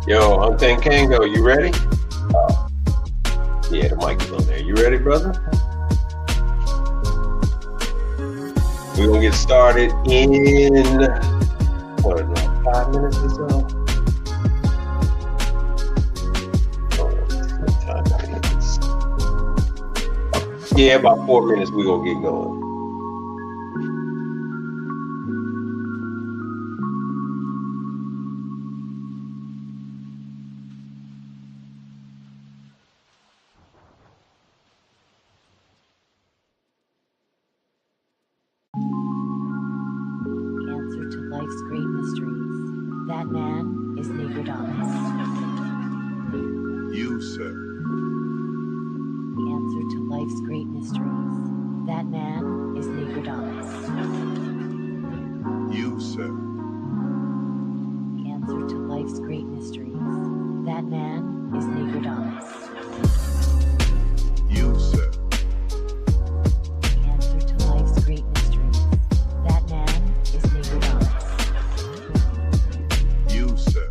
Yo, Untain Kango, you ready? Oh, yeah, the mic is on there. You ready, brother? We're gonna get started in what, like 5 minutes or so? What time is it? Yeah, about 4 minutes. We're gonna get going. Answer to life's great mysteries. That man is Negrodamus. You, sir. Answer to life's great mysteries. That man is Negrodamus. You, sir. Answer to life's great mysteries. That man is Negrodamus. You, sir. Answer to life's great mysteries. That man is Negrodamus. You, sir.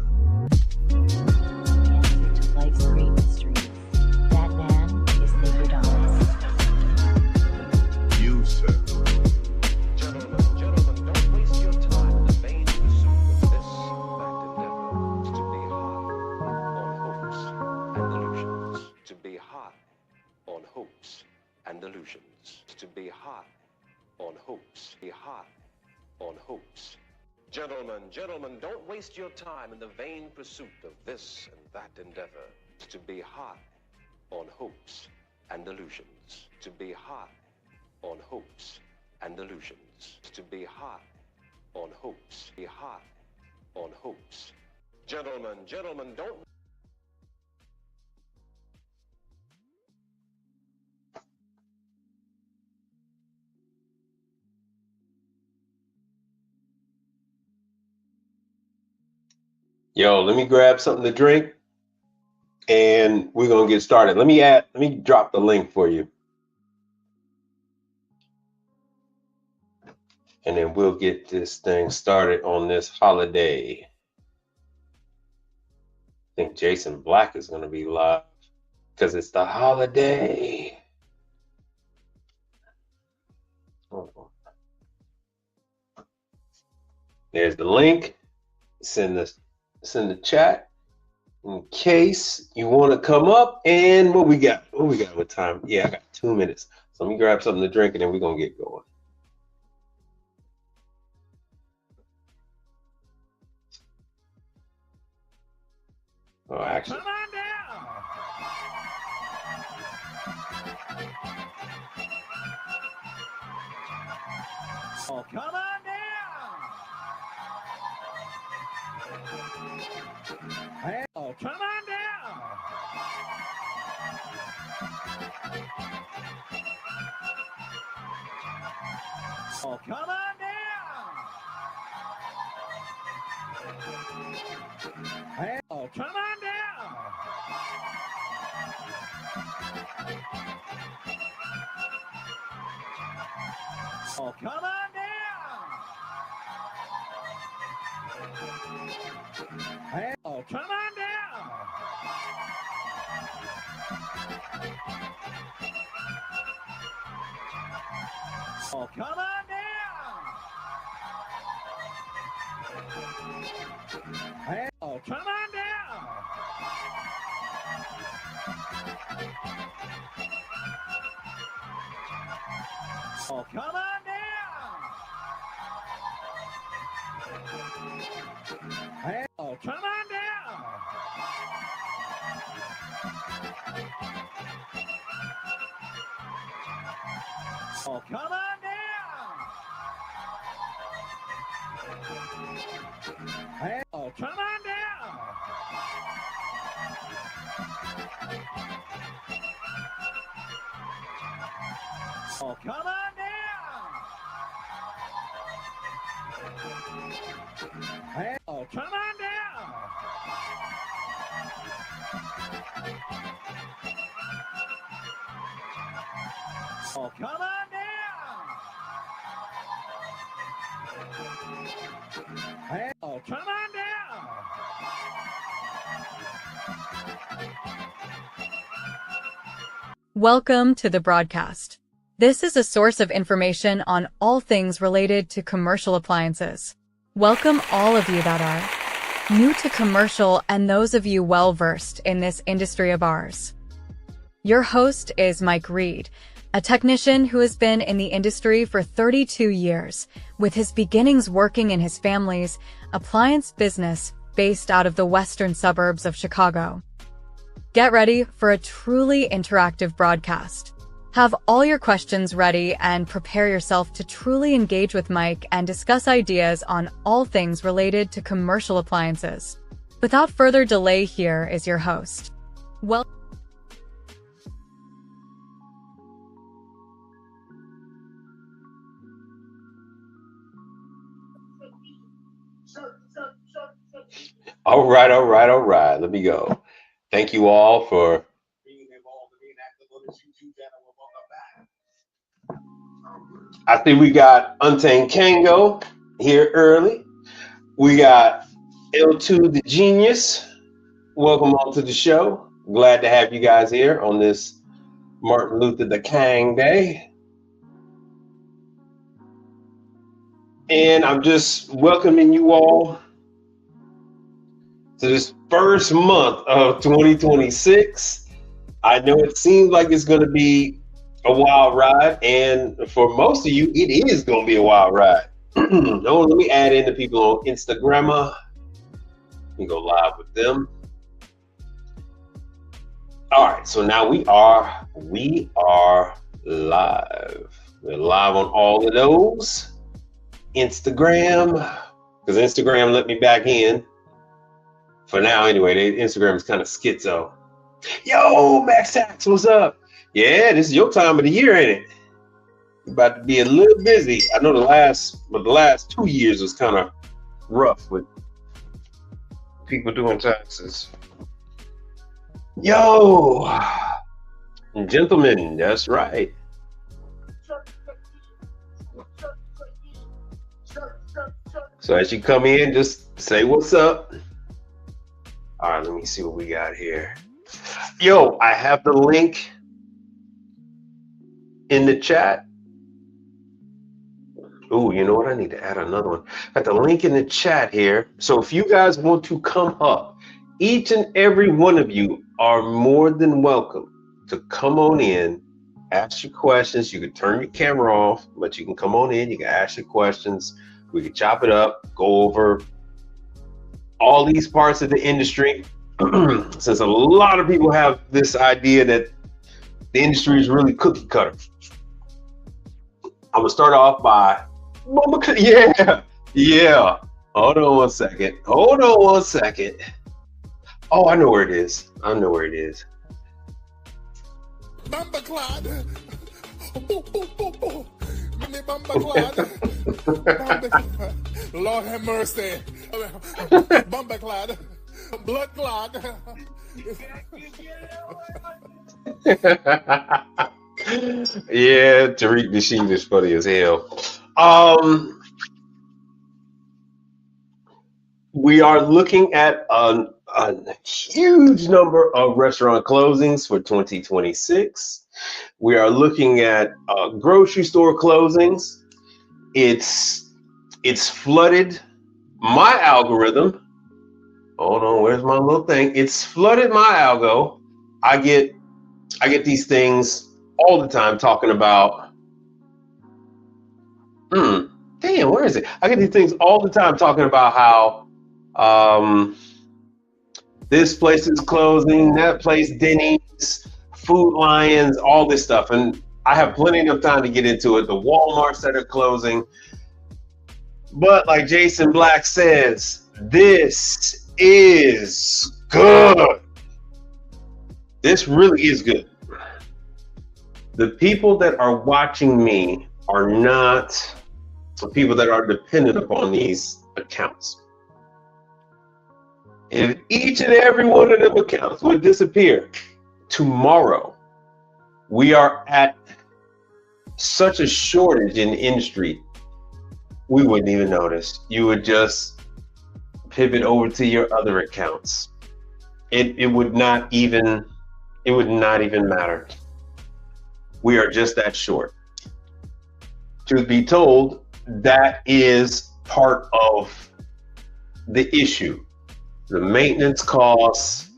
Answer to life's great mysteries. That man is Negrodamus. You, sir. Gentlemen, don't waste your time in the vain pursuit of this, that endeavor to be high on hopes and illusions. To be high on hopes and illusions. To be high on hopes. Be high on hopes. Gentlemen, don't waste your time in the vain pursuit of this and that endeavor. To be high on hopes and illusions. To be high on hopes and illusions. To be high on hopes. Be high on hopes. Gentlemen, don't. Yo, let me grab something to drink, and we're gonna get started. Let me drop the link for you, and then we'll get this thing started on this holiday. I think Jason Black is gonna be live because it's the holiday. There's the link. Send the chat in case you want to come up. And what we got? What time? Yeah, I got 2 minutes. So let me grab something to drink, and then we're gonna get going. Oh, actually. Come on down. Oh, come on down. Hey, oh, come on down. Oh, come on down. Hey, oh, come on down. Oh, come on down. Hey, oh, come on down. Oh, come on down. Hey, oh, come on down. Oh, come on down. Hey, oh, come on down. Oh, come on down. Hey, oh, come on down. Oh, come on down. Hey, oh, come on down. Oh, come on down. Hey, oh, come on down. Welcome to the broadcast. This is a source of information on all things related to commercial appliances. Welcome all of you that are new to commercial and those of you well-versed in this industry of ours. Your host is Mike Reed, a technician who has been in the industry for 32 years, with his beginnings working in his family's appliance business based out of the western suburbs of Chicago. Get ready for a truly interactive broadcast. Have all your questions ready and prepare yourself to truly engage with Mike and discuss ideas on all things related to commercial appliances. Without further delay, here is your host. All right. Let me go. Thank you all for being involved in the YouTube channel. I think we got Untamed Kango here early. We got L2 the Genius. Welcome on to the show. Glad to have you guys here on this Martin Luther the King Day. And I'm just welcoming you all to this first month of 2026. I know it seems like it's going to be a wild ride, and for most of you, it is going to be a wild ride. No, let me add in the people on Instagram. Let me go live with them. All right, so now we are live. We're live on all of those. Instagram, because Instagram let me back in. For now, anyway, Instagram is kind of schizo. Yo, Max Tax, what's up? Yeah, this is your time of the year, ain't it? You're about to be a little busy. I know the last 2 years was kind of rough with people doing taxes. Yo, gentlemen, that's right. So as you come in, just say what's up. All right, let me see what we got here. Yo, I have the link in the chat. Oh, you know what? I need to add another one. I got the link in the chat here. So if you guys want to come up, each and every one of you are more than welcome to come on in, ask your questions. You can turn your camera off, but you can come on in. You can ask your questions. We can chop it up, go over all these parts of the industry. Since a lot of people have this idea that the industry is really cookie cutter. I'm gonna start off by, yeah. Hold on one second. Oh, I know where it is. Bumper Clod. Mini Bumper Clod. Lord have mercy. Bumper Clod. Blood Clod. Yeah, Tariq Nasheed is funny as hell. We are looking at a huge number of restaurant closings for 2026. We are looking at grocery store closings. It's flooded my algorithm. Hold on, where's my little thing? It's flooded my algo. I get these things all the time talking about, damn, where is it? I get these things all the time talking about how this place is closing, that place, Denny's, Food Lions, all this stuff. And I have plenty of time to get into it. The Walmarts that are closing. But like Jason Black says, this is good. This really is good. The people that are watching me are not the people that are dependent upon these accounts. If each and every one of them accounts would disappear tomorrow, we are at such a shortage in the industry, we wouldn't even notice. You would just pivot over to your other accounts. it would not even matter. We are just that short. Truth be told, that is part of the issue. The maintenance costs,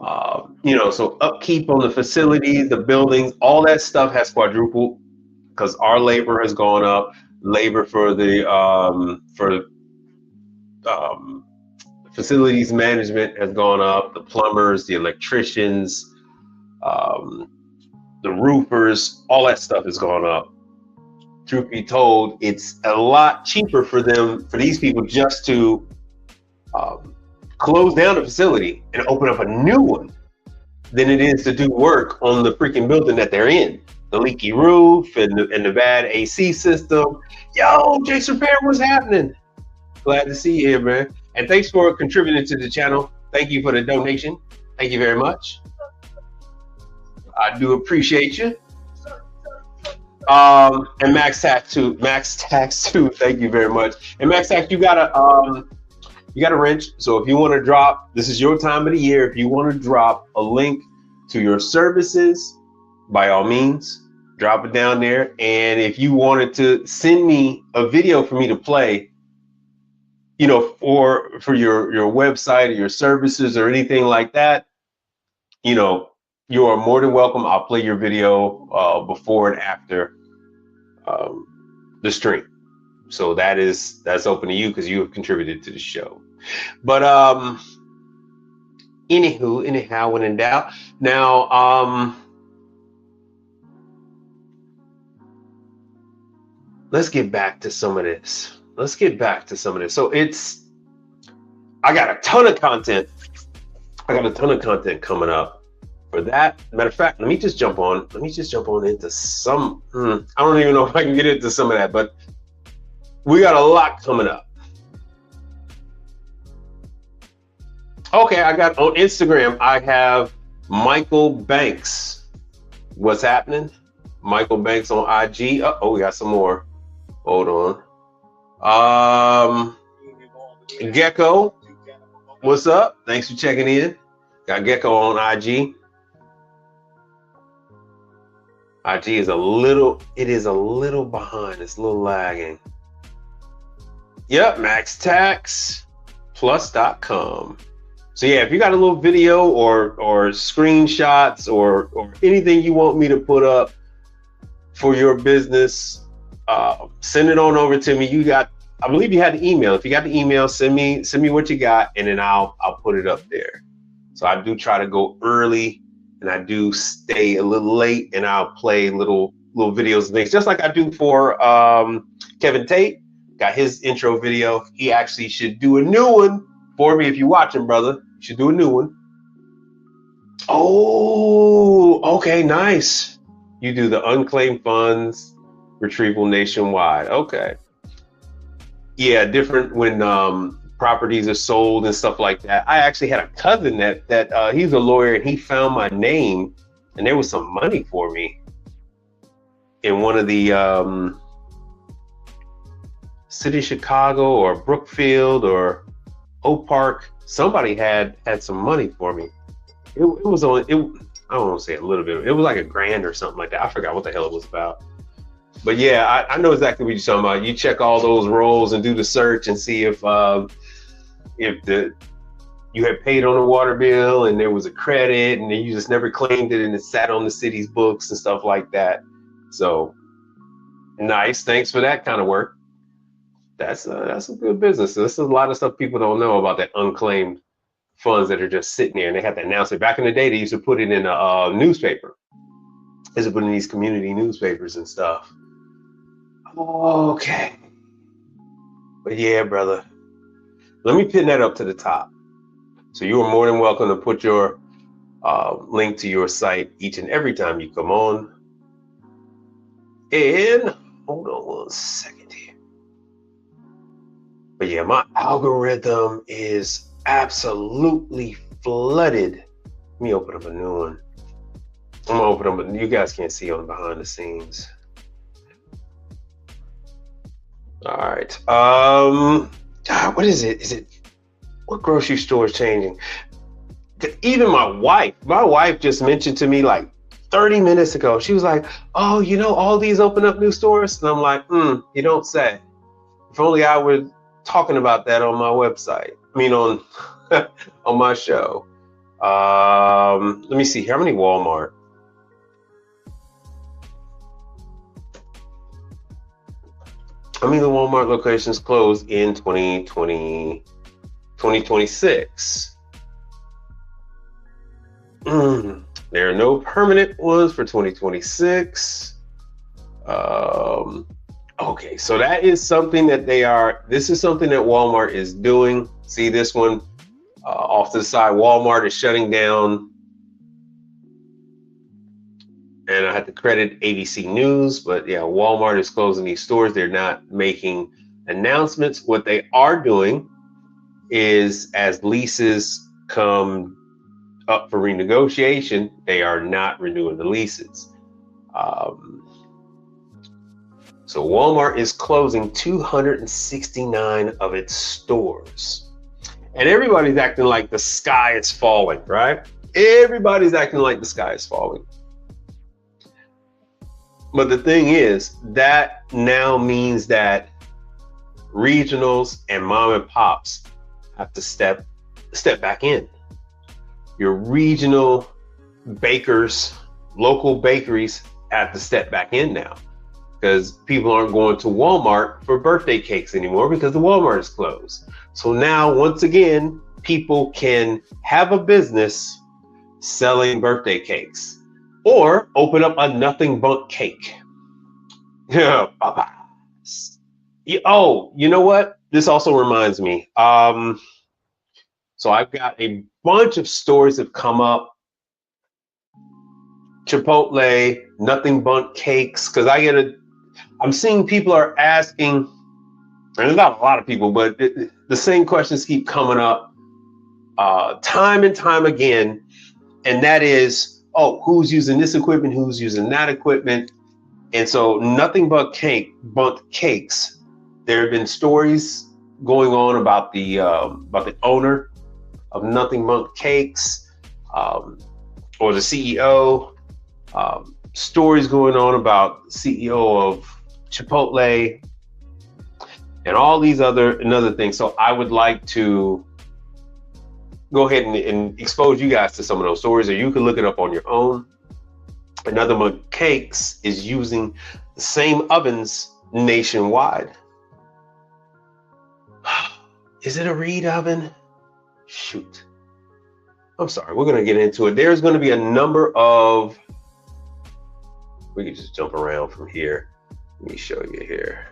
so upkeep on the facilities, the buildings, all that stuff has quadrupled because our labor has gone up. Labor for the facilities management has gone up. The plumbers, the electricians, the roofers, all that stuff has gone up. Truth be told, it's a lot cheaper for these people just to close down the facility and open up a new one than it is to do work on the freaking building that they're in. The leaky roof and the bad AC system. Yo, Jason Repair, what's happening? Glad to see you here, man. And thanks for contributing to the channel. Thank you for the donation. Thank you very much. I do appreciate you. And Max Tax too. Thank you very much. And Max Tax, you got a wrench. So if you want to drop, this is your time of the year. If you want to drop a link to your services, by all means, drop it down there. And if you wanted to send me a video for me to play, for your website or your services or anything like that, you are more than welcome. I'll play your video before and after the stream. So that's open to you because you have contributed to the show. But anyhow, when in doubt. Now let's get back to some of this. So I got a ton of content. Coming up for that. Matter of fact, let me just jump on into some. I don't even know if I can get into some of that, but we got a lot coming up. Okay, I got on Instagram, I have Michael Banks. What's happening? Michael Banks on IG. Oh, we got some more. Hold on. Gecko, what's up? Thanks for checking in. Got Gecko on IG. IG is a little behind. It's a little lagging. Yep, MaxTaxPlus.com. So yeah, if you got a little video or screenshots or anything you want me to put up for your business, send it on over to me. I believe you had the email. If you got the email, send me what you got, and then I'll put it up there. So I do try to go early, and I do stay a little late, and I'll play little videos and things, just like I do for Kevin Tate. Got his intro video. He actually should do a new one for me. If you're watching, brother, you should do a new one. Oh, okay, nice. You do the unclaimed funds retrieval nationwide. Okay. Yeah, different when properties are sold and stuff like that. I actually had a cousin that he's a lawyer, and he found my name, and there was some money for me in one of the City of Chicago or Brookfield or Oak Park. Somebody had some money for me. It was only, I don't want to say a little bit. It was like $1,000 or something like that. I forgot what the hell it was about. But yeah, I know exactly what you're talking about. You check all those roles and do the search and see if you had paid on a water bill and there was a credit and then you just never claimed it and it sat on the city's books and stuff like that. So nice. Thanks for that kind of work. That's a good business. There's a lot of stuff people don't know about that unclaimed funds that are just sitting there, and they have to announce it. Back in the day, they used to put it in a newspaper. They used to put it in these community newspapers and stuff. Okay. But yeah, brother, let me pin that up to the top. So you are more than welcome to put your link to your site each and every time you come on. And hold on one second here. But yeah, my algorithm is absolutely flooded. Let me open up a new one. I'm gonna open up, you guys can't see on behind the scenes. All right. God, what is it? What grocery store is changing? even my wife just mentioned to me like 30 minutes ago, she was like, oh, you know, all these open up new stores. And I'm like, you don't say. If only I were talking about that on my website. I mean, on on my show. Let me see. How many Walmart? How many Walmart locations closed in 2026? There are no permanent ones for 2026. Okay, so that is something that this is something that Walmart is doing. See this one off to the side, Walmart is shutting down. And I have to credit ABC News, but yeah, Walmart is closing these stores. They're not making announcements. What they are doing is, as leases come up for renegotiation, they are not renewing the leases. So Walmart is closing 269 of its stores. And everybody's acting like the sky is falling, right? Everybody's acting like the sky is falling. But the thing is, that now means that regionals and mom and pops have to step back in. Your regional bakers, local bakeries have to step back in now, because people aren't going to Walmart for birthday cakes anymore because the Walmart is closed. So now, once again, people can have a business selling birthday cakes or open up a Nothing Bundt Cake. Yeah, Popeyes. Oh, you know what? This also reminds me. So I've got a bunch of stores that come up. Chipotle, Nothing Bundt Cakes, because I'm seeing people are asking, and there's not a lot of people, but the same questions keep coming up time and time again. And that is, oh, who's using this equipment? Who's using that equipment? And so Nothing Bundt Cakes, there have been stories going on about the owner of Nothing Bundt Cakes, or the CEO. Stories going on about CEO of Chipotle and all these other things. So I would like to go ahead and expose you guys to some of those stories, or you can look it up on your own. Nothing Bundt Cakes is using the same ovens nationwide. Is it a Reed oven? Shoot. I'm sorry, we're going to get into it. There's going to be a number of, we can just jump around from here. Let me show you here.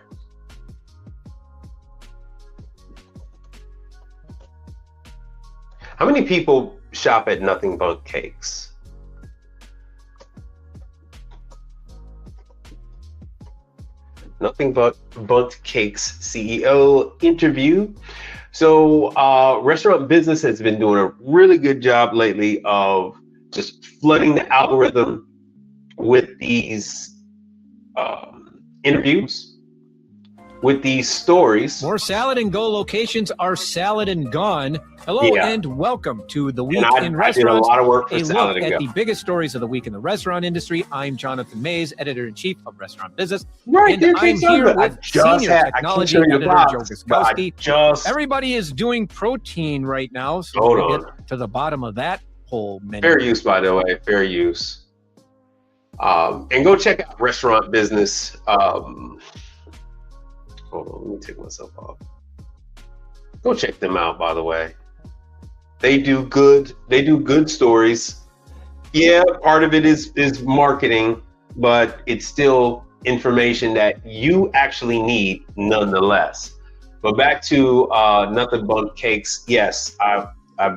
How many people shop at Nothing Bundt Cakes? Nothing Bundt Cakes CEO interview. So restaurant business has been doing a really good job lately of just flooding the algorithm with these interviews, with these stories. More Salad and Go locations are salad and gone. Hello and welcome to The Week in Restaurants. I did a lot of work for Salad and Go. At the biggest stories of the week in the restaurant industry. I'm Jonathan Mays, Editor-in-Chief of Restaurant Business. Right, and I'm here with Senior Technology Editor Joe Guskowski. Everybody is doing protein right now, so we'll get to the bottom of that whole menu. Fair use, by the way. Fair use. And go check out Restaurant Business. Hold on, let me take myself off. Go check them out, by the way. They do good stories. Yeah, part of it is marketing, but it's still information that you actually need nonetheless. But back to Nothing Bundt Cakes. Yes, I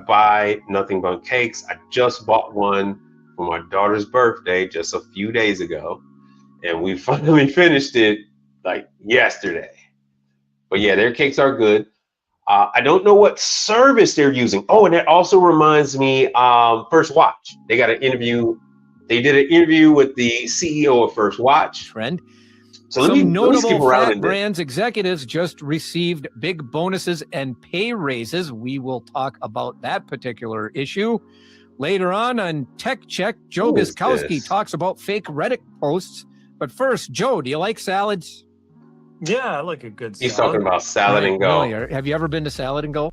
buy Nothing Bundt Cakes. I just bought one for my daughter's birthday just a few days ago, and we finally finished it like yesterday. But yeah, their cakes are good. I don't know what service they're using. Oh, and that also reminds me, First Watch. They got an interview. They did an interview with the CEO of First Watch. Trend. So let me skip notable around Fat in Brands executives just received big bonuses and pay raises. We will talk about that particular issue. Later on Tech Check, Joe Guskowski talks about fake Reddit posts. But first, Joe, do you like salads? Yeah, I like a good salad. He's talking about Salad and Go. Really? Have you ever been to Salad and Go?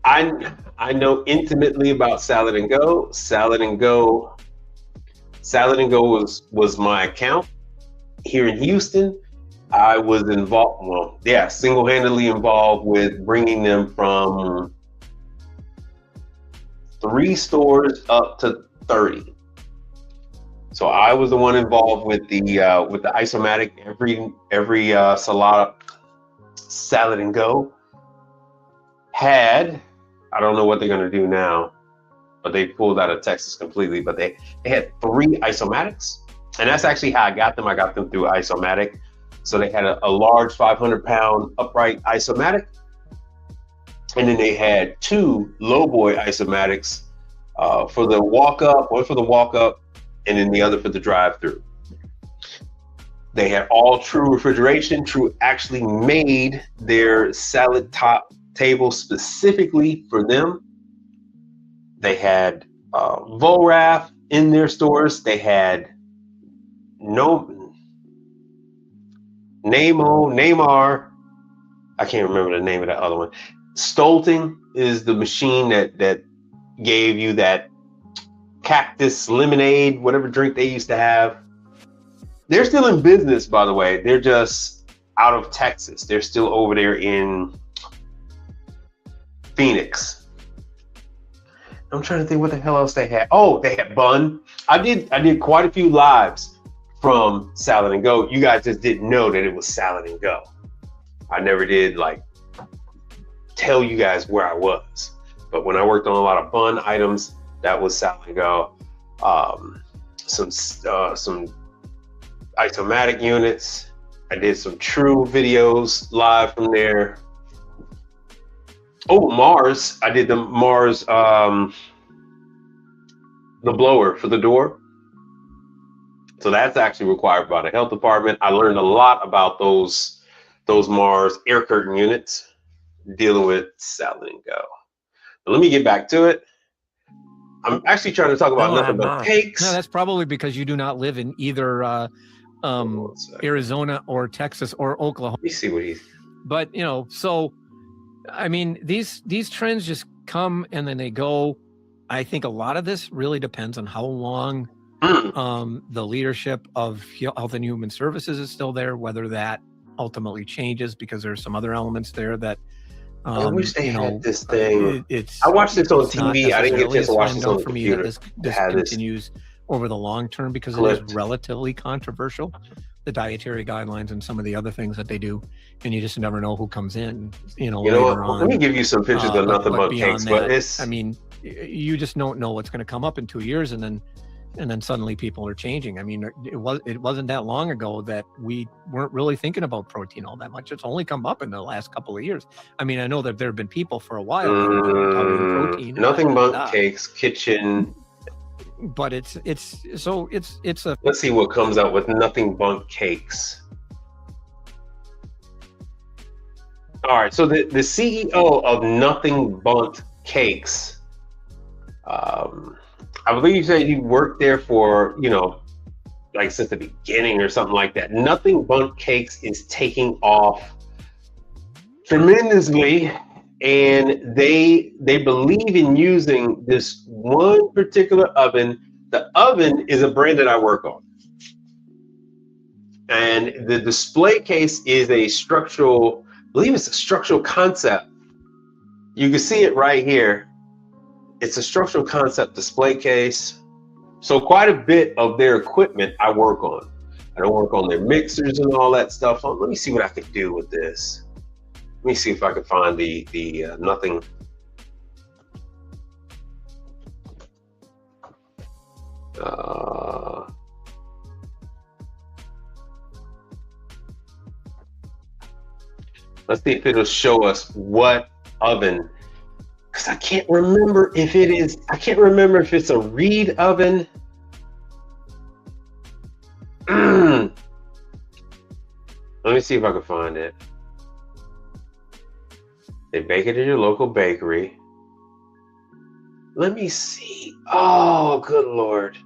I know intimately about Salad and Go. Salad and Go was my account here in Houston. I was involved, single-handedly involved with bringing them from 3 stores up to 30. So I was the one involved with the Isomatic. Every Salad and Go had, I don't know what they're gonna do now, but they pulled out of Texas completely. But they had 3 Isomatics, and that's actually how I got them. I got them through Isomatic. So they had a large 500-pound upright Isomatic, and then they had 2 lowboy Isomatics for the walk-up, one for the walk-up, and then the other for the drive-through. They had all True refrigeration. True actually made their salad top table specifically for them. They had Volrath in their stores. They had Neymar. I can't remember the name of that other one. Stolting is the machine that gave you that cactus lemonade, whatever drink they used to have. They're still in business, by the way. They're just out of Texas. They're still over there in Phoenix. I'm trying to think what the hell else they had. Oh, they had Bun. I did quite a few lives from Salad and Go. You guys just didn't know that it was Salad and Go. I never did tell you guys where I was. But when I worked on a lot of Bun items, that was Salad and Go. Some Isomatic units. I did some True videos live from there. Oh, Mars. I did the Mars, the blower for the door. So that's actually required by the health department. I learned a lot about those Mars air curtain units dealing with Salad and Go. But let me get back to it. I'm actually trying to talk about nothing but cakes. No, that's probably because you do not live in either Arizona or Texas or Oklahoma. Let me see what he's. But so I mean, these trends just come and then they go. I think a lot of this really depends on how long the leadership of Health and Human Services is still there, whether that ultimately changes because there's some other elements there that. I wish they had this thing. I watched this on TV. I didn't get a chance to watch this on the computer. This continues over the long term because it is relatively controversial, the dietary guidelines and some of the other things that they do, and you just never know who comes in. Later on. Let me give you some pictures of nothing but cakes. But I mean, you just don't know what's going to come up in 2 years, and then suddenly people are changing. I mean, it wasn't that long ago that we weren't really thinking about protein all that much. It's only come up in the last couple of years. I mean, I know that there have been people for a while protein. Nothing but cakes, kitchen. But it's a. Let's see what comes out with Nothing Bundt Cakes. All right, so the CEO of Nothing Bundt Cakes, I believe you said you worked there for, since the beginning or something like that. Nothing Bundt Cakes is taking off tremendously, and they believe in using this one particular oven. The oven is a brand that I work on. And the display case is I believe it's a structural concept. You can see it right here. It's a structural concept display case. So quite a bit of their equipment I work on. I don't work on their mixers and all that stuff. So let me see what I can do with this. Let me see if I can find the Nothing. Let's see if it'll show us what oven. Because I can't remember if it's a Reed oven. Let me see if I can find it. They bake it in your local bakery. Let me see. Oh, good Lord.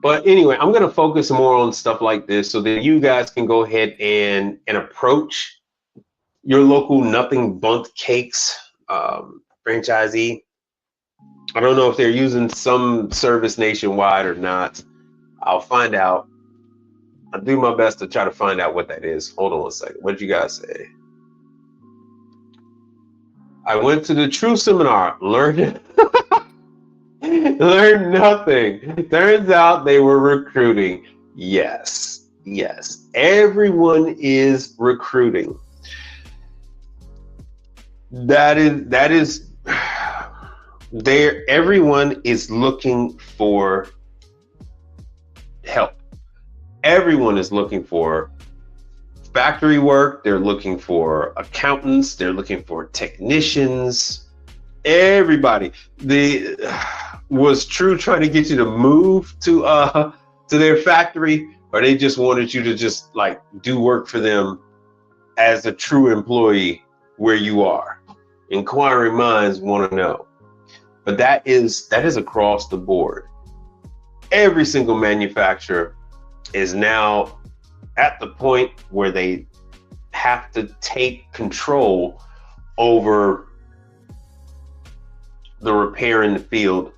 But anyway, I'm going to focus more on stuff like this so that you guys can go ahead and approach your local Nothing Bundt Cakes franchisee. I don't know if they're using some service nationwide or not. I'll find out. I'll do my best to try to find out what that is. Hold on one second. What did you guys say? I went to the True Seminar, learned nothing. Turns out they were recruiting. Yes. Everyone is recruiting. Everyone is looking for help. Everyone is looking for factory work. They're looking for accountants. They're looking for technicians. Everybody. Was True trying to get you to move to their factory, or they just wanted you to just like do work for them as a True employee where you are? Inquiring minds want to know. But that is across the board. Every single manufacturer is now at the point where they have to take control over the repair in the field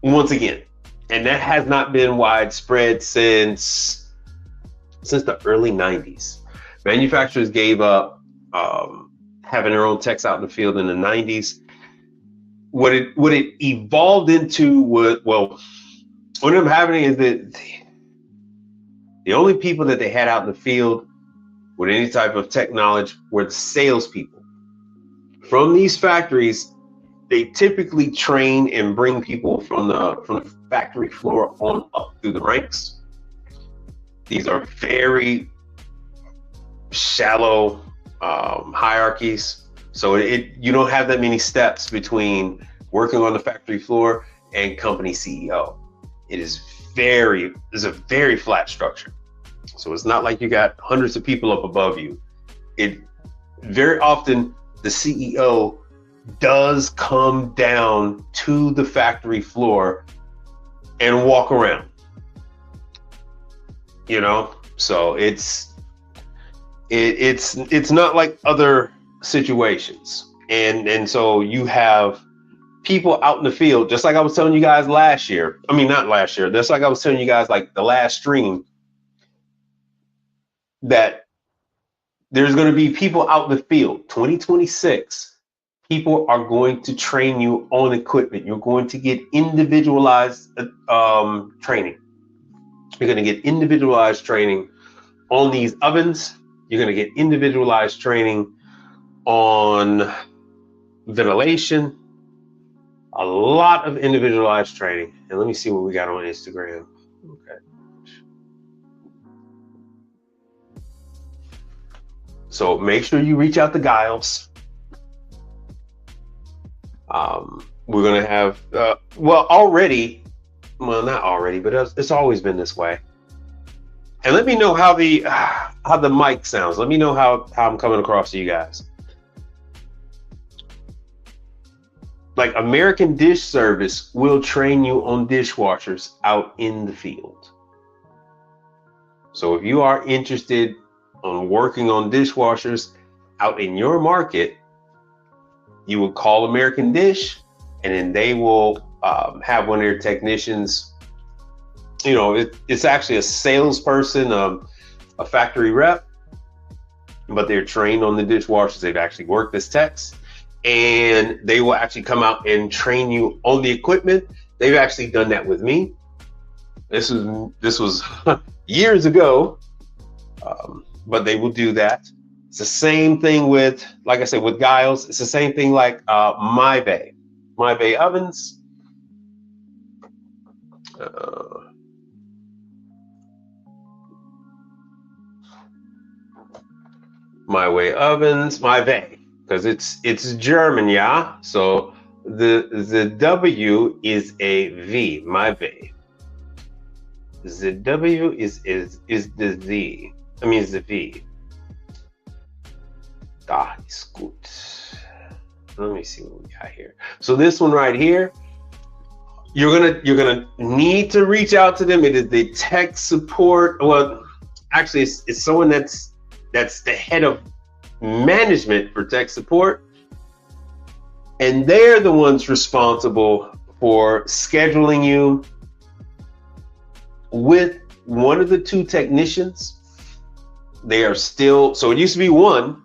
once again. And that has not been widespread since the early 90s. Manufacturers gave up having their own techs out in the field in the 90s. What it evolved into was, well, what ended up happening is that the only people that they had out in the field with any type of tech knowledge were the salespeople. From these factories, they typically train and bring people from the factory floor on up through the ranks. These are very shallow hierarchies. So you don't have that many steps between working on the factory floor and company CEO. It's a very flat structure. So it's not like you got hundreds of people up above you. It very often the CEO does come down to the factory floor and walk around. You know, so it's not like other situations. And so you have people out in the field, just like I was telling you guys last year. I mean, not last year. Just like I was telling you guys, like the last stream, that there's going to be people out in the field. 2026, people are going to train you on equipment. You're going to get individualized training. You're going to get individualized training on these ovens. You're going to get individualized training on ventilation. A lot of individualized training. And let me see what we got on Instagram. Okay. So make sure you reach out to Giles. We're going to have, not already, but it's always been this way. And let me know how the mic sounds. Let me know how I'm coming across to you guys. Like American Dish Service will train you on dishwashers out in the field. So if you are interested on working on dishwashers out in your market, you will call American Dish, and then they will have one of their technicians. You know, it's actually a salesperson, a factory rep, but they're trained on the dishwashers. They've actually worked as techs, and they will actually come out and train you on the equipment. They've actually done that with me. This was years ago, but they will do that. It's the same thing with, like I said, with Giles. It's the same thing like My Bay ovens. My Way ovens, My Bay, because it's German, yeah. So the W is a V, My Bay. The W is the Z. I mean, ist wie. Da ist gut. Let me see what we got here. So this one right here, you're gonna need to reach out to them. It is the tech support. Well, actually, it's someone that's the head of management for tech support, and they're the ones responsible for scheduling you with one of the two technicians. They are still, so it used to be one.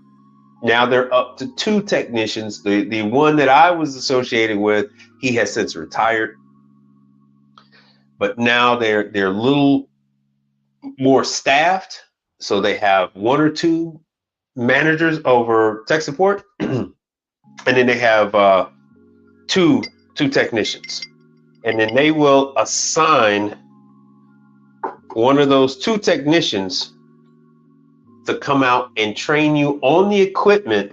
Now they're up to two technicians. The one that I was associated with, he has since retired. But now they're a little more staffed. So they have one or two managers over tech support. And then they have two technicians. And then they will assign one of those two technicians to come out and train you on the equipment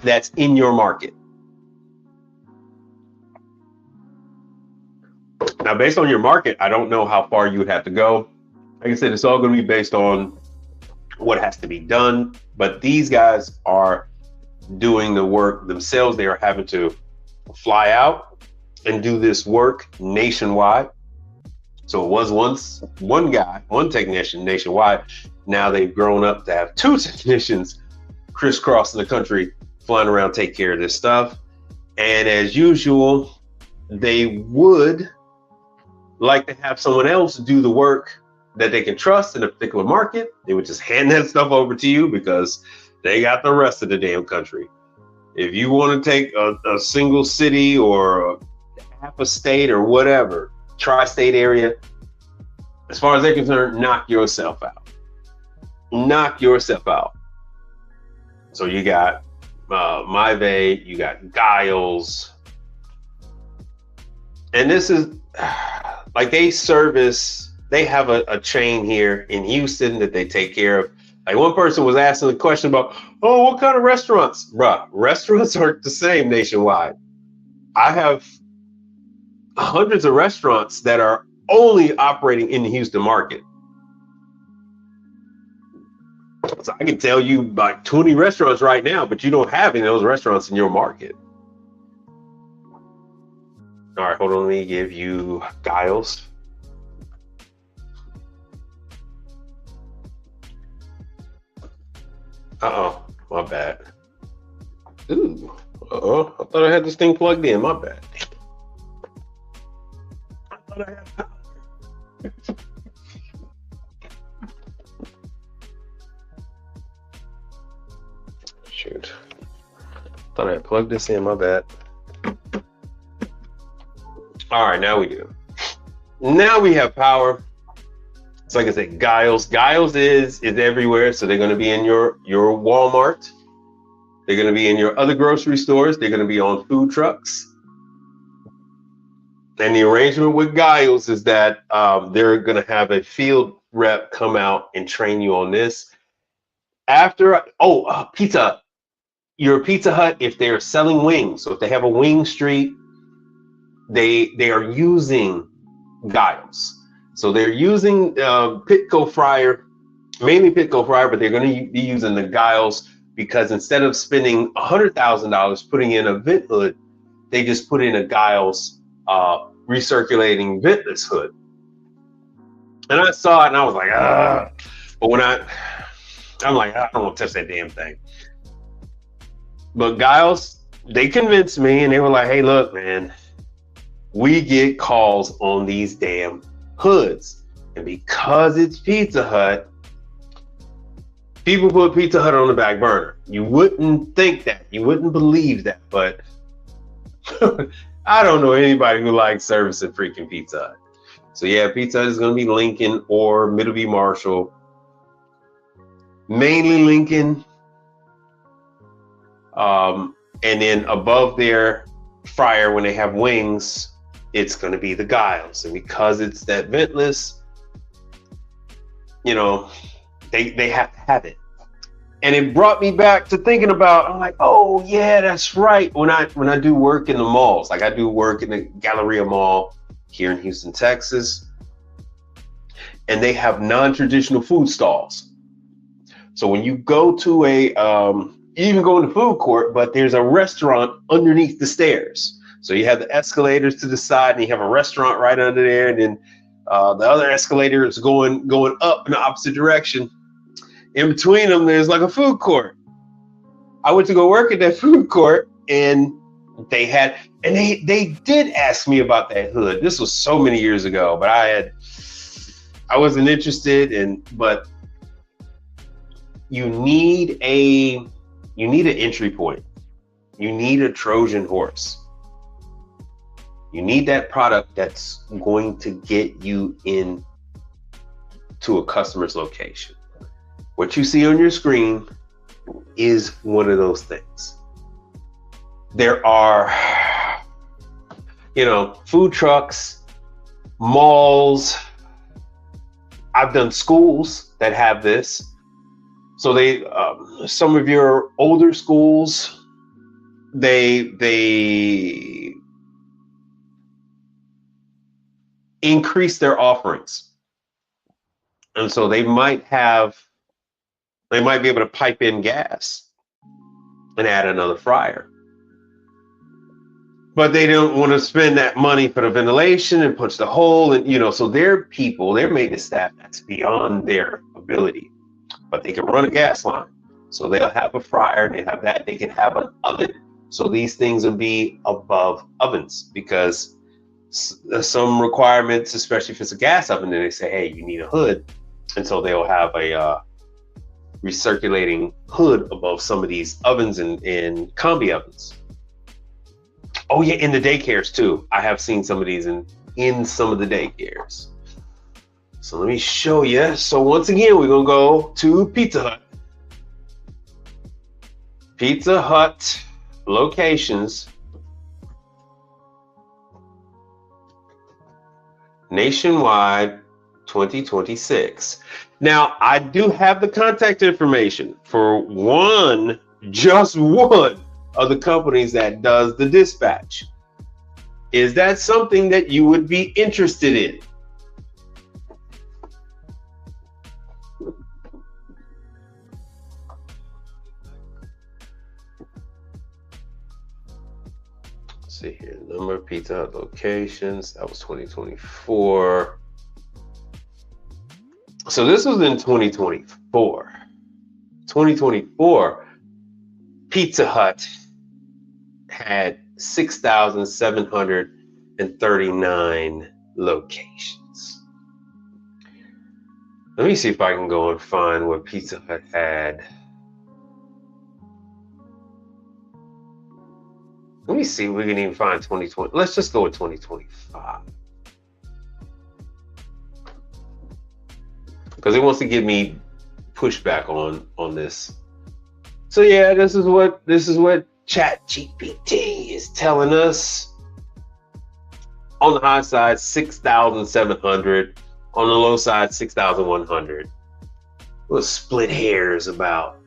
that's in your market. Now, based on your market, I don't know how far you would have to go. Like I said, it's all going to be based on what has to be done. But these guys are doing the work themselves. They are having to fly out and do this work nationwide. So it was once one technician nationwide. Now they've grown up to have two technicians crisscrossing the country, flying around, take care of this stuff. And as usual, they would like to have someone else do the work that they can trust in a particular market. They would just hand that stuff over to you because they got the rest of the damn country. If you want to take a single city or half a state or whatever, tri-state area, as far as they're concerned, knock yourself out. Knock yourself out. So you got Myve, you got Giles, and this is like they have a chain here in Houston that they take care of. Like one person was asking the question about, oh, what kind of restaurants? Bruh, restaurants aren't the same nationwide. I have hundreds of restaurants that are only operating in the Houston market. So I can tell you about 20 restaurants right now, but you don't have any of those restaurants in your market. All right, hold on, let me give you Giles. Uh-oh, my bad. Ooh, uh-oh, I thought I had this thing plugged in, my bad. I thought I had power. Shoot. Thought I had plugged this in, my bad. All right, now we do. Now we have power. So like I said, Giles. Giles is everywhere. So they're going to be in your Walmart. They're going to be in your other grocery stores. They're going to be on food trucks. And the arrangement with Giles is that they're going to have a field rep come out and train you on this. After, Pizza Hut. Your Pizza Hut, if they're selling wings, so if they have a wing street, they are using Giles. So they're using Pitco Fryer, mainly Pitco Fryer, but they're going to be using the Giles because instead of spending $100,000 putting in a vent hood, they just put in a Giles recirculating ventless hood. And I saw it and I was like, but when I'm like, I don't want to touch that damn thing. But Giles, they convinced me and they were like, hey, look, man, we get calls on these damn hoods. And because it's Pizza Hut, people put Pizza Hut on the back burner. You wouldn't think that. You wouldn't believe that. But I don't know anybody who likes servicing freaking Pizza Hut. So yeah, Pizza Hut is going to be Lincoln or Middleby Marshall. Mainly Lincoln. And then above their fryer, when they have wings, it's going to be the Giles. And because it's that ventless, you know, they have to have it. And it brought me back to thinking about, I'm like, oh yeah, that's right. When I do work in the malls, like I do work in the Galleria Mall here in Houston, Texas, and they have non-traditional food stalls. So when you go to a, you even go in the food court, but there's a restaurant underneath the stairs. So you have the escalators to the side, and you have a restaurant right under there, and then the other escalator is going up in the opposite direction. In between them, there's like a food court. I went to go work at that food court, and they did ask me about that hood. This was so many years ago, but I wasn't interested but you need an entry point. You need a Trojan horse. You need that product that's going to get you in to a customer's location. What you see on your screen is one of those things. There are, food trucks, malls. I've done schools that have this. So some of your older schools, they increase their offerings. And so they might be able to pipe in gas and add another fryer. But they don't want to spend that money for the ventilation and punch the hole. And, so they're maintenance staff that's beyond their ability. But they can run a gas line. So they'll have a fryer, they have that, they can have an oven. So these things will be above ovens, because some requirements, especially if it's a gas oven, then they say, hey, you need a hood. And so they'll have a recirculating hood above some of these ovens and combi ovens. Oh yeah, in the daycares too. I have seen some of these in some of the daycares. So let me show you. So once again, we're gonna go to Pizza Hut. Pizza Hut locations. Nationwide 2026. Now, I do have the contact information for just one of the companies that does the dispatch. Is that something that you would be interested in? Let's see here, number of Pizza Hut locations. That was 2024. So this was in 2024. 2024, Pizza Hut had 6,739 locations. Let me see if I can go and find what Pizza Hut had. Let me see if we can even find 2020. Let's just go with 2025. Because it wants to give me pushback on this. So yeah, this is what ChatGPT is telling us. On the high side, 6,700. On the low side, 6,100. We'll split hairs about,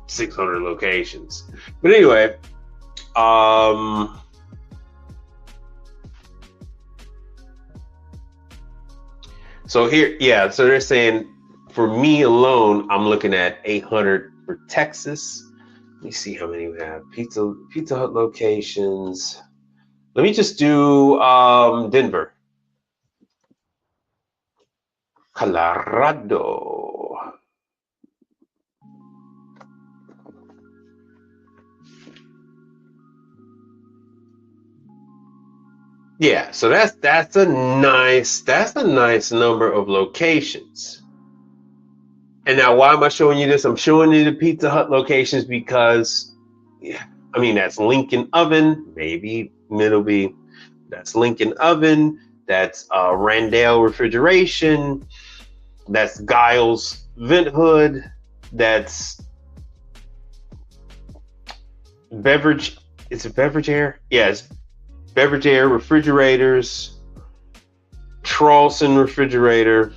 600 locations. But anyway, so here, yeah, so they're saying for me alone, I'm looking at 800 for Texas. Let me see how many we have. Pizza Hut locations. Let me just do Denver. Colorado. Yeah, so that's a nice number of locations. And now, why am I showing you this? I'm showing you the Pizza Hut locations because, that's Lincoln Oven, maybe Middleby. That's Lincoln Oven. That's Randall Refrigeration. That's Giles Vent Hood. That's Beverage. Is it Beverage Air? Yes. Beverage Air Refrigerators, Trolson Refrigerator,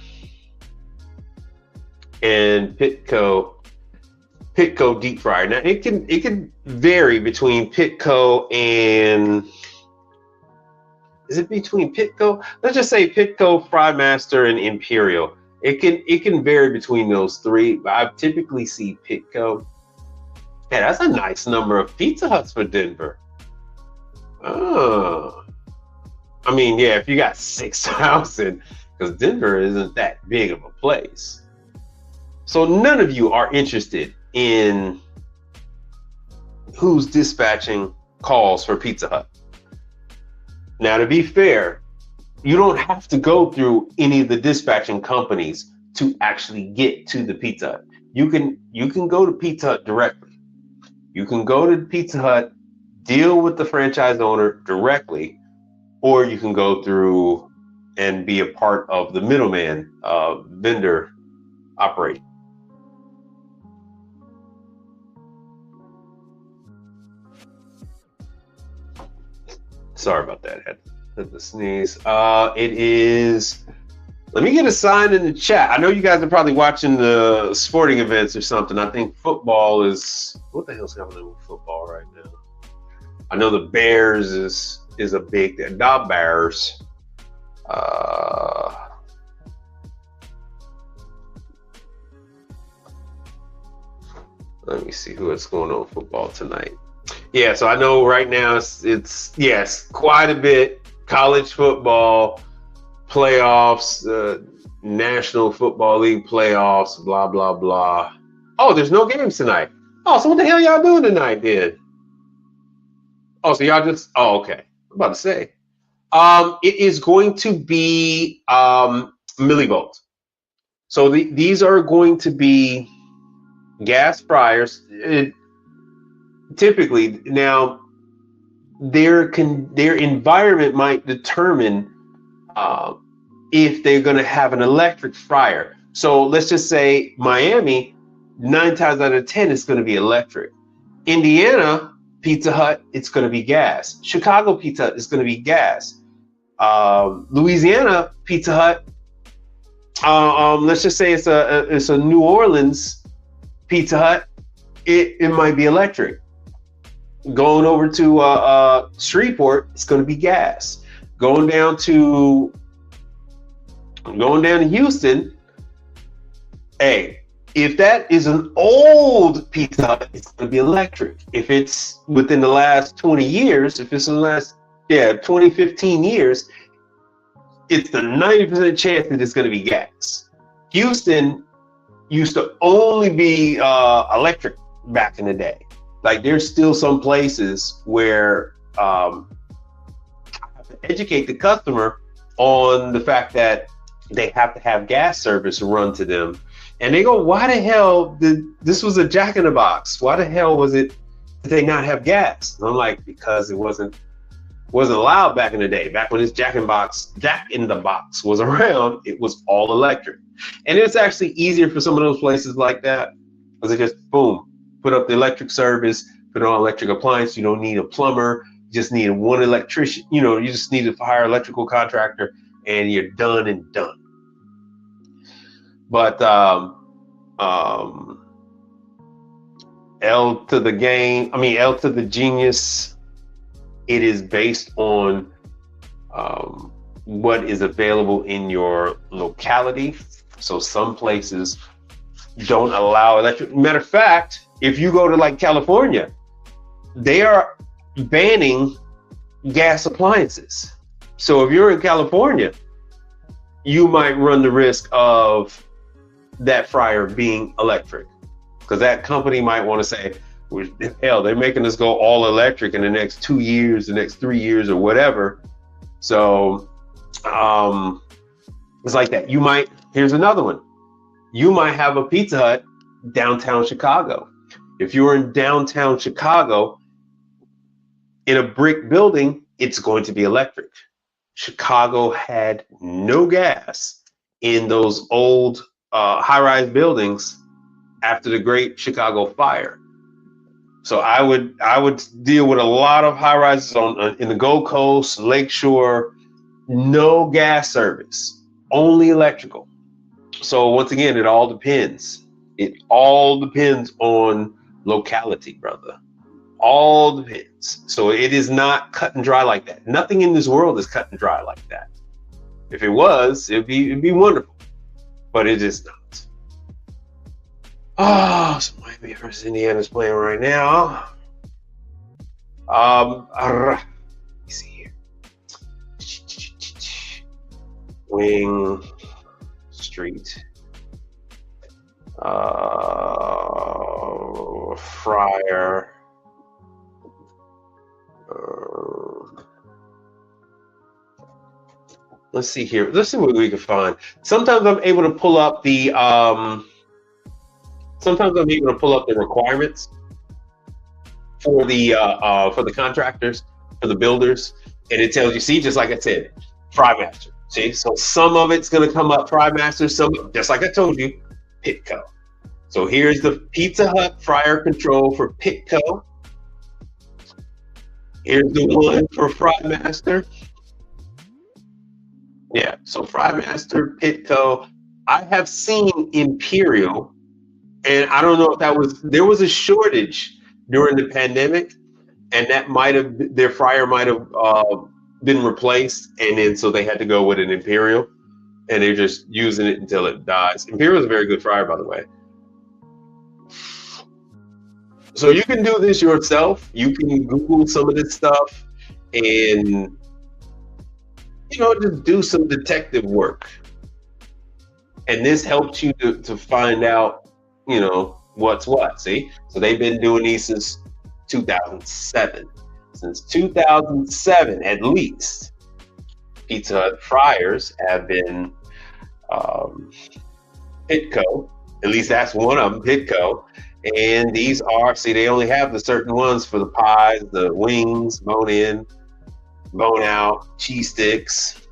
and Pitco Deep Fryer. Now it can vary between Pitco and, is it between Pitco? Let's just say Pitco, Frymaster, and Imperial. It can vary between those three, but I typically see Pitco. Yeah, that's a nice number of Pizza Huts for Denver. Oh, I mean, yeah, if you got 6,000, because Denver isn't that big of a place. So none of you are interested in who's dispatching calls for Pizza Hut. Now, to be fair, you don't have to go through any of the dispatching companies to actually get to the Pizza Hut. You can go to Pizza Hut directly. You can go to Pizza Hut, deal with the franchise owner directly, or you can go through and be a part of the middleman vendor operation. Sorry about that. Had to sneeze. It is. Let me get a sign in the chat. I know you guys are probably watching the sporting events or something. I think football is. What the hell's happening with football right now? I know the Bears is a big. The Bears. Let me see what's going on with football tonight. Yeah, so I know right now it's yes, quite a bit. College football playoffs, National Football League playoffs, blah blah blah. Oh, there's no games tonight. Oh, so what the hell y'all doing tonight then? Oh, so y'all just okay. I'm about to say. It is going to be millivolt. So these are going to be gas fryers. Typically, now their environment might determine if they're going to have an electric fryer. So let's just say Miami, 9 times out of 10, it's going to be electric. Indiana Pizza Hut, it's going to be gas. Chicago Pizza Hut is going to be gas. Louisiana Pizza Hut, let's just say it's a New Orleans Pizza Hut, it might be electric. Going over to Shreveport, it's going to be gas. Going down to Houston, hey, if that is an old Pizza Hut, it's going to be electric. If it's within the last 20 years, if it's in the last 20, 15 years, it's the 90% chance that it's going to be gas. Houston used to only be electric back in the day. Like there's still some places where I have to educate the customer on the fact that they have to have gas service run to them. And they go, why the hell this was a Jack in the Box? Why the hell did they not have gas? And I'm like, because it wasn't allowed back in the day. Back when this Jack in the Box was around, it was all electric. And it's actually easier for some of those places like that because they just boom, put up the electric service, put on electric appliance. You don't need a plumber. You just need one electrician. You just need to hire an electrical contractor, and you're done and done. But L to the genius, it is based on what is available in your locality. So some places don't allow electric. Matter of fact, if you go to like California, they are banning gas appliances. So if you're in California, you might run the risk of that fryer being electric, because that company might want to say, well, hell, they're making us go all electric in the next 2 years, the next 3 years, or whatever. So it's like that. Here's another one. You might have a Pizza Hut downtown Chicago. If you're in downtown Chicago, in a brick building, it's going to be electric. Chicago had no gas in those old high-rise buildings after the Great Chicago Fire. So I would deal with a lot of high-rises in the Gold Coast, Lakeshore, no gas service, only electrical. So once again, it all depends. It all depends on locality, brother. All depends. So it is not cut and dry like that. Nothing in this world is cut and dry like that. If it was, it'd be wonderful. but it is not. Oh, so Miami versus Indiana is playing right now. Let me see here. Wing Street. Friar. Let's see here. Let's see what we can find. Sometimes I'm able to pull up the requirements for the contractors, for the builders, and it tells you, see, just like I said, FryMaster. See, so some of it's gonna come up FryMaster, some just like I told you, Pitco. So here's the Pizza Hut fryer control for Pitco. Here's the one for FryMaster. Yeah, so FryMaster, Pitco. I have seen Imperial, and I don't know if there was a shortage during the pandemic, and that their fryer might have been replaced, and then so they had to go with an Imperial, and they're just using it until it dies. Imperial is a very good fryer, by the way. So you can do this yourself. You can Google some of this stuff and, just do some detective work. And this helps you to find out, what's what. See? So they've been doing these since 2007. Since 2007, at least, Pizza Hut fryers have been Pitco. At least that's one of them, Pitco. And these are, see, they only have the certain ones for the pies, the wings, bone in, bone out, cheese sticks.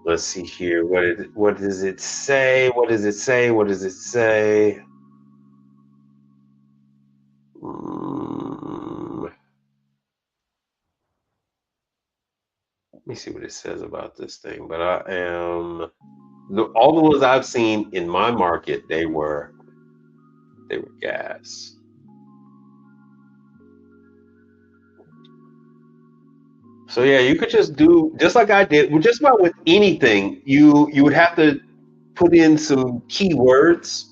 Let's see here. What does it say? What does it say? What does it say? Let me see what it says about this thing. But all the ones I've seen in my market, they were gas. So yeah, you could just do just like I did. Well, just about with anything, you would have to put in some keywords.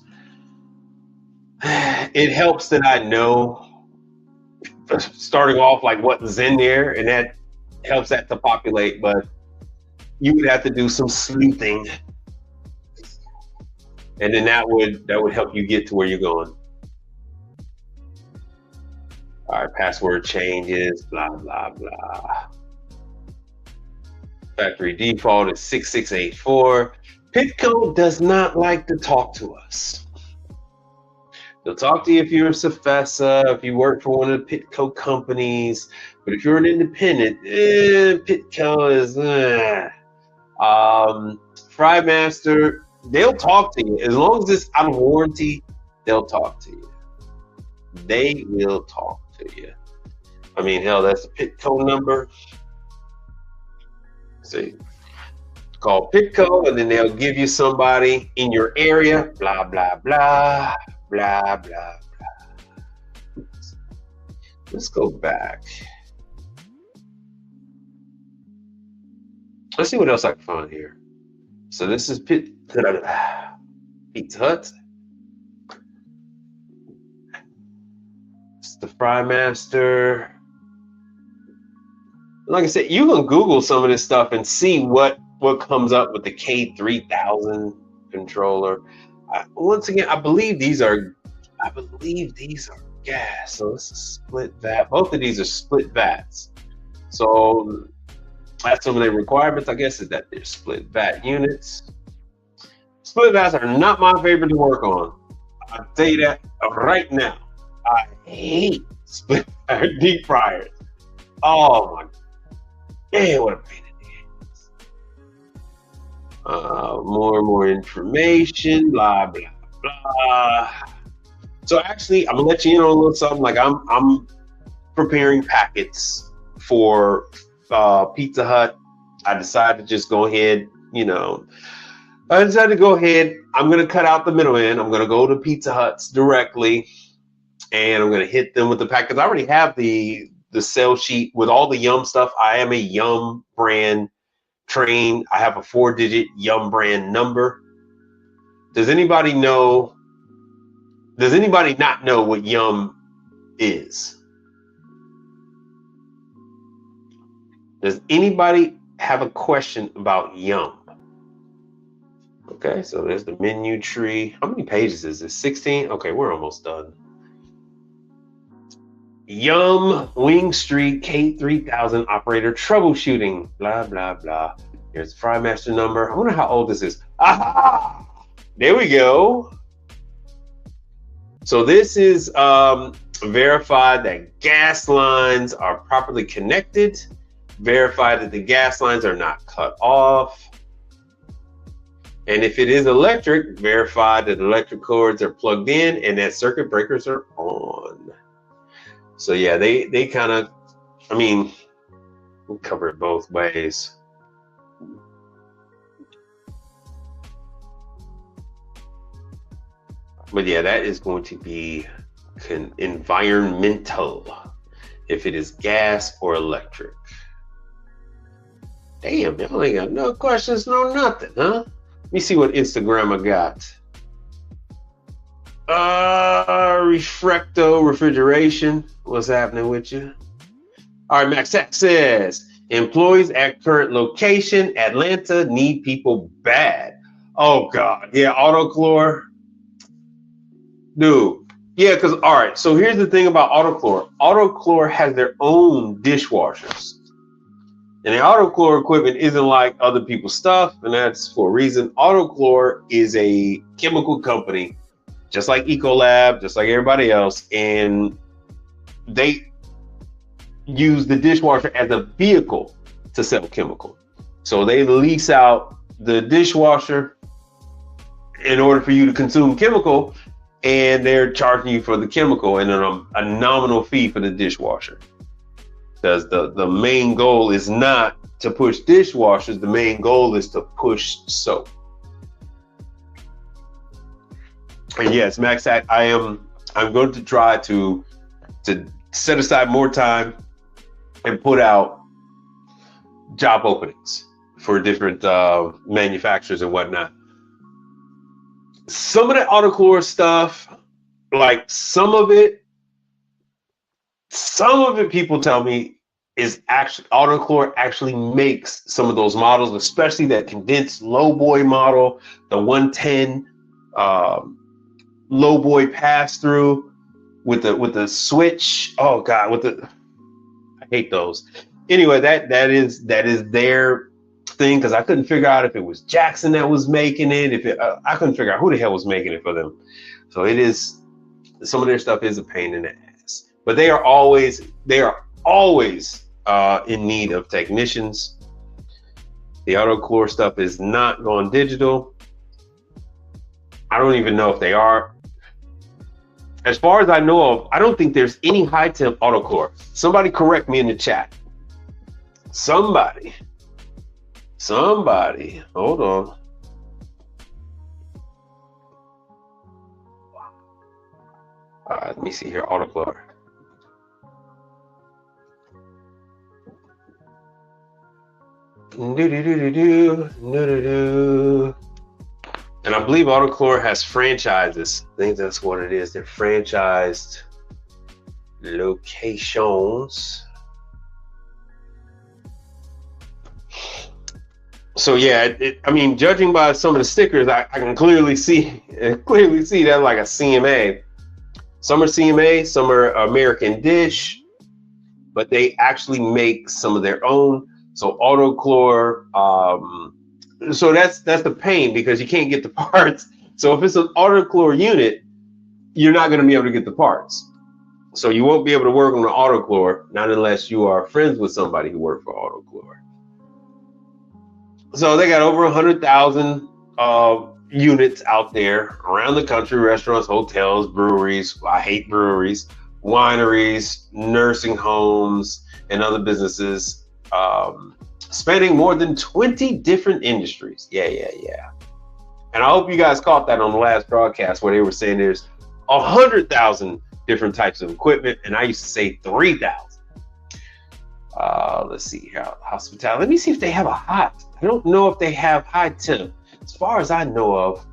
It helps that I know starting off like what's in there, and that helps that to populate. But you would have to do some sleuthing, and then that would help you get to where you're going. All right, password changes, blah blah blah. Factory default is 6684. Pitco does not like to talk to us. They'll talk to you if you're a Safesa, if you work for one of the Pitco companies, but if you're an independent, Pitco is. FryMaster, they'll talk to you as long as it's out of warranty. They'll talk to you. They will talk to you. I mean, hell, that's the Pitco number. See, call Pitco, and then they'll give you somebody in your area. Blah blah blah blah blah blah. Let's go back. Let's see what else I can find here. So this is Pizza Hut. It's the FryMaster. Like I said, you can Google some of this stuff and see what comes up with the K3000 controller. Once again, I believe these are gas. So it's a split vat. Both of these are split vats. So that's some of the requirements, I guess, is that they're split vat units. Split vats are not my favorite to work on. I'll tell you that right now. I hate split deep fryers. Oh my. Man, what a pain in the ass. More and more information, blah, blah, blah. So actually, I'm gonna let you in on a little something. Like I'm preparing packets for Pizza Hut. I decided to just go ahead, I'm gonna cut out the middleman. I'm gonna go to Pizza Huts directly, and I'm gonna hit them with the packets. I already have the sell sheet with all the Yum stuff. I am a Yum brand trained. I have a 4-digit Yum brand number. Does anybody not know what Yum is? Does anybody have a question about Yum? Okay, so there's the menu tree. How many pages is this? 16? Okay, we're almost done. Yum Wing Street K3000 operator troubleshooting. Blah, blah, blah. Here's the Frymaster number. I wonder how old this is. Aha! There we go. So this is verified that gas lines are properly connected. Verify that the gas lines are not cut off. And if it is electric, verify that electric cords are plugged in and that circuit breakers are on. So yeah, they kind of, I mean, we'll cover it both ways. But yeah, that is going to be environmental if it is gas or electric. Damn, y'all ain't got no questions, no nothing, huh? Let me see what Instagram I got. Refrecto Refrigeration. What's happening with you? All right, Max Tech says, employees at current location, Atlanta, need people bad. Oh, God. Yeah, Autochlor. Dude. Yeah, because, all right, so here's the thing about Autochlor. Autochlor has their own dishwashers. And the Autochlor equipment isn't like other people's stuff, and that's for a reason. Autochlor is a chemical company, just like Ecolab, just like everybody else, and they use the dishwasher as a vehicle to sell chemical. So they lease out the dishwasher in order for you to consume chemical, and they're charging you for the chemical and a nominal fee for the dishwasher. Because the main goal is not to push dishwashers, the main goal is to push soap. And yes, Max, I'm going to try to set aside more time and put out job openings for different manufacturers and whatnot. Some of the Autochlor stuff, like some of it people tell me is actually Autochlor actually makes some of those models, especially that condensed lowboy model, the 110 lowboy pass through with the switch. Oh God, I hate those. Anyway, that is their thing, because I couldn't figure out if it was Jackson that was making it. I couldn't figure out who the hell was making it for them. So it is, some of their stuff is a pain in the ass, but they are always in need of technicians. The Autochlor stuff is not going digital. I don't even know if they are. As far as I know of, I don't think there's any high temp Autochlor. Somebody correct me in the chat. Somebody, hold on. Let me see here, Autochlor. And I believe Autochlor has franchises. I think that's what it is. They're franchised locations. So yeah, I mean, judging by some of the stickers, I can clearly see that like a CMA. Some are CMA, some are American Dish, but they actually make some of their own. So Autochlor, so that's the pain, because you can't get the parts. So if it's an Autochlor unit, you're not going to be able to get the parts. So you won't be able to work on the Autochlor, not unless you are friends with somebody who worked for Autochlor. So they got over 100,000 units out there around the country, restaurants, hotels, breweries. I hate breweries, wineries, nursing homes, and other businesses, spanning more than 20 different industries. Yeah. And I hope you guys caught that on the last broadcast where they were saying there's 100,000 different types of equipment, and I used to say 3,000. Let's see here. Hospitality. Let me see if they have a hot. I don't know if they have high temp. As far as I know of,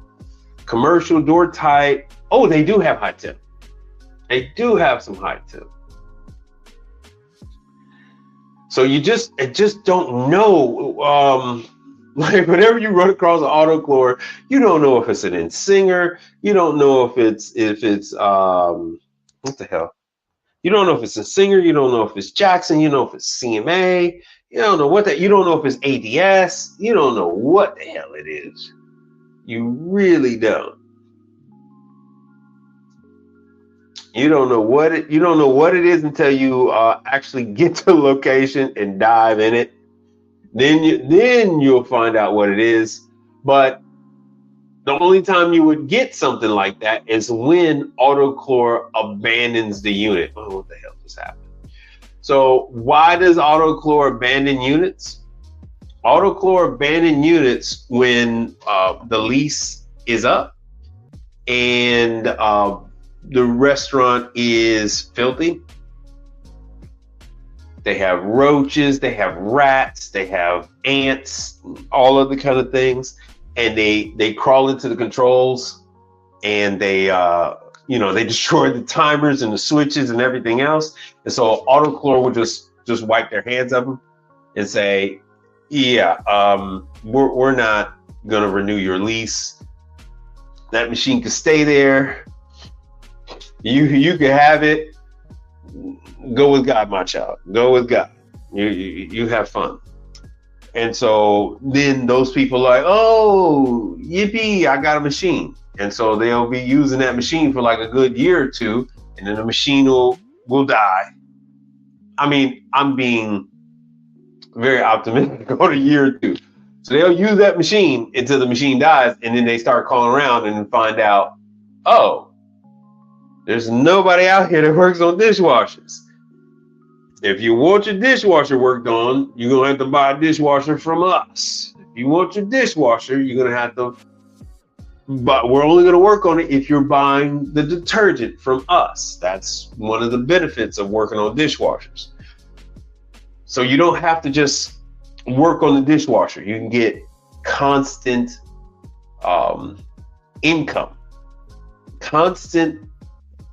commercial door type. Oh, they do have high temp. They do have some high temp. So you just don't know. Like whenever you run across an autochlor, you don't know if it's an Insinger. You don't know if it's what the hell? You don't know if it's a Singer. You don't know if it's Jackson. You know if it's CMA. You don't know what that. You don't know if it's ADS. You don't know what the hell it is. You really don't. You don't know what it is until you actually get to the location and dive in it. Then you'll find out what it is. But the only time you would get something like that is when Autochlor abandons the unit. Oh, what the hell just happened? So why does Autochlor abandon units? Autochlor abandon units when the lease is up and the restaurant is filthy. They have roaches, they have rats, they have ants, all of the kind of things, and they crawl into the controls, and they they destroy the timers and the switches and everything else. And so Autochlor will just wipe their hands of them and say, yeah, we're not gonna renew your lease. That machine can stay there. You can have it. Go with God, my child. Go with God. You have fun. And so then those people are like, oh, yippee, I got a machine. And so they'll be using that machine for like a good year or two, and then the machine will die. I mean, I'm being very optimistic on a year or two. So they'll use that machine until the machine dies, and then they start calling around and find out, oh, there's nobody out here that works on dishwashers. If you want your dishwasher worked on, you're going to have to buy a dishwasher from us. If you want your dishwasher, you're going to have to, but we're only going to work on it if you're buying the detergent from us. That's one of the benefits of working on dishwashers. So you don't have to just work on the dishwasher. You can get constant income, constant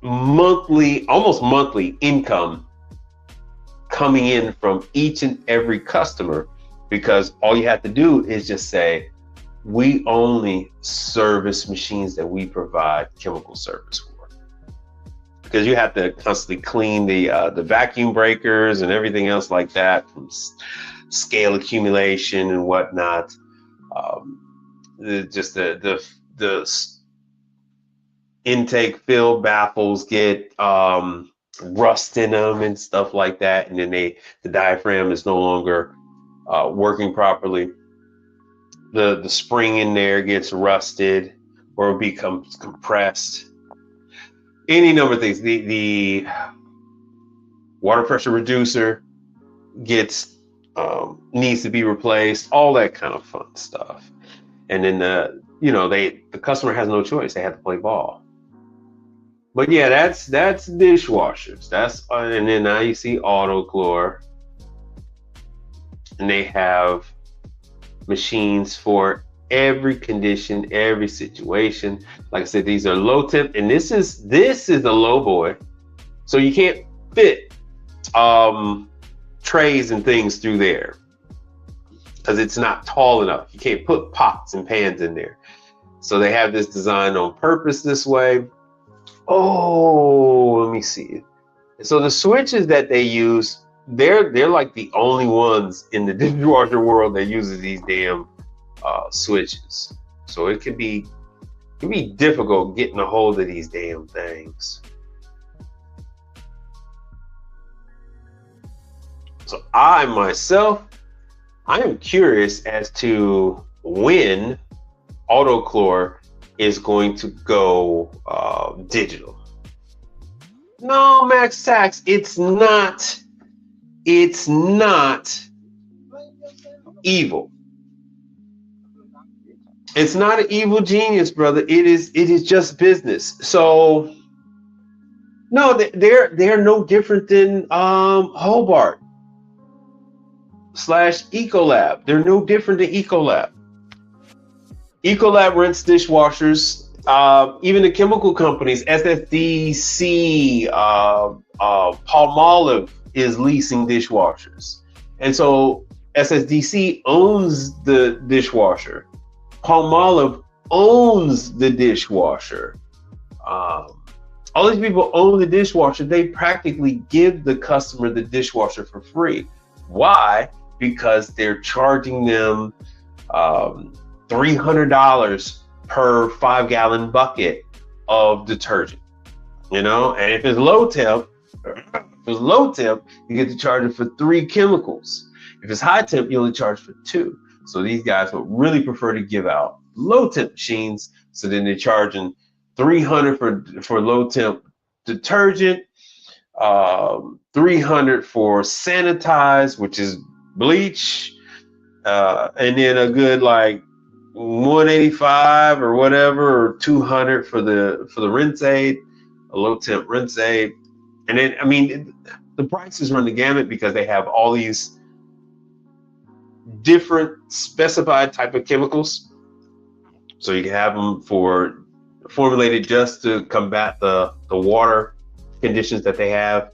monthly, almost monthly income coming in from each and every customer, because all you have to do is just say, we only service machines that we provide chemical service for. Because you have to constantly clean the vacuum breakers and everything else like that, from scale accumulation and whatnot. The intake fill baffles get rust in them and stuff like that, and then the diaphragm is no longer working properly. The spring in there gets rusted or becomes compressed. Any number of things. The water pressure reducer needs to be replaced. All that kind of fun stuff. And then the customer has no choice. They have to play ball. But yeah, that's dishwashers. And then now you see Autochlor, and they have machines for every condition, every situation. Like I said, these are low temp, and this is a low boy, so you can't fit trays and things through there because it's not tall enough. You can't put pots and pans in there. So they have this designed on purpose this way. Oh, let me see. So the switches that they use, they're like the only ones in the dishwasher world that uses these damn switches. So it can be difficult getting a hold of these damn things. So I am curious as to when Autochlor is going to go digital. No, Max Tax, it's not evil. It's not an evil genius, brother. It is just business. So no, they're no different than Hobart. Ecolab. They're no different than Ecolab. Ecolab rents dishwashers. Even the chemical companies, SSDC, Palmolive is leasing dishwashers. And so SSDC owns the dishwasher. Palmolive owns the dishwasher. All these people own the dishwasher. They practically give the customer the dishwasher for free. Why? Because they're charging them $300 per 5-gallon bucket of detergent. And if it's low temp, you get to charge it for 3 chemicals. If it's high temp, you only charge for 2. So these guys would really prefer to give out low temp machines. So then they're charging $300 for low temp detergent, $300 for sanitize, which is bleach, and then a good like $185 or whatever, or $200 for the rinse aid, a low temp rinse aid. And then the prices run the gamut because they have all these different specified type of chemicals. So you can have them for formulated just to combat the water conditions that they have,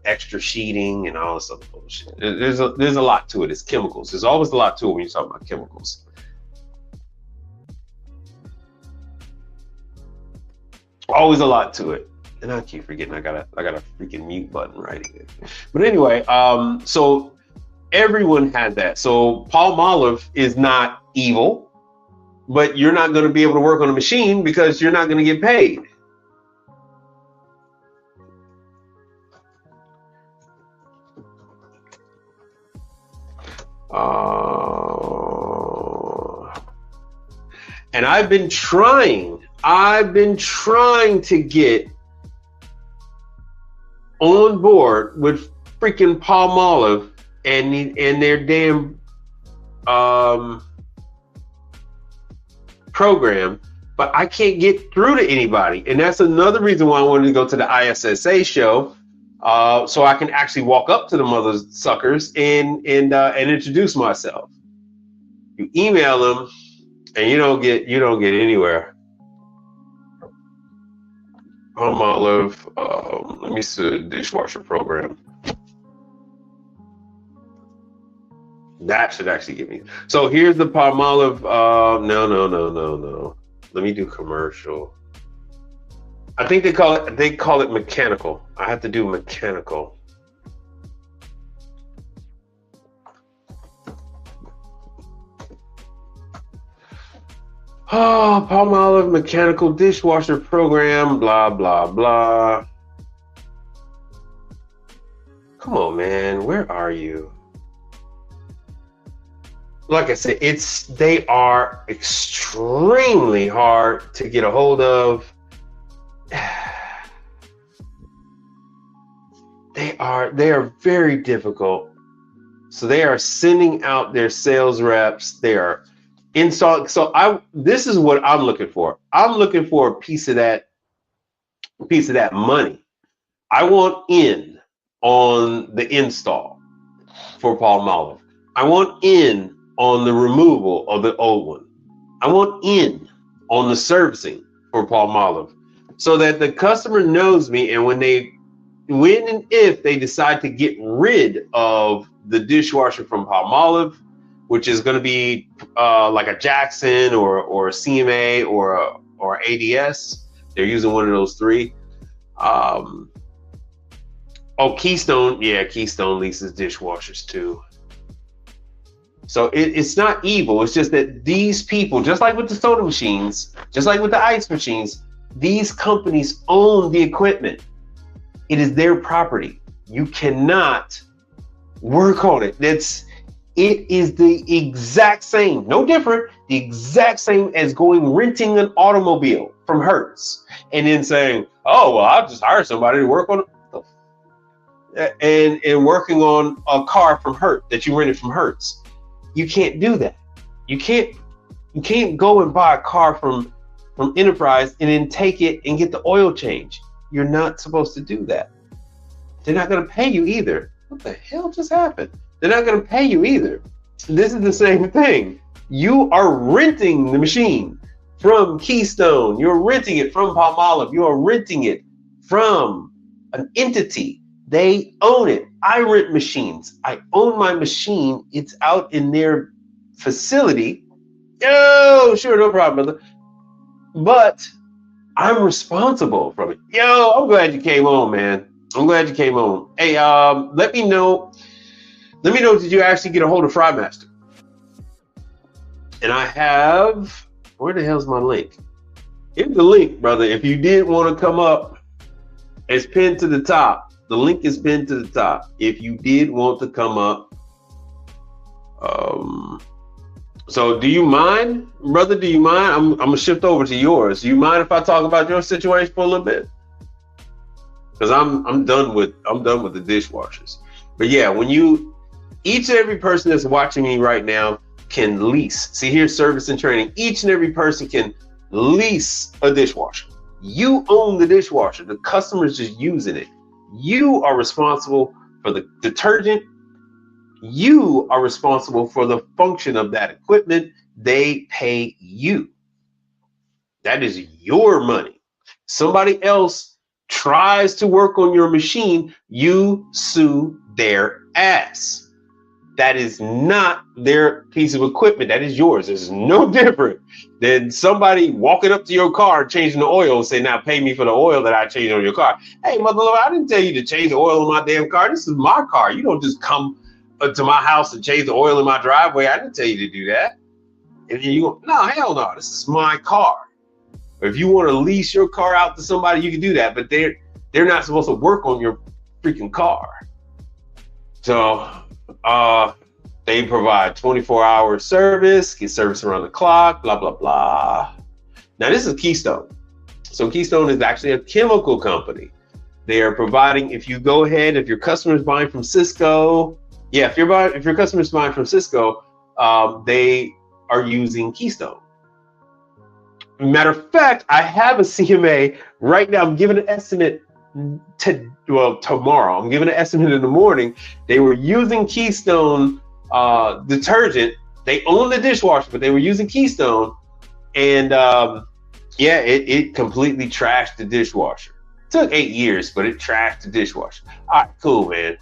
extra sheeting and all this other bullshit. There's a lot to it. It's chemicals. There's always a lot to it when you talk about chemicals. Always a lot to it. And I keep forgetting I got a freaking mute button right here. But anyway, so everyone has that. So Palmolive is not evil, but you're not going to be able to work on a machine because you're not going to get paid. And I've been trying to get on board with freaking Palmolive and their damn program, but I can't get through to anybody. And that's another reason why I wanted to go to the ISSA show, so I can actually walk up to the mother suckers and introduce myself. You email them and you don't get anywhere. Palmolive, let me see the dishwasher program. That should actually give me. So here's the Palmolive. No. Let me do commercial. I think they call it mechanical. I have to do mechanical. Oh, Palmolive mechanical dishwasher program, blah, blah, blah. Come on, man. Where are you? Like I said, they are extremely hard to get a hold of. They are very difficult. So they are sending out their sales reps. They are installing. So this is what I'm looking for. I'm looking for a piece of that money. I want in on the install for Palmolive. I want in on the removal of the old one. I want in on the servicing for Palmolive, so that the customer knows me, and when and if they decide to get rid of the dishwasher from Palmolive, which is going to be like a Jackson or a CMA or ADS, they're using one of those 3. Keystone, Keystone leases dishwashers too. So it's not evil. It's just that these people, just like with the soda machines, just like with the ice machines, these companies own the equipment. It is their property. You cannot work on it. It is the exact same, no different, the exact same as renting an automobile from Hertz and then saying, oh, well, I'll just hire somebody to work on it. And working on a car from Hertz that you rented from Hertz. You can't do that. You can't go and buy a car from Enterprise and then take it and get the oil change. You're not supposed to do that. They're not going to pay you either. What the hell just happened? they're not going to pay you either. This is the same thing. You are renting the machine from Keystone. You're renting it from Palmolive. You are renting it from an entity. They own it. I rent machines. I own my machine. It's out in their facility. Yo, sure, no problem, brother. But I'm responsible from it. Yo, I'm glad you came on, man. I'm glad you came on. Hey, let me know. Let me know, did you actually get a hold of Frymaster? And I have, where the hell's my link? Here's the link, brother. If you did want to come up, it's pinned to the top. The link is pinned to the top. If you did want to come up. So do you mind, brother? Do you mind? I'm gonna shift over to yours. Do you mind if I talk about your situation for a little bit? Because I'm done with the dishwashers. But yeah, when each and every person that's watching me right now can lease. See, here's service and training. Each and every person can lease a dishwasher. You own the dishwasher. The customer's just using it. You are responsible for the detergent. You are responsible for the function of that equipment. They pay you. That is your money. Somebody else tries to work on your machine, you sue their ass. That is not their piece of equipment. That is yours. It's no different than somebody walking up to your car, changing the oil, and saying, now pay me for the oil that I changed on your car. Hey, mother, I didn't tell you to change the oil on my damn car. This is my car. You don't just come to my house and change the oil in my driveway. I didn't tell you to do that. And then you go, no, hell no, this is my car. Or if you want to lease your car out to somebody, you can do that, but they're not supposed to work on your freaking car. So they provide 24-hour service, get service around the clock, blah, blah, blah. Now this is Keystone. So Keystone is actually a chemical company. They are providing, if you go ahead, if your customer is buying from Cisco, yeah, if your customer is buying from Cisco, they are using Keystone. Matter of fact, I have a CMA right now. I'm giving an estimate tomorrow. I'm giving an estimate in the morning. They were using Keystone detergent. They own the dishwasher, but they were using Keystone, and yeah, it completely trashed the dishwasher. It took 8 years, but it trashed the dishwasher. All right, cool, man.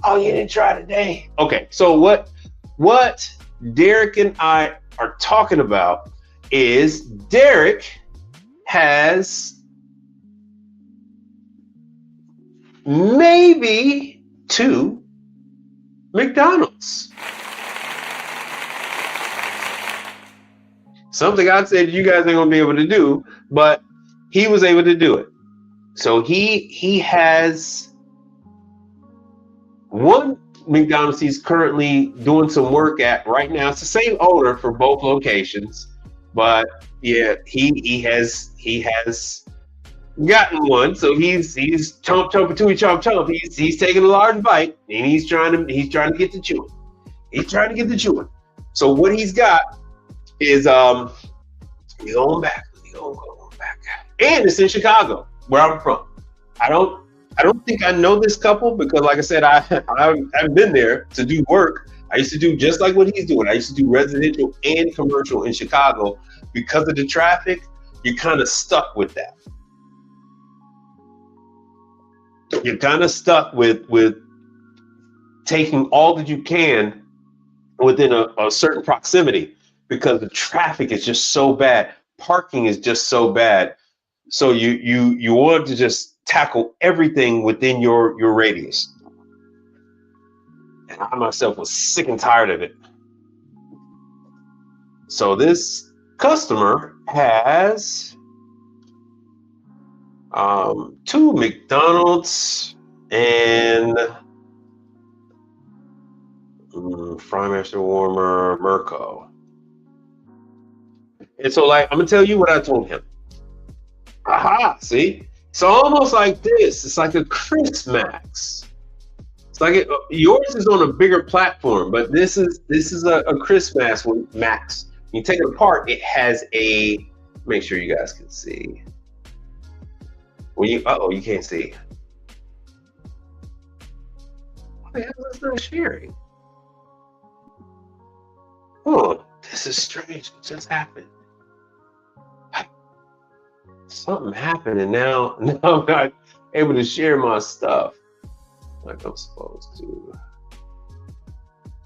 Oh, you didn't try today? Okay, so what Derek and I are talking about is Derek has maybe 2 McDonald's. Something I said you guys ain't gonna be able to do, but he was able to do it. So he has 1 McDonald's he's currently doing some work at right now. It's the same owner for both locations, but yeah, he has gotten one. So he's chomp chomp. He's taking a large bite and he's trying to get the chewing. He's trying to get the chewing. So what he's got is he's going back. And it's in Chicago, where I'm from. I don't think I know this couple because, like I said, I haven't been there to do work. I used to do just like what he's doing. I used to do residential and commercial in Chicago. Because of the traffic, you're kind of stuck with that. You're kind of stuck with taking all that you can within a certain proximity because the traffic is just so bad. Parking is just so bad. So you want to just tackle everything within your radius. And I myself was sick and tired of it. So this customer has 2 McDonald's and Frymaster Warmer Merco. And so, like, I'm gonna tell you what I told him. Aha, see? It's almost like this. It's like a Chris Max. It's like yours is on a bigger platform, but this is a Chris Max with Max. You take it apart, it has a, make sure you guys can see. When you can't see. What the hell is that sharing? this is strange. What just happened? Something happened, and now I'm not able to share my stuff like I'm supposed to.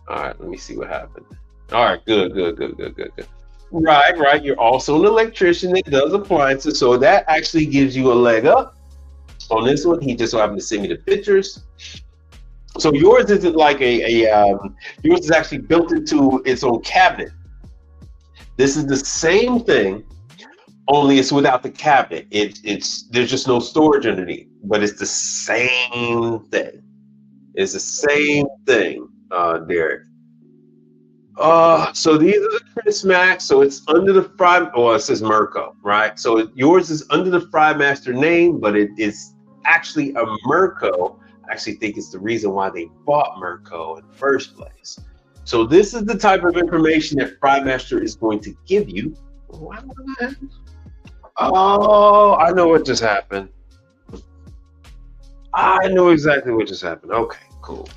All right, let me see what happened. All right, good. Right. You're also an electrician that does appliances, so that actually gives you a leg up on this one. He just so happened to send me the pictures. So yours isn't like yours is actually built into its own cabinet. This is the same thing, only it's without the cabinet. It's there's just no storage underneath, but it's the same thing. It's the same thing, Derek. So these are the Chris Max. So it's under the Fry. Oh, it says Mirco, right? So yours is under the Frymaster name, but it is actually a Mirco. I actually think it's the reason why they bought Mirco in the first place. So this is the type of information that Frymaster is going to give you. Oh, I know what just happened. I know exactly what just happened. Okay, cool.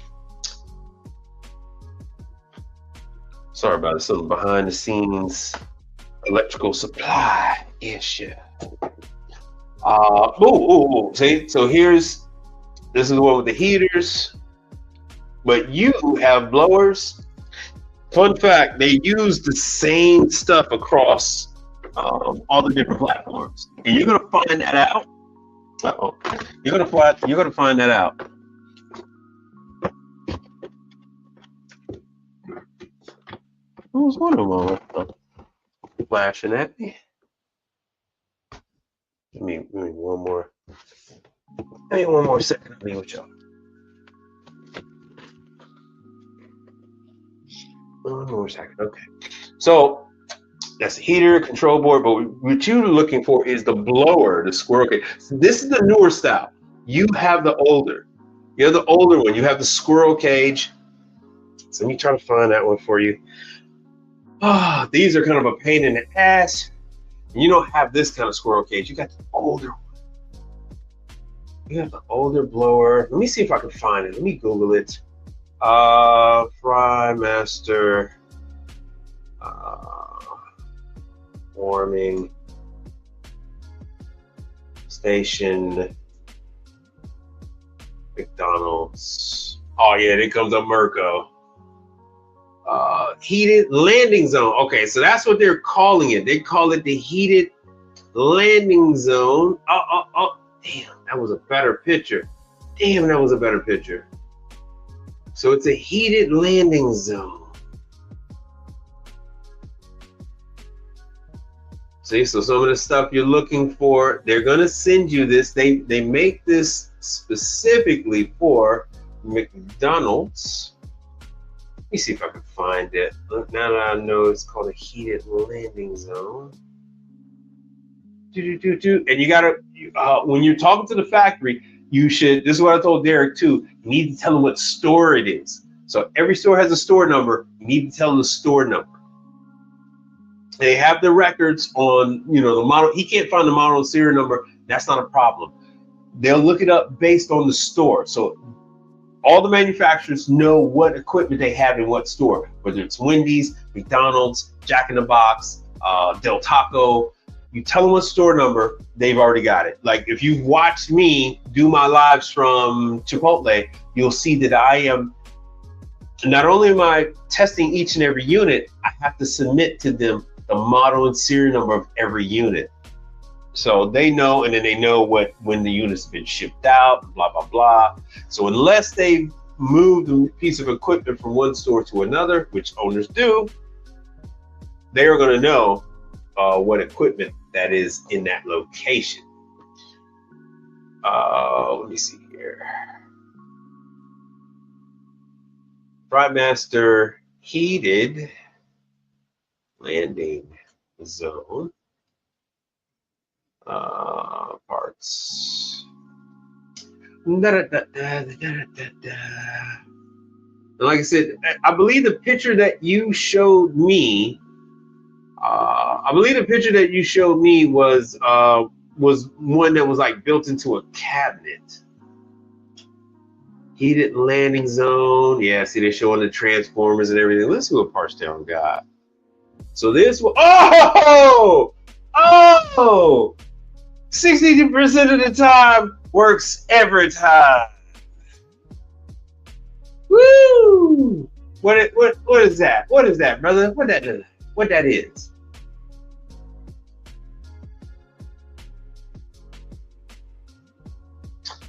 Sorry about it. Something behind the scenes electrical supply issue. See, so this is the one with the heaters, but you have blowers. Fun fact, they use the same stuff across all the different platforms. And you're gonna find that out. You're gonna find that out. What was one of them flashing at me? Give me one more. Give me one more second to be with y'all. One more second. Okay. So that's the heater, control board, but what you're looking for is the blower, the squirrel cage. So this is the newer style. You have the older. You have the older one. You have the squirrel cage. So let me try to find that one for you. These are kind of a pain in the ass. You don't have this kind of squirrel cage. You got the older one. You have the older blower. Let me see if I can find it. Let me Google it. Frymaster warming station McDonald's. Oh yeah, it comes up Mirco. Heated landing zone. Okay, so that's what they're calling it. They call it the heated landing zone. Oh, damn, that was a better picture. So it's a heated landing zone. See, so some of the stuff you're looking for, they're gonna send you this. They make this specifically for McDonald's. Let me see if I can find it. Now that I know it's called a heated landing zone. And you gotta, when you're talking to the factory, you should, this is what I told Derek too, you need to tell them what store it is. So every store has a store number, you need to tell them the store number. They have the records on, the model. He can't find the model and serial number, that's not a problem. They'll look it up based on the store. So all the manufacturers know what equipment they have in what store, whether it's Wendy's, McDonald's, Jack in the Box, Del Taco. You tell them what store number, they've already got it. Like if you've watched me do my lives from Chipotle, you'll see that I am, not only am I testing each and every unit, I have to submit to them the model and serial number of every unit. So they know, and then they know when the unit's been shipped out, blah, blah, blah. So unless they've moved a piece of equipment from one store to another, which owners do, they are gonna know what equipment that is in that location. Let me see here. Frymaster heated landing zone. Parts. And like I said, I believe the picture that you showed me, was one that was like built into a cabinet. Heated landing zone. Yeah, see, they're showing the transformers and everything. Let's see what Parts Town got. So this will, 60% of the time works every time. Woo! What is that? What is that, brother? What that is?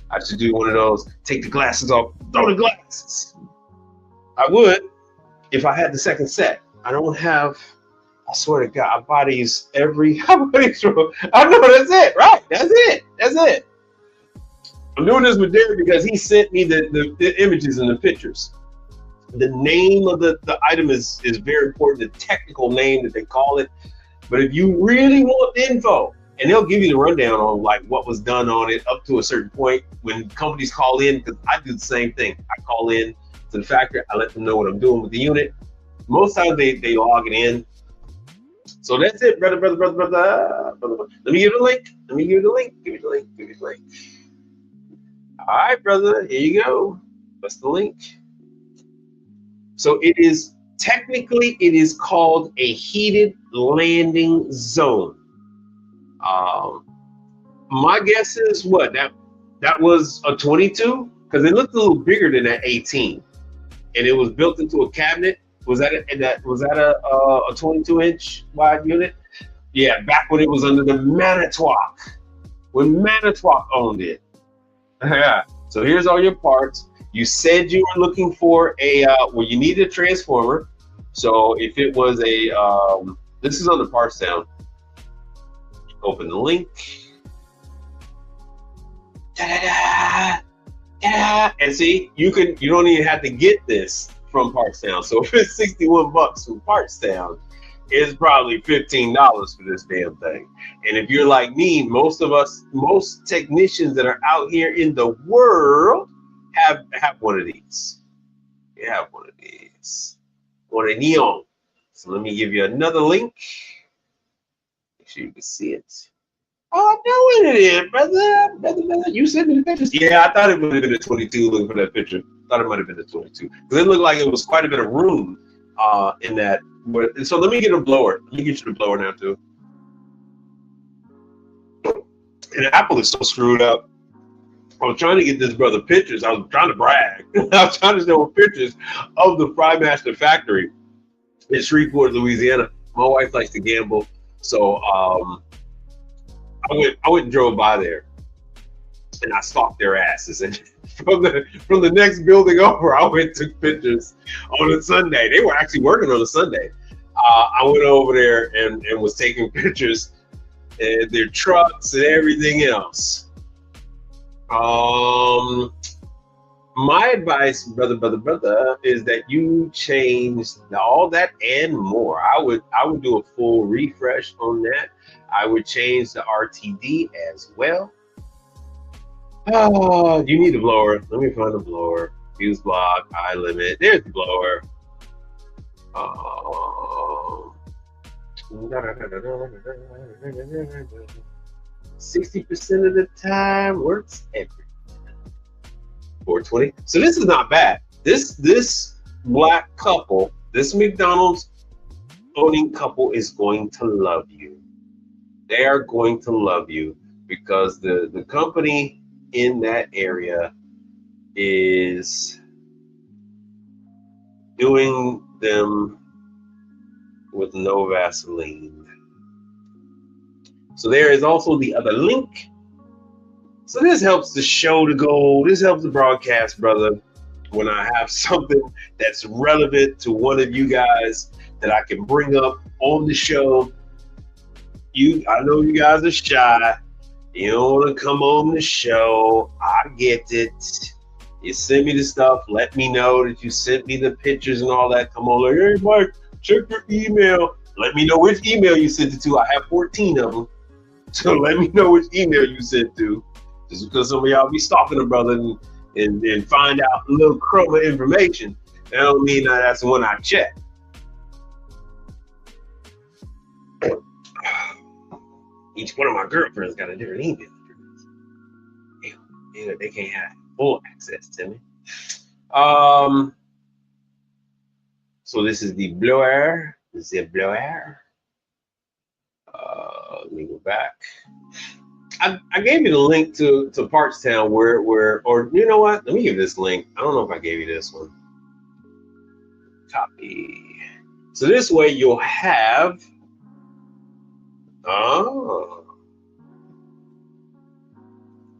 I should do one of those. Take the glasses off. Throw the glasses. I would if I had the second set. I don't have. I swear to God, I buy these every. I know that's it, right? That's it. I'm doing this with Derek because he sent me the images and the pictures. The name of the item is very important, the technical name that they call it. But if you really want the info, and they'll give you the rundown on like what was done on it up to a certain point when companies call in, because I do the same thing. I call in to the factory, I let them know what I'm doing with the unit. Most times they log it in. So that's it, brother. Let me give you the link. Give me the link. All right, brother, here you go. That's the link. So it is called a heated landing zone. My guess is what that was a 22 because it looked a little bigger than that 18, and it was built into a cabinet. Was that a 22-inch wide unit? Yeah, back when it was under the Manitowoc, when Manitowoc owned it. Yeah. So here's all your parts. You said you were looking for you need a transformer. So if it was this is on the parts down. Open the link. And see, you don't even have to get this from Partstown. So if it's $61 from Partstown, it's probably $15 for this damn thing. And if you're like me, most technicians that are out here in the world have one of these. You have one of these. One of neon. So let me give you another link. Make sure you can see it. Oh, I know what it is, brother. You sent me the pictures. Yeah, I thought it would have been a 22 looking for that picture. Thought it might have been a 22. Because it looked like it was quite a bit of room in that. But so let me get a blower. Let me get you the blower now too. And Apple is so screwed up. I was trying to get this brother pictures. I was trying to brag. I was trying to show pictures of the Frymaster factory in Shreveport, Louisiana. My wife likes to gamble, so I went and drove by there, and I stalked their asses. And from the next building over, I went and took pictures on a Sunday. They were actually working on a Sunday. I went over there and was taking pictures and their trucks and everything else. My advice, brother, is that you change all that and more. I would do a full refresh on that. I would change the RTD as well. Oh, you need a blower. Let me find a blower. Fuse block, high limit. There's the blower. 60% of the time works every time. 420. So this is not bad. This black couple, this McDonald's owning couple is going to love you. They are going to love you because the company in that area is doing them with no Vaseline. So there is also the other link. So this helps the show to go. This helps the broadcast, brother. When I have something that's relevant to one of you guys that I can bring up on the show. I know you guys are shy. You don't want to come on the show. I get it. You send me the stuff. Let me know that you sent me the pictures and all that. Come on, like, hey, Mike, check your email. Let me know which email you sent it to. I have 14 of them. So let me know which email you sent to. Just because some of y'all be stalking a brother and find out a little crumb of information. That don't mean that that's the one I check. Each one of my girlfriends got a different email address. They can't have full access to me. So this is the blower. the blower. Let me go back. I gave you the link to Partstown or you know what? Let me give this link. I don't know if I gave you this one. Copy. So this way you'll have.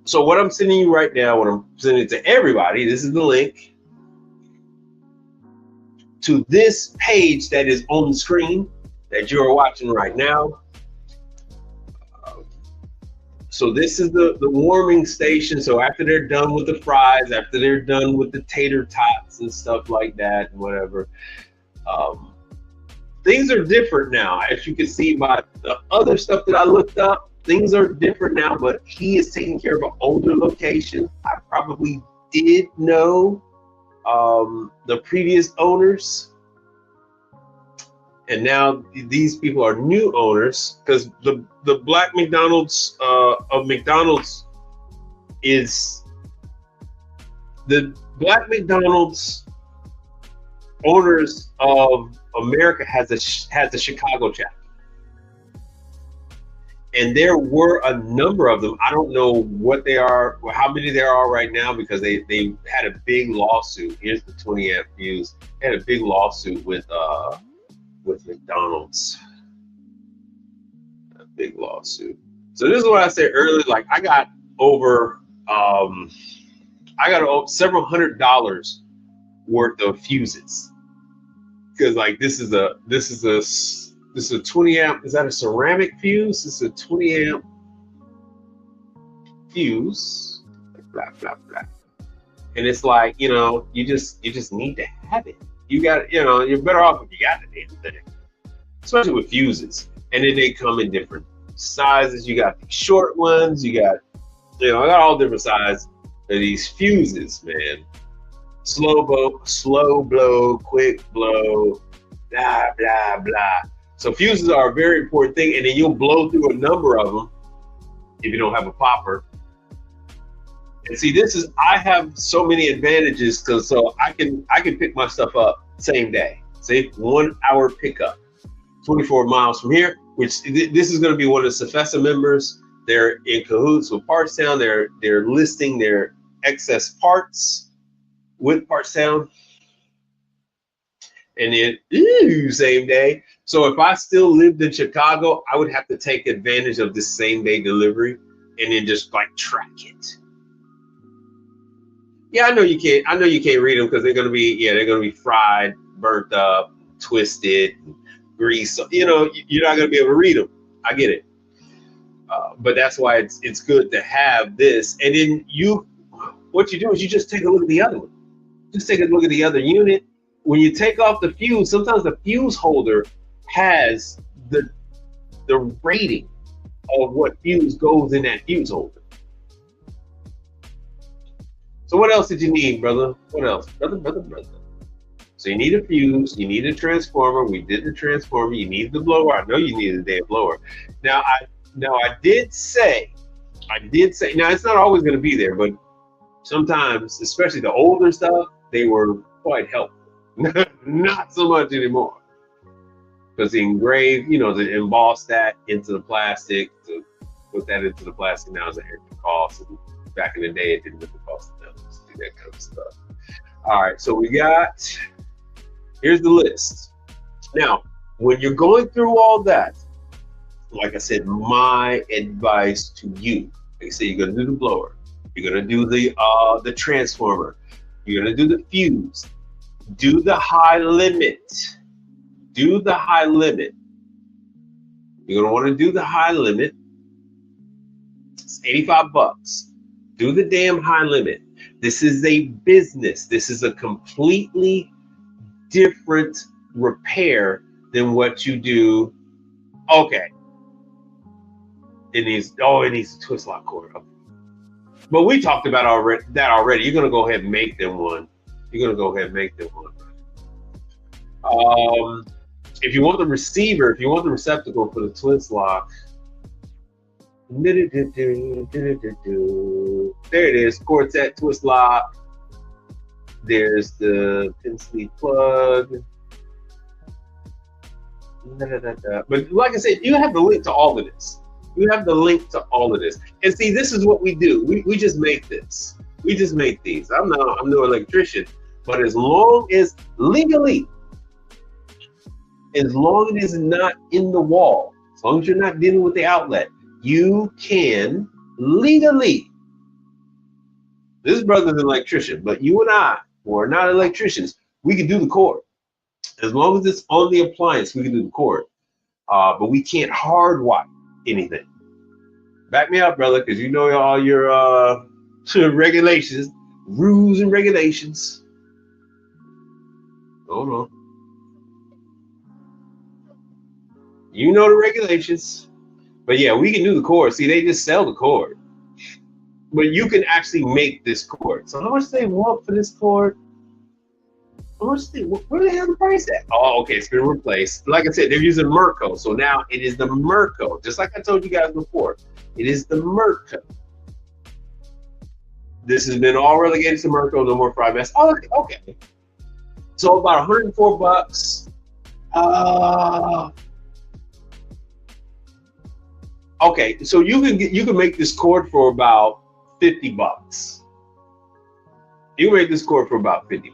So what I'm sending you right now, what I'm sending it to everybody, this is the link to this page that is on the screen that you are watching right now. So this is the warming station. So after they're done with the fries, after they're done with the tater tots and stuff like that, and whatever, things are different now. As you can see by the other stuff that I looked up, things are different now, but he is taking care of an older location. I probably did know the previous owners. And now these people are new owners because the Black McDonald's of McDonald's is the Black McDonald's owners of America has a Chicago chapter. And there were a number of them. I don't know what they are, or how many there are right now, because they had a big lawsuit. Here's the 20 amp fuse. They had a big lawsuit with McDonald's. A big lawsuit. So this is what I said earlier. Like I got over several $100s worth of fuses. Because like this is a 20 amp. Is that a ceramic fuse? This is a 20 amp fuse. Blah blah blah. And it's like, you know, you just need to have it. You got, you know, you're better off if you got the damn thing. Especially with fuses. And then they come in different sizes. You got the short ones, you got, you know, I got all different sizes of these fuses, man. Slow blow, quick blow, blah, blah, blah. So fuses are a very important thing, and then you'll blow through a number of them if you don't have a popper. And see, I have so many advantages because so I can pick my stuff up same day. Say 1 hour pickup, 24 miles from here. Which this is going to be one of the Cefesa members. They're in cahoots with Partstown. They're listing their excess parts with Partstown. And then same day. So if I still lived in Chicago, I would have to take advantage of this same day delivery and then just like track it. Yeah, I know you can't read them because they're gonna be fried, burnt up, twisted, greased. You know, you're not gonna be able to read them. I get it, but that's why it's good to have this. And then what you do is you just take a look at the other one. Just take a look at the other unit. When you take off the fuse, sometimes the fuse holder has the rating of what fuse goes in that fuse holder. So what else did you need, brother? What else? Brother. So you need a fuse, you need a transformer. We did the transformer, you need the blower. I know you need a damn blower. Now I did say, now it's not always gonna be there, but sometimes, especially the older stuff, they were quite helpful. Not so much anymore. Because the engrave, you know, to emboss that into the plastic, to put that into the plastic now is an extra cost. And back in the day, it didn't really cost enough to do that kind of stuff. All right, so here's the list. Now, when you're going through all that, like I said, my advice to you, like I say, you're gonna do the blower, you're gonna do the transformer, you're gonna do the fuse, do the high limit. Do the high limit. You're gonna want to do the high limit. It's $85. Do the damn high limit. This is a business. This is a completely different repair than what you do. Okay. It needs a twist lock cord. But we talked about that already. You're gonna go ahead and make them one. If you want the receiver, if you want the receptacle for the twist lock, there it is, Quartet twist lock. There's the pin sleeve plug. But like I said, you have the link to all of this. You have the link to all of this. And see, this is what we do. We just make this. We just make these. I'm no electrician, but as long as legally, as long as it's not in the wall, as long as you're not dealing with the outlet, you can legally. This brother's an electrician, but you and I, who are not electricians, we can do the cord. As long as it's on the appliance, we can do the cord. But we can't hardwire anything. Back me up, brother, because you know all your regulations, rules and regulations. Hold on. You know the regulations. But yeah, we can do the cord. See, they just sell the cord. But you can actually make this cord. So how much do they want for this cord? How much where the hell the price at? Oh, okay, it's been replaced. Like I said, they're using Merco. So now it is the Merco. Just like I told you guys before. It is the Merco. This has been all relegated to Merco, no more fry mess. Oh, okay. So about $104. Okay, so you can make this cord for about $50. You can make this cord for about $50.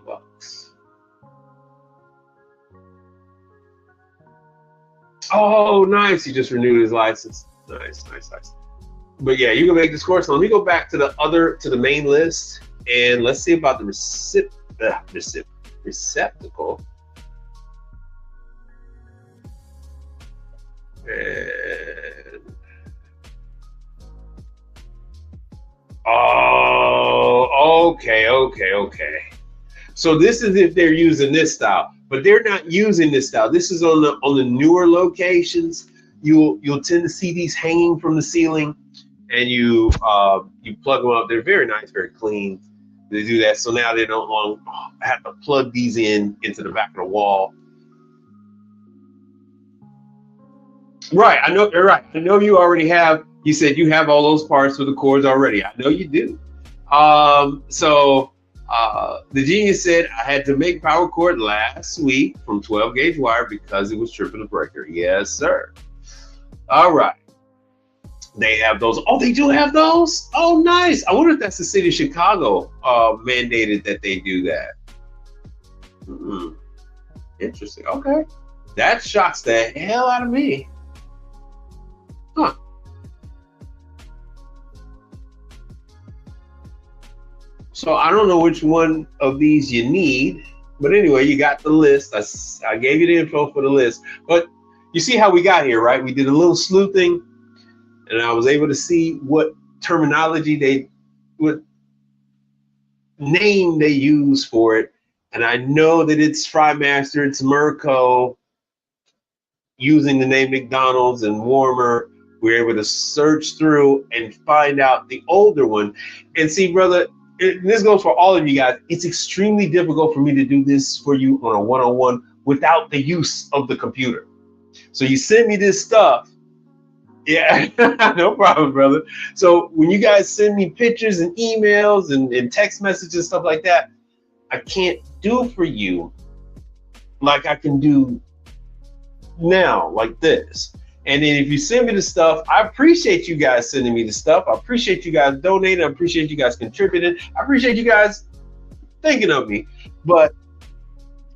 Oh, nice! He just renewed his license. Nice. But yeah, you can make this cord. So let me go back to the main list, and let's see about the receptacle. And oh, okay. So this is if they're using this style, but they're not using this style. This is on the newer locations. You'll tend to see these hanging from the ceiling, and you plug them up. They're very nice, very clean. They do that, so now they don't long have to plug these into the back of the wall. Right, I know you're right. I know you already have. You said you have all those parts for the cords already. I know you do. The genius said I had to make power cord last week from 12 gauge wire because it was tripping the breaker. Yes, sir. All right. They have those. Oh, they do have those? Oh, nice. I wonder if that's the city of Chicago mandated that they do that. Interesting. Okay. That shocks the hell out of me. Huh. So I don't know which one of these you need, but anyway, you got the list. I gave you the info for the list, but you see how we got here, right? We did a little sleuthing, and I was able to see what terminology what name they use for it, and I know that it's Frymaster, it's Merco, using the name McDonald's and Warmer. We're able to search through and find out the older one, and see, brother. This goes for all of you guys. It's extremely difficult for me to do this for you on a one-on-one without the use of the computer. So you send me this stuff. Yeah, no problem, brother. So when you guys send me pictures and emails and text messages and stuff like that, I can't do for you like I can do now, like this. And then if you send me the stuff, I appreciate you guys sending me the stuff. I appreciate you guys donating. I appreciate you guys contributing. I appreciate you guys thinking of me. But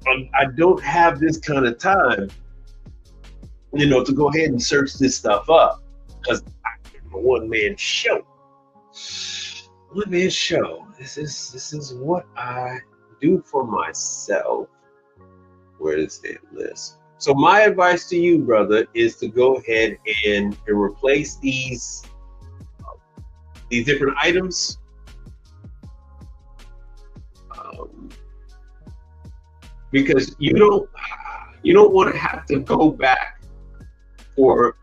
I don't have this kind of time, to go ahead and search this stuff up, because I'm a one-man show. One-man show. This is what I do for myself. Where is that list? So my advice to you, brother, is to go ahead and replace these different items. Because you don't want to have to go back for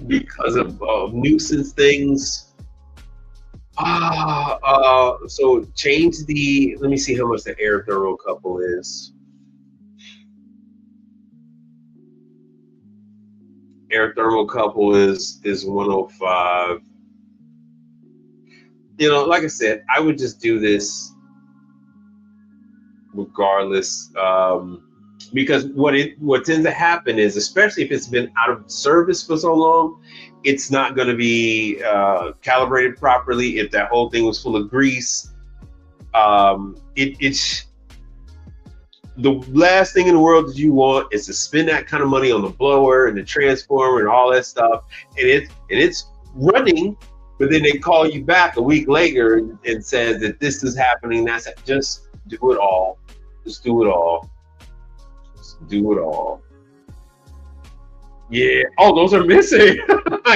because of nuisance things. So change let me see how much the air thermocouple is. Air thermocouple is 105. Like I said, I would just do this regardless. because what tends to happen is, especially if it's been out of service for so long, it's not going to be calibrated properly. If that whole thing was full of grease, it's the last thing in the world that you want is to spend that kind of money on the blower and the transformer and all that stuff, and it's running, but then they call you back a week later and says that this is happening. Just do it all. Just do it all. Just do it all. Yeah. Oh, those are missing.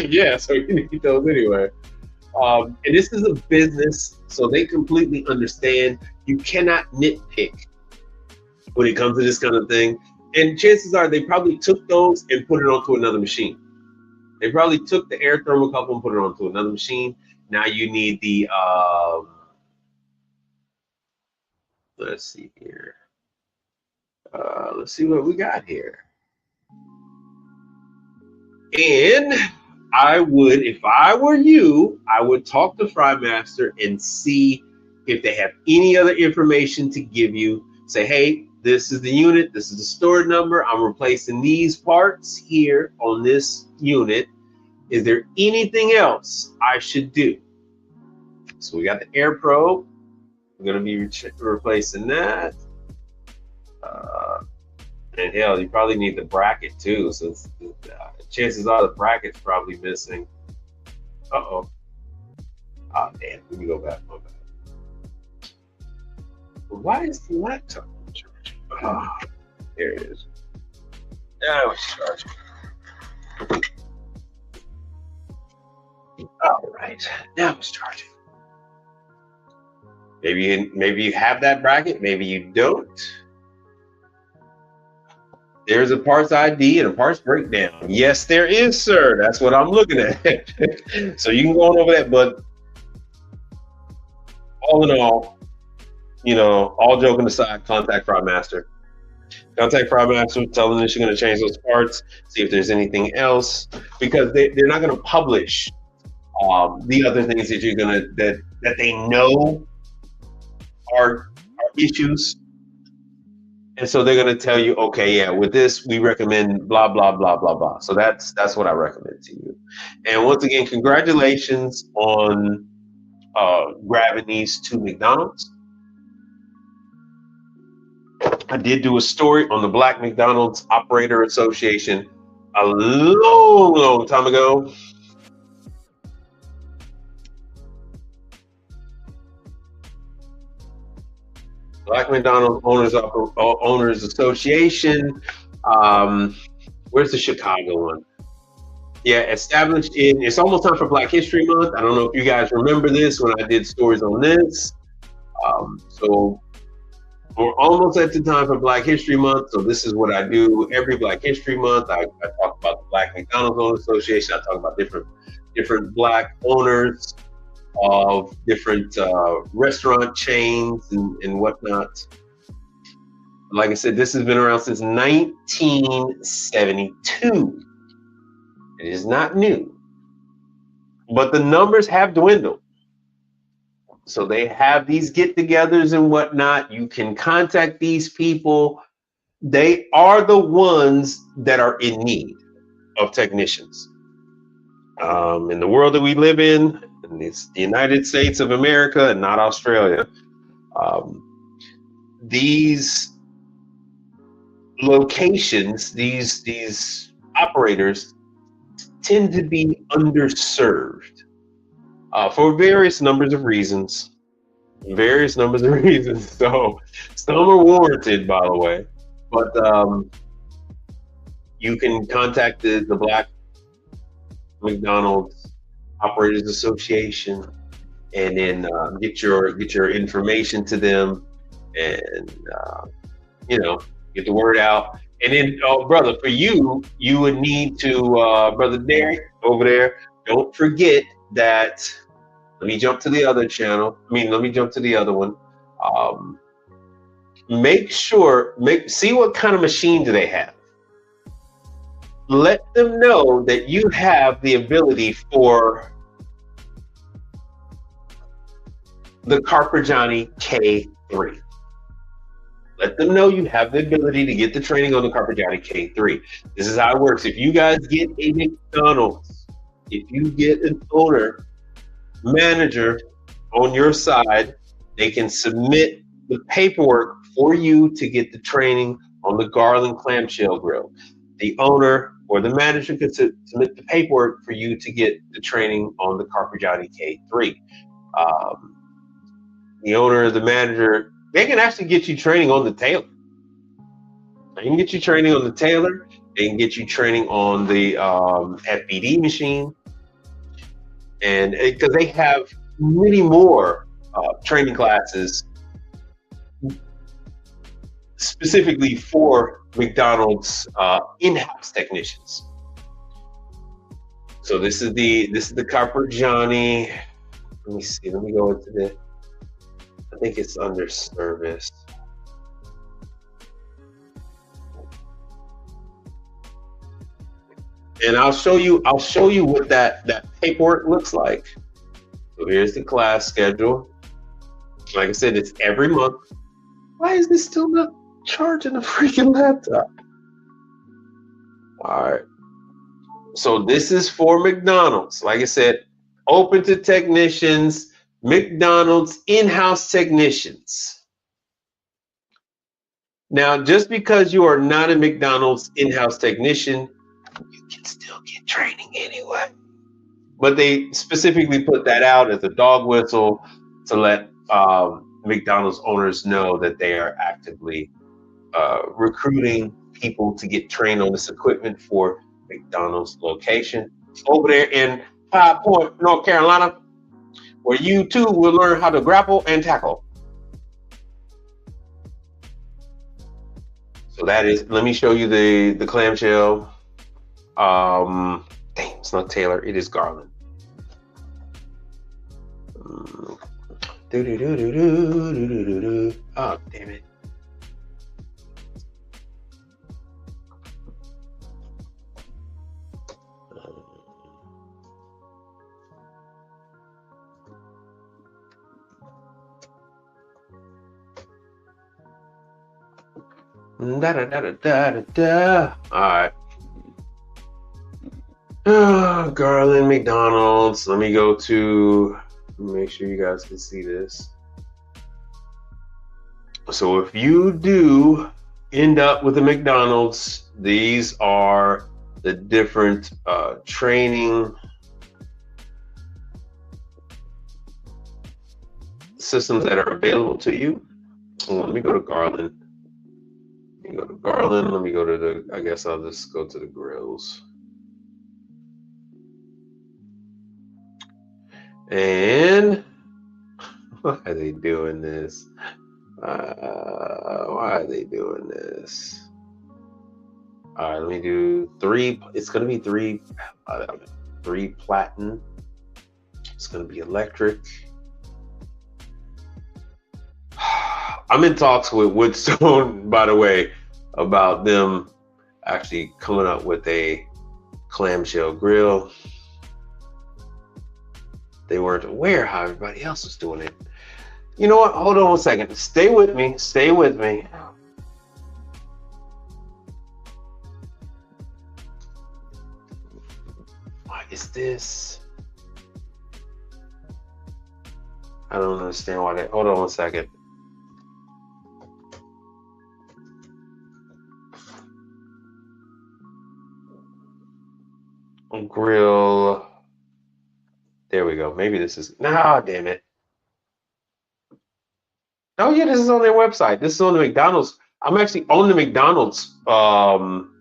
Yeah, so you need those anyway. And this is a business, so they completely understand you cannot nitpick when it comes to this kind of thing. And chances are they probably took those and put it onto another machine. They probably took the air thermocouple and put it onto another machine. Now you need the, let's see here. Let's see what we got here. And I would, if I were you, I would talk to FryMaster and see if they have any other information to give you. Say, hey, this is the unit, this is the store number, I'm replacing these parts here on this unit. Is there anything else I should do? So we got the air probe. We're gonna be replacing that. And hell, you probably need the bracket too, so chances are the bracket's probably missing. Uh-oh. Oh, damn, let me go back. Why is the laptop charging? Oh, there it is. Now it's charging. All right, now it's charging. Maybe you have that bracket, maybe you don't. There's a parts ID and a parts breakdown. Yes, there is, sir. That's what I'm looking at. So you can go on over that, but all in all, you know, all joking aside, contact FryMaster. Contact FryMaster, tell them that you're going to change those parts, see if there's anything else, because they're not going to publish the other things that you're going to that they know are issues. And so they're going to tell you, okay, yeah, with this, we recommend blah, blah, blah, blah, blah. So that's what I recommend to you. And once again, congratulations on grabbing these 2 McDonald's. I did do a story on the Black McDonald's Operator Association a long, long time ago. Black McDonald's Owners Association. Where's the Chicago one? Yeah, established it's almost time for Black History Month. I don't know if you guys remember this when I did stories on this. So we're almost at the time for Black History Month. So this is what I do every Black History Month. I talk about the Black McDonald's Owners Association. I talk about different Black owners of different restaurant chains and whatnot. Like I said, this has been around since 1972. It is not new, but the numbers have dwindled. So they have these get-togethers and whatnot. You can contact these people. They are the ones that are in need of technicians. In the world that we live in, and it's the United States of America and not Australia, these locations, these operators tend to be underserved for various numbers of reasons. So some are warranted, by the way, but you can contact the Black McDonald's Operators Association and then get your information to them, and get the word out. And then, brother, for you would need to, brother Derek over there, don't forget that. Let me jump to the other channel. Let me jump to the other one. See what kind of machine do they have. Let them know that you have the ability for the Carpigiani K3. Let them know you have the ability to get the training on the Carpigiani K3. This is how it works. If you guys get a McDonald's, if you get an owner, manager on your side, they can submit the paperwork for you to get the training on the Garland clamshell grill. The owner or the manager can submit the paperwork for you to get the training on the Carpigiani K3. The owner or the manager, they can actually get you training on the Taylor. They can get you training on the Taylor. They can get you training on the FBD machine. And because they have many more training classes specifically for McDonald's in-house technicians. So this is the Carpigiani. Let me see. Let me go into the. I think it's under service. And I'll show you what that paperwork looks like. So here's the class schedule. Like I said, it's every month. Why is this still not charging the freaking laptop? All right. So this is for McDonald's. Like I said, open to technicians, McDonald's in-house technicians. Now, just because you are not a McDonald's in-house technician, you can still get training anyway. But they specifically put that out as a dog whistle to let McDonald's owners know that they are actively recruiting people to get trained on this equipment for McDonald's location over there in High Point, North Carolina, where you too will learn how to grapple and tackle. So that is, let me show you the clamshell. Dang, it's not Taylor, it is Garland. Oh, damn it. All right. Garland, McDonald's. Let me go to, make sure you guys can see this. So if you do end up with a McDonald's, these are the different training systems that are available to you. Let me go to Garland. Let me go to Garland. Let me go to the, I guess I'll just go to the grills. And why are they doing this? Why are they doing this? All right, let me do 3. It's going to be 3 platinum. It's going to be electric. I'm in talks with Woodstone, by the way, about them actually coming up with a clamshell grill. They weren't aware how everybody else was doing it. You know what? Hold on a second. Stay with me. Stay with me. Why is this? I don't understand why they. Hold on a second. Grill. There we go. Maybe this is. Nah, damn it. Oh yeah, this is on their website. This is on the McDonald's. I'm actually on the McDonald's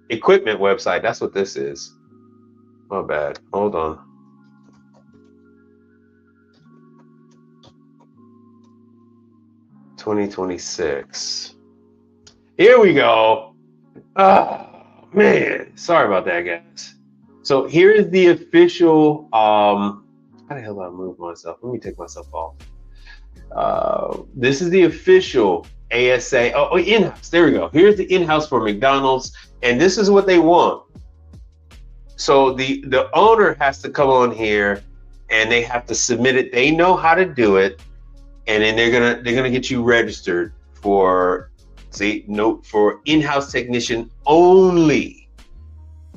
equipment website. That's what this is. My bad. Hold on. $2026. Here we go. Oh man, sorry about that, guys. So here is the official. How the hell do I move myself? Let me take myself off. This is the official ASA. Oh, in-house. There we go. Here's the in-house for McDonald's, and this is what they want. So the owner has to come on here, and they have to submit it. They know how to do it, and then they're gonna get you registered See, note for in-house technician only.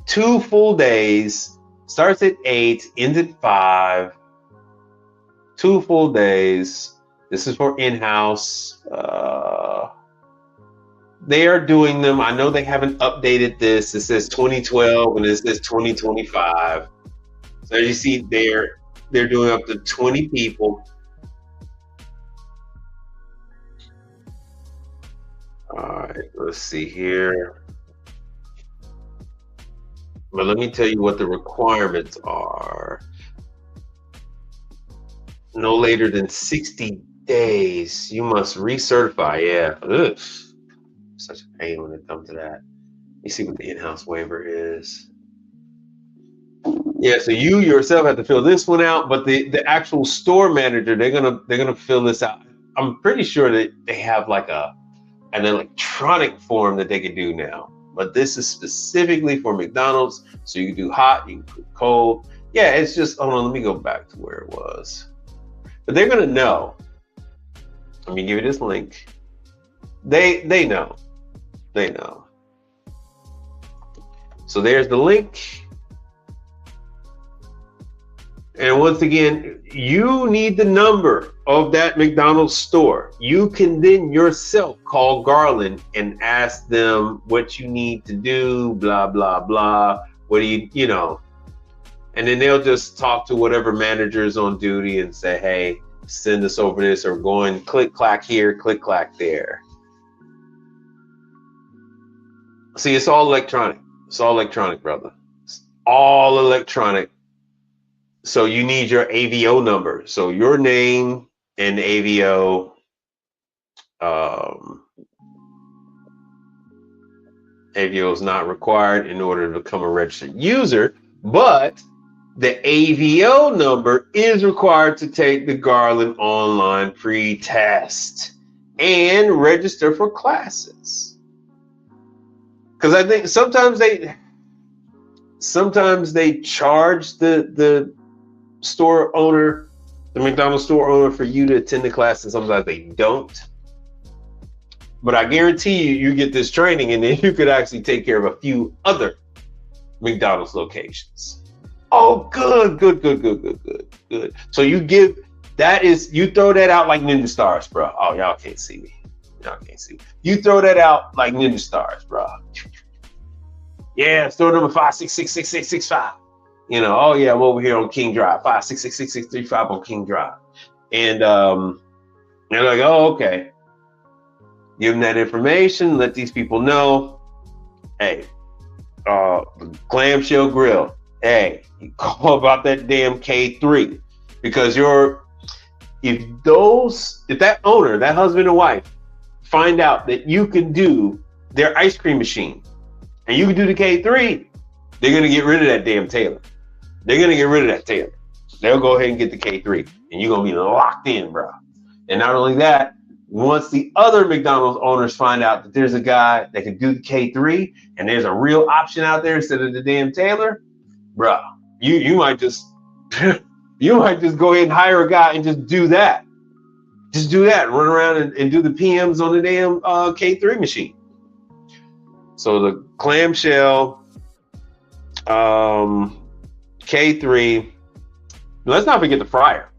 2 full days, starts at 8, ends at 5. 2 full days. This is for in-house. They are doing them. I know they haven't updated this. It says 2012 and it says 2025. So as you see, they're doing up to 20 people. All right, let's see here. But let me tell you what the requirements are. No later than 60 days. You must recertify. Yeah. Ugh. Such a pain when it comes to that. You see what the in-house waiver is. Yeah, so you yourself have to fill this one out, but the actual store manager, they're gonna fill this out. I'm pretty sure that they have like an electronic form that they can do now. But this is specifically for McDonald's, so you can do hot, you can do cold. Yeah, it's just, hold on, let me go back to where it was. But they're gonna know. Let me give you this link. They know. They know. So there's the link. And once again, you need the number of that McDonald's store. You can then yourself call Garland and ask them what you need to do, blah, blah, blah. What do you know? And then they'll just talk to whatever manager is on duty and say, hey, send us over this, or go and click, clack here, click, clack there. See, it's all electronic. It's all electronic, brother. It's all electronic. So you need your AVO number. So your name and AVO. AVO is not required in order to become a registered user, but the AVO number is required to take the Garland online pre-test and register for classes. Because I think sometimes they charge the store owner, the McDonald's store owner, for you to attend the class, and sometimes they don't. But I guarantee you get this training, and then you could actually take care of a few other McDonald's locations. Oh, good. So you throw that out like Ninja Stars, bro. Oh, y'all can't see me. You throw that out like Ninja Stars, bro. Yeah, store number 5666665. Oh yeah, I'm over here on King Drive, 5666635 on King Drive. And they're like, oh, okay. Give them that information, let these people know, hey, the clamshell grill, hey, you call about that damn K3. Because if that owner, that husband and wife, find out that you can do their ice cream machine and you can do the K3, they're gonna get rid of that damn Taylor. They'll go ahead and get the K3, and you're gonna be locked in, bro. And not only that, once the other McDonald's owners find out that there's a guy that can do the K3 and there's a real option out there instead of the damn Taylor, bro, you might just go ahead and hire a guy and just do that. Just do that, run around and do the PMs on the damn K3 machine. So the clamshell, K3. Let's not forget the fryer.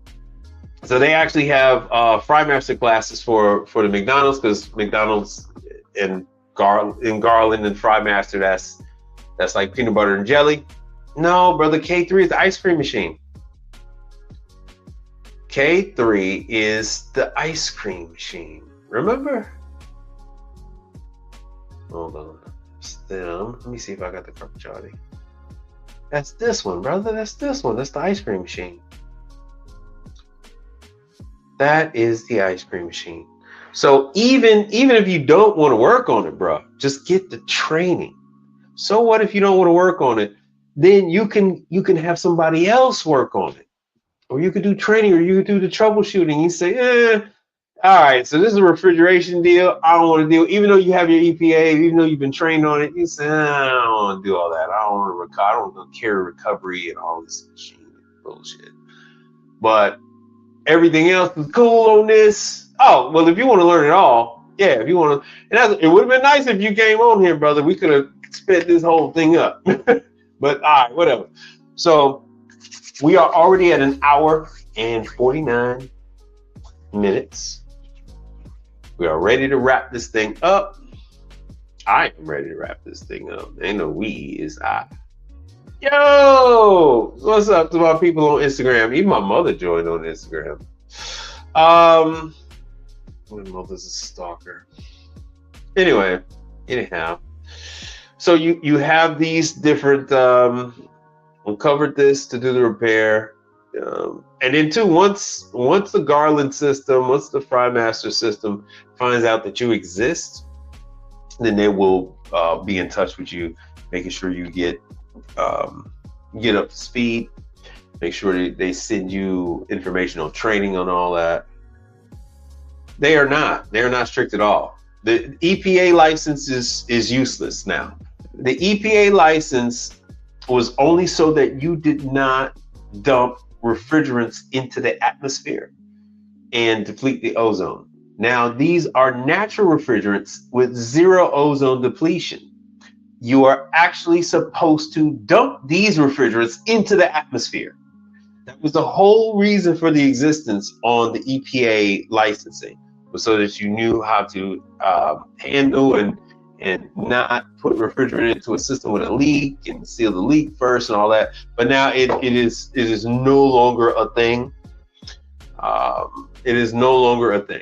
So they actually have Fry Master classes for the McDonald's, because McDonald's in Garland and Fry Master, that's like peanut butter and jelly. No, brother, K3 is the ice cream machine. K3 is the ice cream machine. Remember? Hold on. Let me see if I got the correct charting. That's this one, brother. That's this one. That's the ice cream machine. That is the ice cream machine. So even if you don't want to work on it, bro, just get the training. So what if you don't want to work on it? Then you can have somebody else work on it. Or you could do training, or you could do the troubleshooting. You say, all right, so this is a refrigeration deal. I don't want to deal, even though you have your EPA, even though you've been trained on it, you say, I don't want to do all that. I don't want to carry recovery and all this machine bullshit. But everything else is cool on this. Oh, well, if you want to learn it all, Yeah, if you want to, it would have been nice if you came on here, brother. We could have sped this whole thing up. But all right, whatever. So we are already at an hour and 49 minutes. We are ready to wrap this thing up. I am ready to wrap this thing up. Ain't no we, is I. Yo, what's up to my people on Instagram? Even my mother joined on Instagram. My mother's a stalker. Anyhow, so you have these different. Uncovered this to do the repair, and then too, once the Garland system, once the FryMaster system finds out that you exist, then they will be in touch with you, making sure you get up to speed. Make sure they send you information on training on all that. They are not strict at all. The EPA license is useless now. The EPA license was only so that you did not dump refrigerants into the atmosphere and deplete the ozone. Now, these are natural refrigerants with zero ozone depletion. You are actually supposed to dump these refrigerants into the atmosphere. That was the whole reason for the existence on the EPA licensing, was so that you knew how to handle and not put refrigerant into a system with a leak and seal the leak first and all that. But now it is no longer a thing. It is no longer a thing.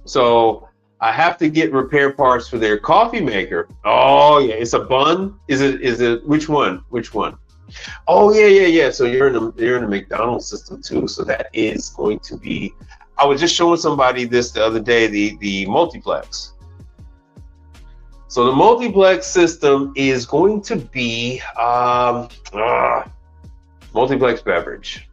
So I have to get repair parts for their coffee maker. Oh yeah, it's a Bunn. Is it which one? Oh yeah. So you're in the McDonald's system too. So that is going to be. I was just showing somebody this the other day. The multiplex. So the multiplex system is going to be multiplex beverage.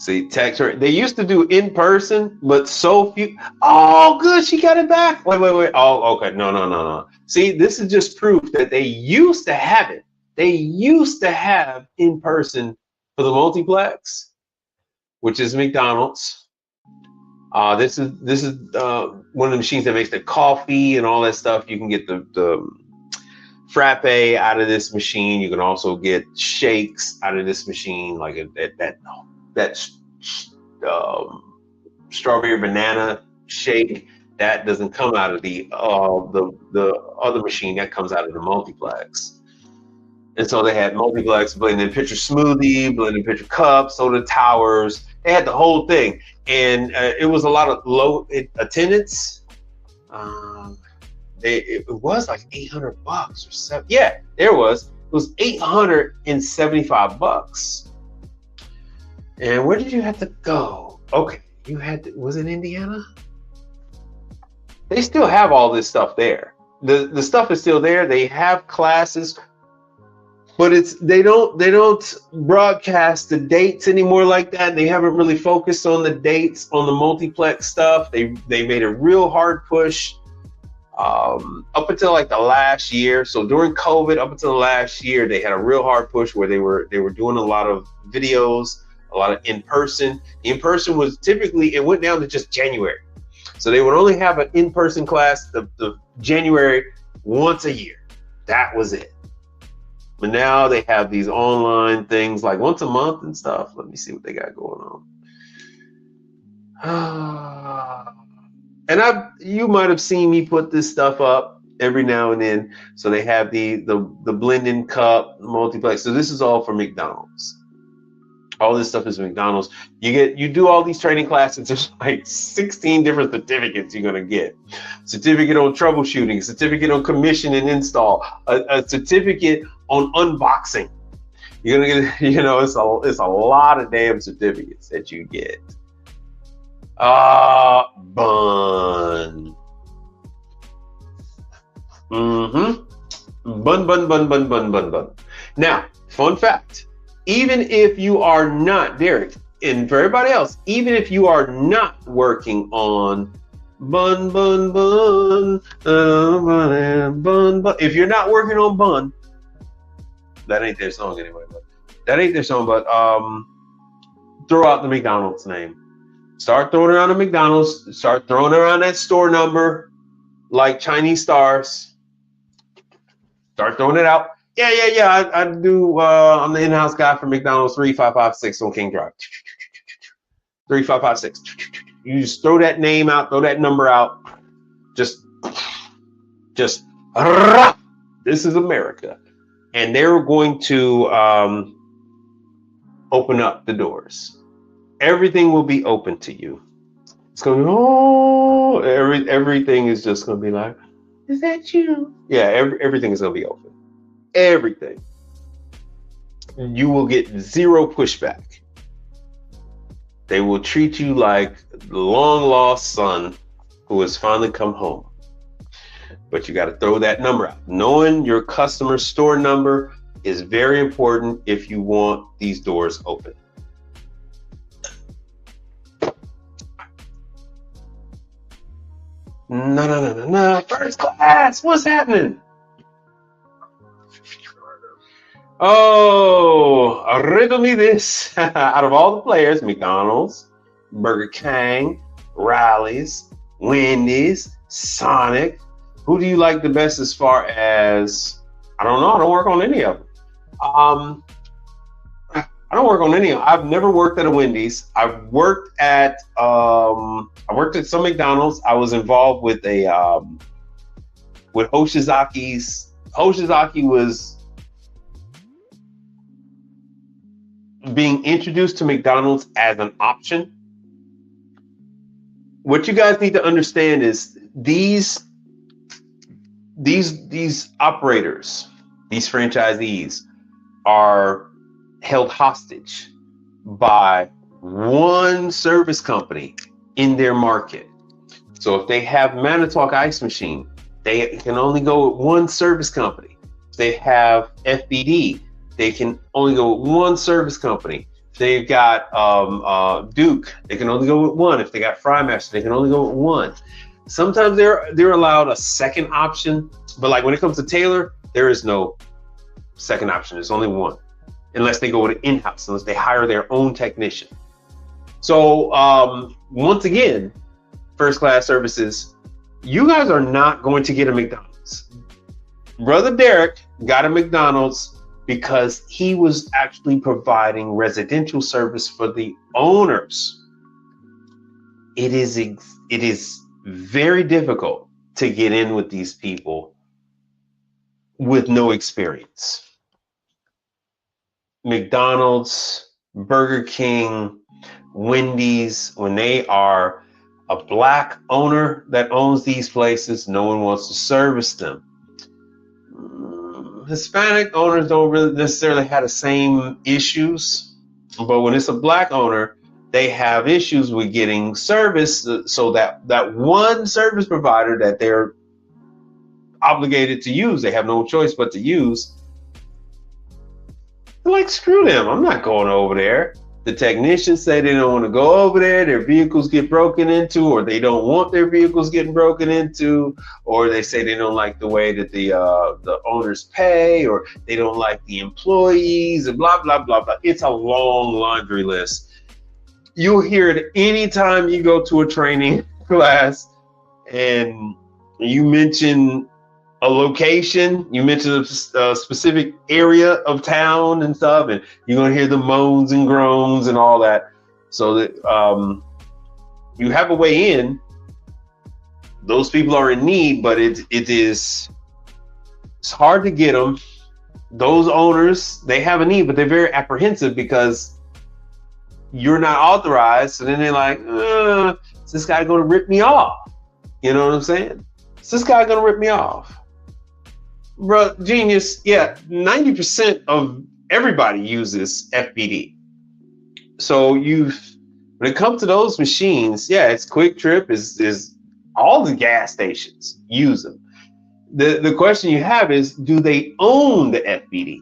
See, they used to do in person, but so few. Oh, good, she got it back. Wait. Oh, okay, no. See, this is just proof that they used to have it. They used to have in person for the multiplex, which is McDonald's. This is one of the machines that makes the coffee and all that stuff. You can get the frappe out of this machine. You can also get shakes out of this machine, like that strawberry banana shake. That doesn't come out of the other machine. That comes out of the multiplex. And so they had multiplex, blending pitcher smoothie, blending pitcher cups, soda towers. They had the whole thing. And it was a lot of low attendance. It was like $800 or $7. Yeah, there was. It was $875. And where did you have to go? Okay, you had to. Was it Indiana? They still have all this stuff there. The stuff is still there. They have classes. But they don't broadcast the dates anymore like that. They haven't really focused on the dates on the multiplex stuff. They made a real hard push up until like the last year. So during COVID, up until the last year, they had a real hard push where they were doing a lot of videos, a lot of in-person. In-person was typically, it went down to just January. So they would only have an in-person class the January once a year. That was it. But now they have these online things like once a month and stuff. Let me see what they got going on. And you might have seen me put this stuff up every now and then. So they have the blending cup, multiplex. So this is all for McDonald's. All this stuff is McDonald's. You do all these training classes. There's like 16 different certificates you're gonna get. Certificate on troubleshooting, certificate on commission and install, a certificate on unboxing. You're gonna get, it's a lot of damn certificates that you get. Bunn. Bunn. Now, fun fact. Even if you are not, Derek, and for everybody else, even if you are not working on Bunn, if you're not working on Bunn, that ain't their song anyway, but throw out the McDonald's name. Start throwing around the McDonald's. Start throwing around that store number like Chinese stars. Start throwing it out. Yeah. I do. I'm the in-house guy for McDonald's 3556 on King Drive. 3556. You just throw that name out, throw that number out. Just this is America. And they're going to open up the doors. Everything will be open to you. It's going to everything is just going to be like, is that you? Yeah, everything is going to be open. Everything. You will get zero pushback. They will treat you like the long lost son who has finally come home. But you got to throw that number out. Knowing your customer store number is very important if you want these doors open. No. First class, what's happening? Oh, riddle me this. Out of all the players, McDonald's, Burger King, Rally's, Wendy's, Sonic, who do you like the best as far as, I don't know, I don't work on any of them. I don't work on any of them. I've never worked at a Wendy's. I've worked at some McDonald's. I was involved with with Hoshizaki's. Hoshizaki was being introduced to McDonald's as an option. What you guys need to understand is these operators, these franchisees are held hostage by one service company in their market. So if they have Manitowoc Ice Machine, they can only go with one service company. If they have FBD, they can only go with one service company. If they've got Duke, they can only go with one. If they got Frymaster, they can only go with one. Sometimes they're allowed a second option, but like when it comes to Taylor, there is no second option. There's only one, unless they go with in-house, unless they hire their own technician. So once again, First Class Services, you guys are not going to get a McDonald's. Brother Derek got a McDonald's because he was actually providing residential service for the owners. It is very difficult to get in with these people with no experience. McDonald's, Burger King, Wendy's, when they are a black owner that owns these places, no one wants to service them. Hispanic owners don't really necessarily have the same issues, but when it's a black owner, they have issues with getting service, so that one service provider that they're obligated to use, they have no choice but to use. They're like, screw them, I'm not going over there. The technicians say they don't want to go over there, their vehicles get broken into, or they don't want their vehicles getting broken into, or they say they don't like the way that the owners pay, or they don't like the employees, and blah, blah, blah, blah. It's a long laundry list. You'll hear it anytime you go to a training class and you mention a location, you mention a specific area of town and stuff, and you're going to hear the moans and groans and all that. So that you have a way in. Those people are in need, but it's hard to get them. Those owners, they have a need, but they're very apprehensive because you're not authorized. So then they're like, is this guy going to rip me off? You know what I'm saying? Is this guy going to rip me off? Bro, genius. Yeah, 90% of everybody uses FBD. So when it comes to those machines, yeah, it's Quick Trip, is all the gas stations use them. The question you have is, do they own the FBD?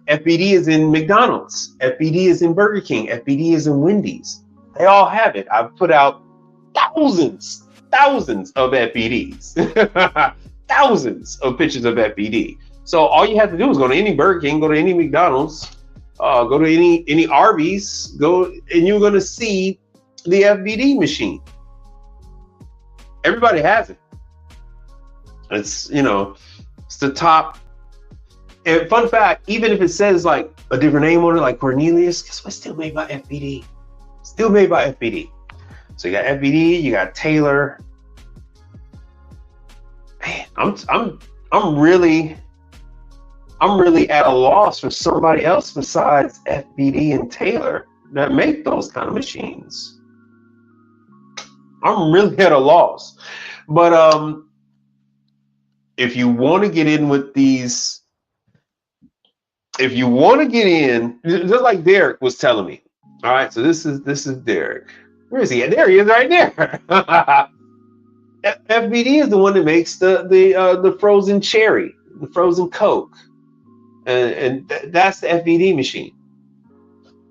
FBD is in McDonald's. FBD is in Burger King. FBD is in Wendy's. They all have it. I've put out thousands of FBDs. Thousands of pictures of FBD. So all you have to do is go to any Burger King, go to any McDonald's, go to any Arby's, and you're going to see the FBD machine. Everybody has it. It's, you know, it's the top. And fun fact, even if it says like a different name on it, like Cornelius, guess what? Still made by FBD. Still made by FBD. So you got FBD, you got Taylor. Man, I'm really at a loss for somebody else besides FBD and Taylor that make those kind of machines. I'm really at a loss. But if you want to get in with these, if you want to get in, just like Derek was telling me. All right, so this is Derek. Where is he? There he is, right there. FBD is the one that makes the frozen cherry, the frozen Coke, and that's the FBD machine.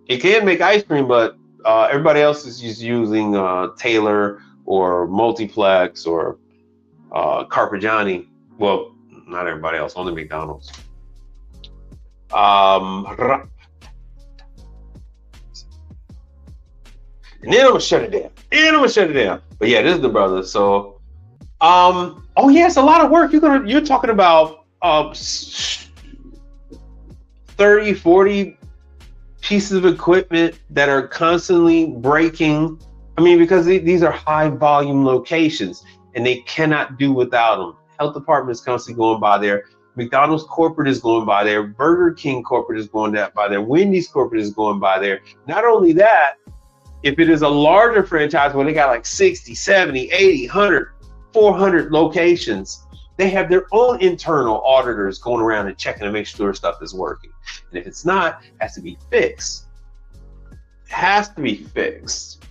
It can make ice cream, but everybody else is just using Taylor or Multiplex or Carpigiani. Well, not everybody else, only McDonald's. And then I'm gonna shut it down. But yeah, this is the brother. So, oh yeah, it's a lot of work. You're talking about 30, 40 pieces of equipment that are constantly breaking. I mean, because these are high volume locations and they cannot do without them. Health department is constantly going by there. McDonald's corporate is going by there. Burger King corporate is going by there. Wendy's corporate is going by there. Not only that, if it is a larger franchise where they got like 60, 70, 80, 100, 400 locations, they have their own internal auditors going around and checking to make sure stuff is working. And if it's not, it has to be fixed. It has to be fixed.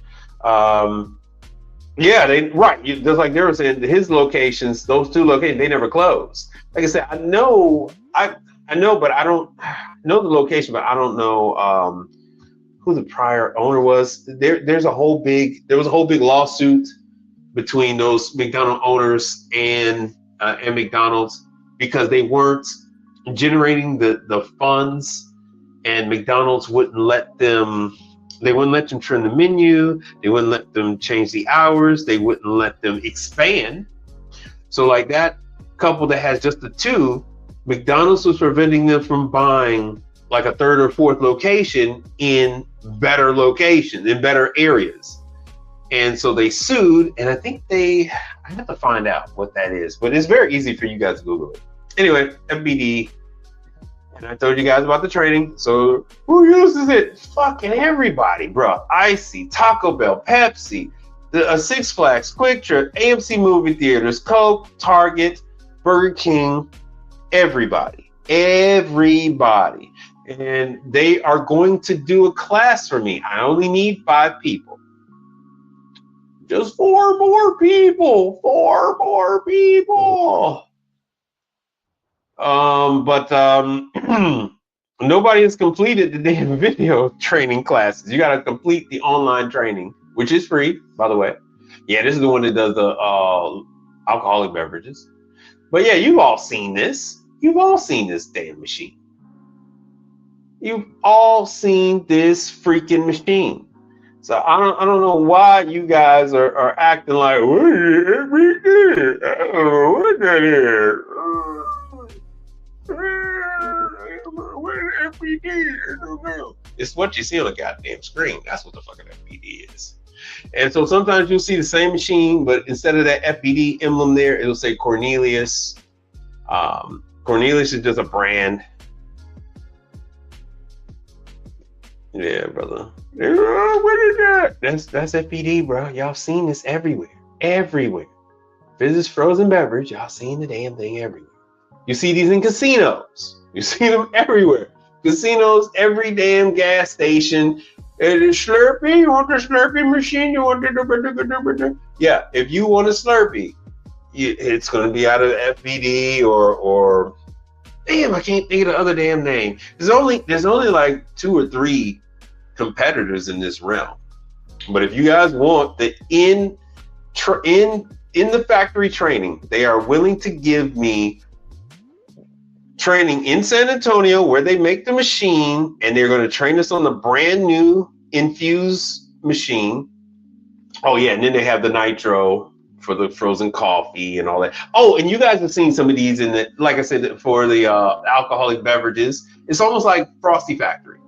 Yeah, just like they were saying, his locations, those two locations, they never closed. Like I said, I know, but I don't know the location, but I don't know who the prior owner was. There was a whole big lawsuit between those McDonald's owners and McDonald's because they weren't generating the funds, and McDonald's wouldn't let them. They wouldn't let them turn the menu. They wouldn't let them change the hours. They wouldn't let them expand. So like that couple that has just the two, McDonald's was preventing them from buying like a third or fourth location in better locations, in better areas. And so they sued, and I think I have to find out what that is, but it's very easy for you guys to Google it. Anyway, FBD. And I told you guys about the training. So who uses it? Fucking everybody, bro. Icy, Taco Bell, Pepsi, the Six Flags, Quick Trip, AMC movie theaters, Coke, Target, Burger King, everybody. And they are going to do a class for me. I only need 5 people. Just 4 more people. 4 more people. But nobody has completed the damn video training classes. You got to complete the online training, which is free, by the way. Yeah, this is the one that does the alcoholic beverages. But yeah, you've all seen this. You've all seen this damn machine. You've all seen this freaking machine. So I don't know why you guys are acting like, what is I don't know what that is. What FBD? I don't know. It's what you see on the goddamn screen. That's what the fucking FBD is. And so sometimes you'll see the same machine, but instead of that FBD emblem there, it'll say Cornelius. Cornelius is just a brand. Yeah, brother. What is that? That's FBD, bro. Y'all seen this everywhere. Everywhere. If it's frozen beverage, y'all seen the damn thing everywhere. You see these in casinos. You see them everywhere. Casinos, every damn gas station. It is Slurpee. You want the Slurpee machine? You want the... Yeah, if you want a Slurpee, it's going to be out of FBD or damn, I can't think of the other damn name. There's only like 2 or 3 competitors in this realm. But if you guys want the in the factory training, they are willing to give me training in San Antonio where they make the machine, and they're going to train us on the brand new Infuse machine. Oh yeah, and then they have the nitro for the frozen coffee and all that. Oh, and you guys have seen some of these in the, like I said, for the alcoholic beverages. It's almost like Frosty Factory.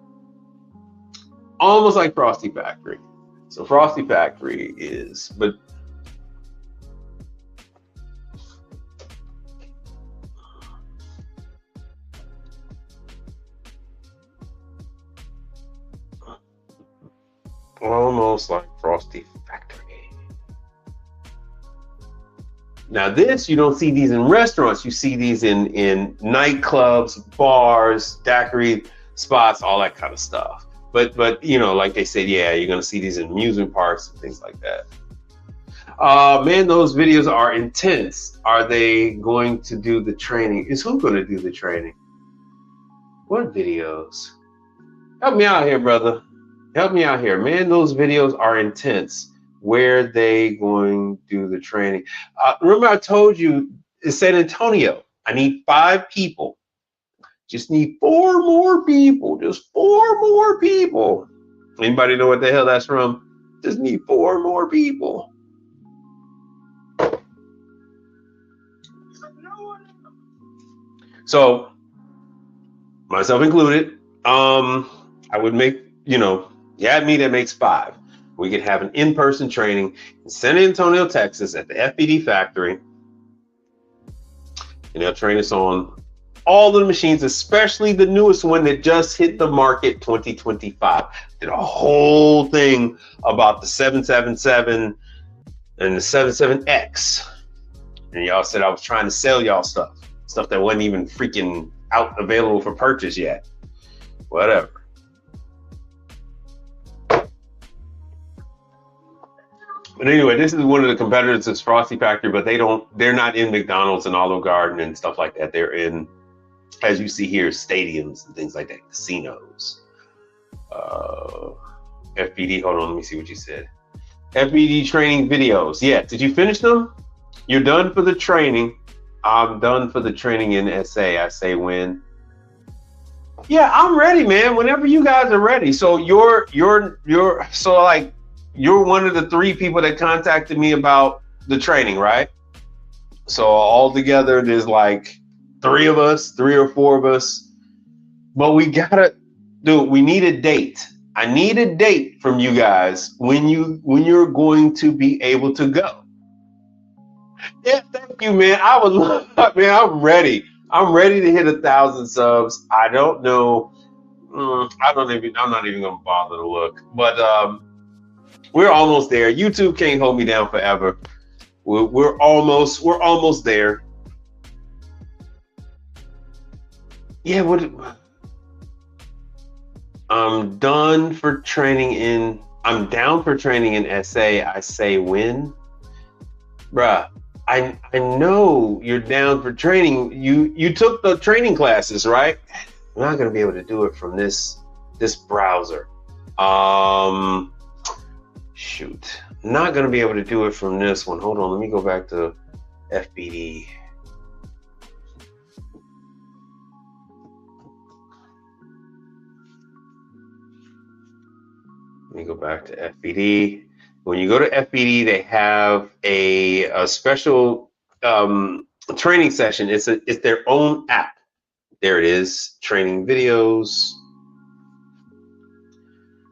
Almost like Frosty Factory. So Frosty Factory is, but almost like Frosty Factory. Now this, you don't see these in restaurants. You see these in nightclubs, bars, daiquiri spots, all that kind of stuff. But you know, like they said, yeah, you're gonna see these in amusement parks and things like that. Man, those videos are intense. Are they going to do the training? Is who gonna do the training? What videos? Help me out here, brother. Help me out here. Man, those videos are intense. Where they going to do the training? Remember I told you in San Antonio, I need 5 people. Just need 4 more people. Just 4 more people. Anybody know what the hell that's from? Just need 4 more people. So, myself included, I would make, you know, you add me, that makes 5. We could have an in-person training in San Antonio, Texas at the FPD factory. And they'll train us on all the machines, especially the newest one that just hit the market, 2025. Did a whole thing about the 777 and the 77X. And y'all said I was trying to sell y'all stuff that wasn't even freaking out available for purchase yet. Whatever. But anyway, this is one of the competitors. It's Frosty Factory, but they're not in McDonald's and Olive Garden and stuff like that. They're in, as you see here, stadiums and things like that, casinos. FPD, hold on, let me see what you said. FPD training videos. Yeah, did you finish them? You're done for the training. I'm done for the training in SA. I say when. Yeah, I'm ready, man. Whenever you guys are ready. So you're one of the 3 people that contacted me about the training, right? So all together, there's like 3 of us, 3 or 4 of us. But we gotta do. We need a date. I need a date from you guys when you're going to be able to go. Yeah, thank you, man. I would love, man. I'm ready. I'm ready to hit 1,000 subs. I don't know. I'm not even gonna bother to look, but we're almost there. YouTube can't hold me down forever. We're almost there. Yeah, I'm down for training in SA. I say when, bruh. I know you're down for training. You took the training classes, right? I'm not gonna be able to do it from this browser. Shoot, I'm not gonna be able to do it from this one. Hold on, let me go back to FPD. Let me go back to FPD. When you go to FPD, they have a special training session. It's their own app. There it is, training videos.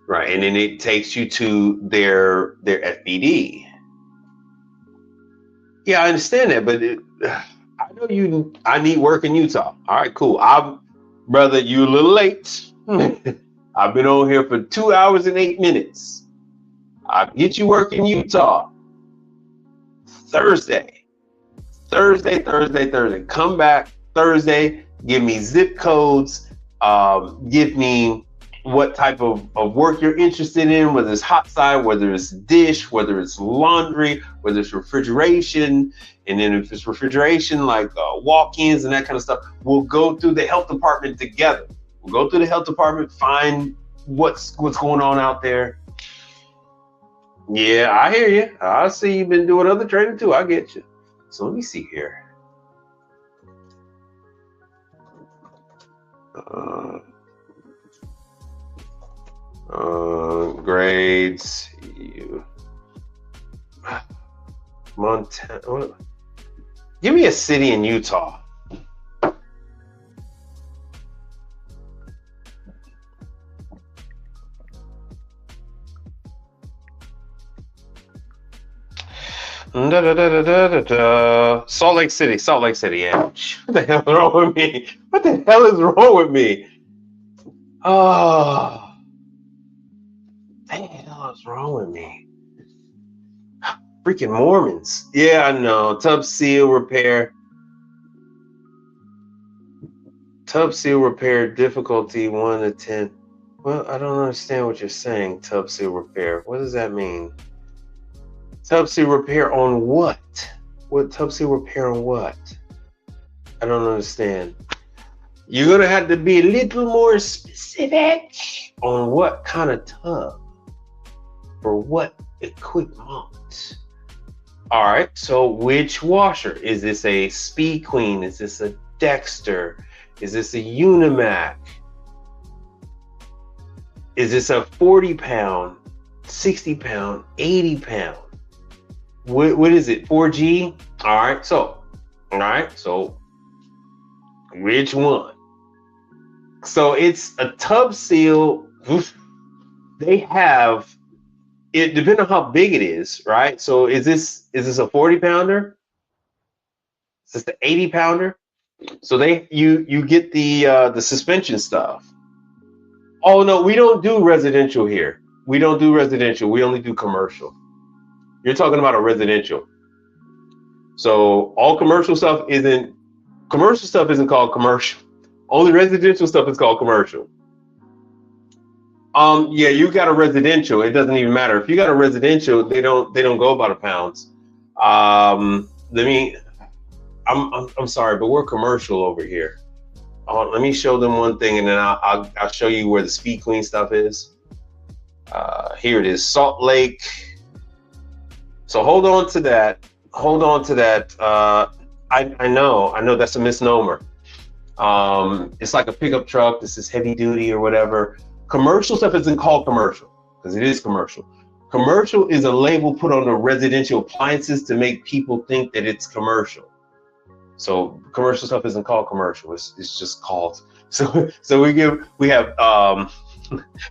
Right, and then it takes you to their FPD. Yeah, I understand that, but I know I need work in Utah. All right, cool. Brother, you a little late. I've been on here for 2 hours and 8 minutes. I'll get you work in Utah. Thursday. Come back Thursday. Give me zip codes. Give me what type of work you're interested in, whether it's hot side, whether it's dish, whether it's laundry, whether it's refrigeration. And then if it's refrigeration, like walk-ins and that kind of stuff, we'll go through the health department together. We'll go through the health department, find what's going on out there. Yeah, I hear you. I see you've been doing other training too. I get you. So let me see here. Grades. Montana. Give me a city in Utah. Salt Lake City, yeah. What the hell is wrong with me? What the hell is wrong with me? Oh, what the hell is wrong with me? Freaking Mormons. Yeah, I know. Tub seal repair. Tub seal repair difficulty 1 to 10. Well, I don't understand what you're saying. Tub seal repair. What does that mean? Tub seal repair on what? What tub seal repair on what? I don't understand. You're going to have to be a little more specific on what kind of tub for what equipment. All right, so which washer? Is this a Speed Queen? Is this a Dexter? Is this a Unimac? Is this a 40 pound, 60 pound, 80 pound? What is it? 4G? All right, so which one? So it's a tub seal. They have it depending on how big it is, right? So is this a 40 pounder? Is this the 80 pounder? So you get the suspension stuff. Oh no, we don't do residential here. We don't do residential. We only do commercial. You're talking about a residential. So all commercial stuff isn't called commercial. Only residential stuff is called commercial. Yeah, you got a residential. It doesn't even matter. If you got a residential, they don't go by the pounds. I'm sorry, but we're commercial over here. Let me show them one thing, and then I'll show you where the Speed Queen stuff is. Here it is, Salt Lake. So hold on to that. I know that's a misnomer. It's like a pickup truck. This is heavy duty or whatever. Commercial stuff isn't called commercial because it is commercial. Commercial is a label put on the residential appliances to make people think that it's commercial. So commercial stuff isn't called commercial. It's just called. So we have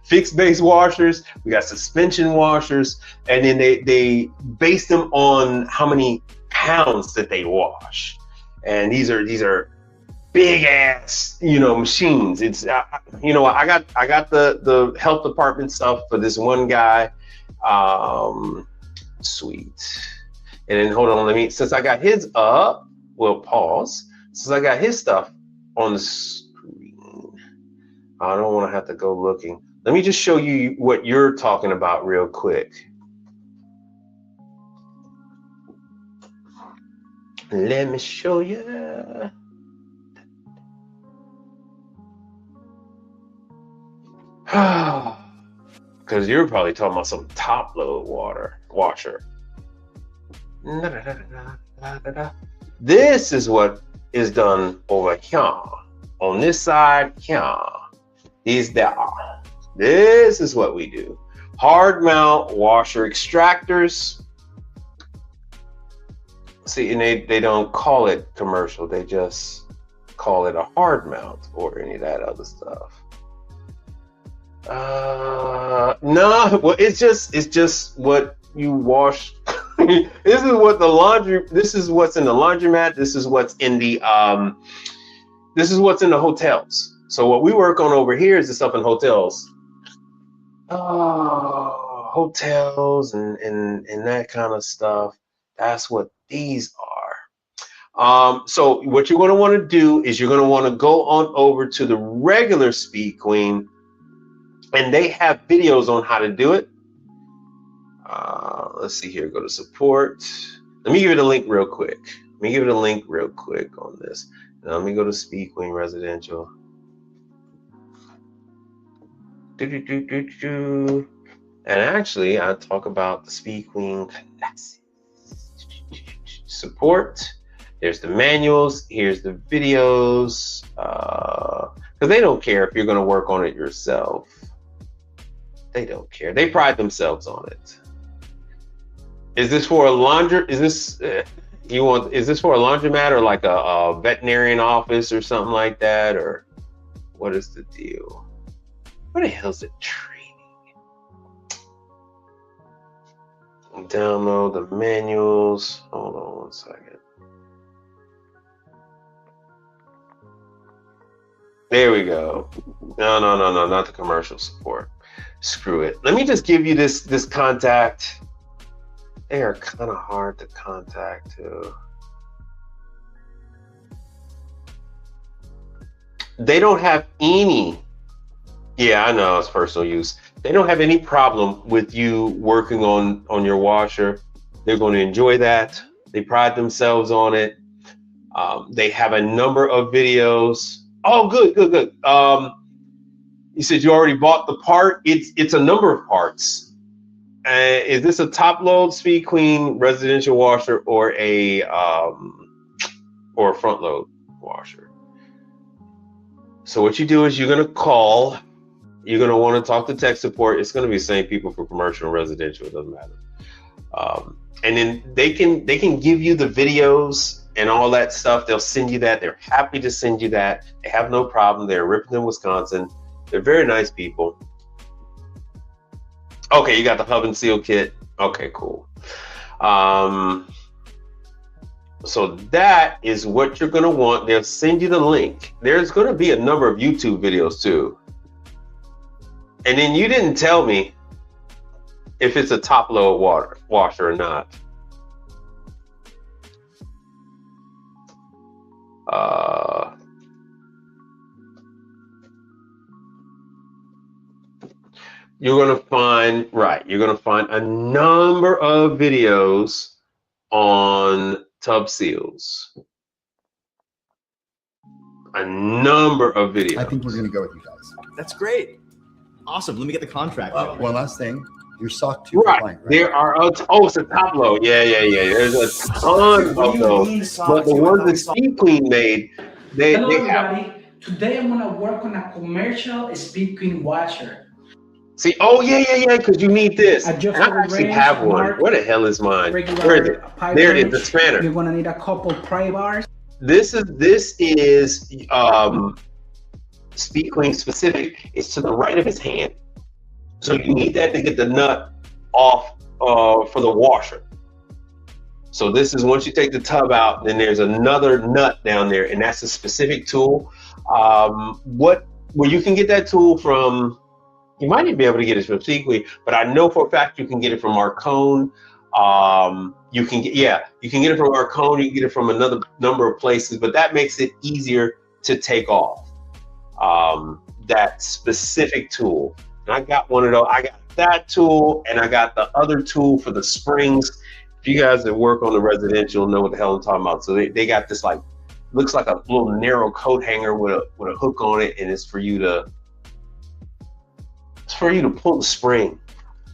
fixed base washers. We got suspension washers, and then they base them on how many pounds that they wash. And these are big ass, machines. It's I got the health department stuff for this one guy. Sweet. And then hold on, since I got his up, well, pause. Since I got his stuff on the screen, I don't want to have to go looking. Let me just show you what you're talking about real quick. Let me show you. Because you're probably talking about some top load washer. This is what is done over here. On this side here. These there. This is what we do. Hard mount washer extractors. See, and they don't call it commercial. They just call it a hard mount or any of that other stuff. No, well, it's just what you wash. This is what's in the laundromat. This is what's in the hotels. So what we work on over here is the stuff in hotels. Hotels and that kind of stuff. That's what these are. So what you're going to want to do is you're going to want to go on over to the regular Speed Queen, and they have videos on how to do it. Let's see here. Go to support. Let me give it a link real quick. On this. Now, let me go to Speed Queen Residential. And actually, I talk about the Speed Queen classes. Support. There's the manuals. Here's the videos. Because they don't care if you're going to work on it yourself. They don't care. They pride themselves on it. Is this for a laundry? Is this Is this for a laundromat or like a veterinarian office or something like that, or what is the deal? What the hell's the training? Download the manuals. Hold on one second. There we go. No, not the commercial support. Screw it. Let me just give you this contact. They are kind of hard to contact too. They don't have any. Yeah, I know it's personal use. They don't have any problem with you working on your washer. They're going to enjoy that. They pride themselves on it. They have a number of videos. Oh, good. You said you already bought the part. It's a number of parts. Is this a top load Speed Queen residential washer or a front load washer? So what you do is you're gonna call. You're gonna want to talk to tech support. It's gonna be the same people for commercial and residential. It doesn't matter. And then they can give you the videos and all that stuff. They'll send you that. They're happy to send you that. They have no problem. They're in Ripon, Wisconsin. They're very nice people. Okay, you got the hub and seal kit. Okay, cool. So that is what you're gonna want. They'll send you the link. There's gonna be a number of YouTube videos too. And then you didn't tell me if it's a top load washer or not. You're gonna find a number of videos on tub seals. A number of videos. I think we're gonna go with you guys. That's great. Awesome. Let me get the contract. One last thing. Your SOC 2 right. compliant, right? There are it's a top load. Yeah. There's a ton of those. But the ones that Speed Queen made, they have. Everybody. Today I'm gonna work on a commercial Speed Queen washer. See, because you need this. And I actually have one. mark, Where the hell is mine? Where is it? pipe There it is, wrench. the spanner. You're gonna need a couple pry bars. This is Speed Queen specific. It's to the right of his hand. So you need that to get the nut off for the washer. So this is once you take the tub out, then there's another nut down there, and that's a specific tool. Where you can get that tool from, you might even be able to get it from Speed Queen, but I know for a fact you can get it from Marcone. You can get it from Marcone. You can get it from another number of places, but that makes it easier to take off. That specific tool. And I got one of those. I got that tool, and I got the other tool for the springs. If you guys that work on the residential know what the hell I'm talking about. So they got this looks like a little narrow coat hanger with a hook on it, and it's for you to pull the spring.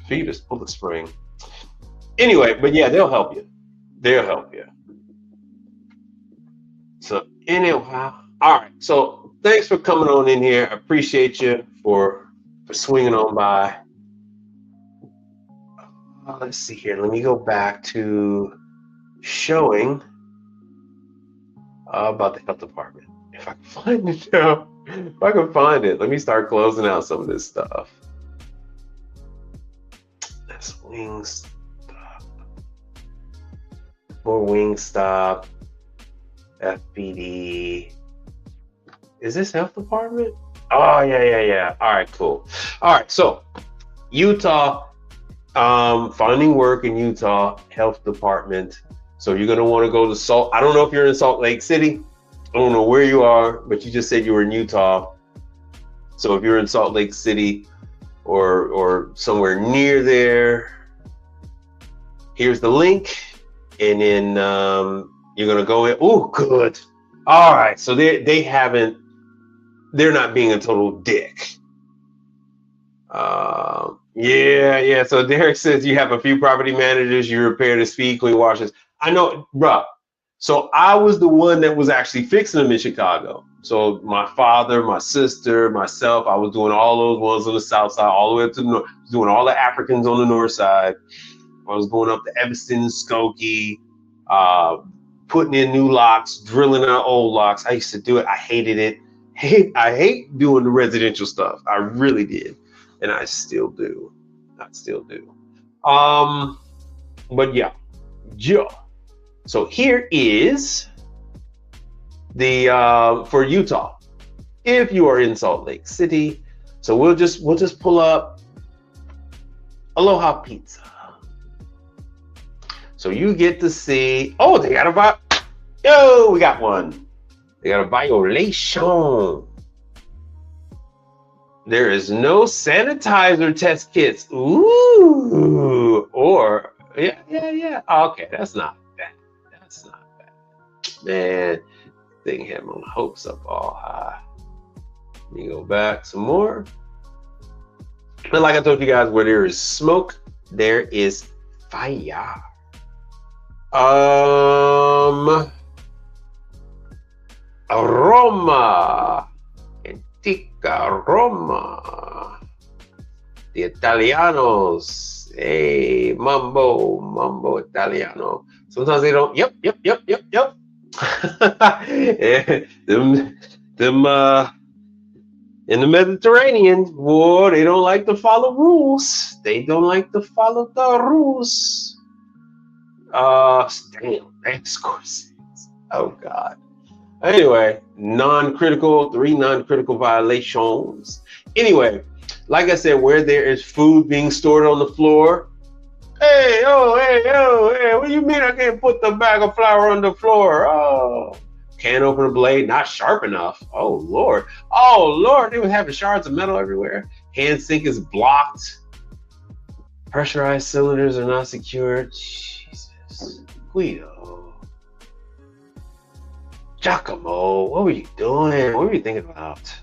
For you to pull the spring. Anyway, but yeah, they'll help you. So anyhow, all right. So thanks for coming on in here. I appreciate you for swinging on by. Let's see here. Let me go back to showing about the health department. If I can find it now. If I can find it, let me start closing out some of this stuff. That's Wingstop. More Wingstop. FBD. Is this health department? Oh, yeah. All right, cool. All right, so Utah, finding work in Utah, health department. So you're going to want to go to Salt. I don't know if you're in Salt Lake City. I don't know where you are, but you just said you were in Utah. So if you're in Salt Lake City or somewhere near there, here's the link. And then you're going to go in. Oh, good. All right. So they're not being a total dick. Yeah. So Derek says you have a few property managers, you repair the Speed Queen washers. I know, bruh. So I was the one that was actually fixing them in Chicago. So my father, my sister, myself, I was doing all those ones on the south side, all the way up to the north, doing all the Africans on the north side. I was going up to Evanston, Skokie, putting in new locks, drilling out old locks. I used to do it. I hated it. I hate doing the residential stuff. I really did. And I still do. But yeah. So here is the for Utah. If you are in Salt Lake City, so we'll just pull up Aloha Pizza. So you get to see, oh, they got we got one. They got a violation. There is no sanitizer test kits. Ooh, or yeah. Okay, that's not bad. Man, thing had my hopes up all high. Let me go back some more. But like I told you guys, where there is smoke, there is fire. Roma. Antica Roma. The Italianos. Hey, Mambo Italiano. Sometimes they don't. Yep. them in the Mediterranean, boy, they don't like to follow rules. They don't like to follow the rules. Damn, Scorsese. Oh God. Anyway, three non-critical violations. Anyway, like I said, where there is food being stored on the floor. Hey, what do you mean I can't put the bag of flour on the floor? Oh, can't open a blade, not sharp enough. Oh Lord, they were having shards of metal everywhere. Hand sink is blocked. Pressurized cylinders are not secured. Jesus, Guido, Giacomo, what were you doing? What were you thinking about?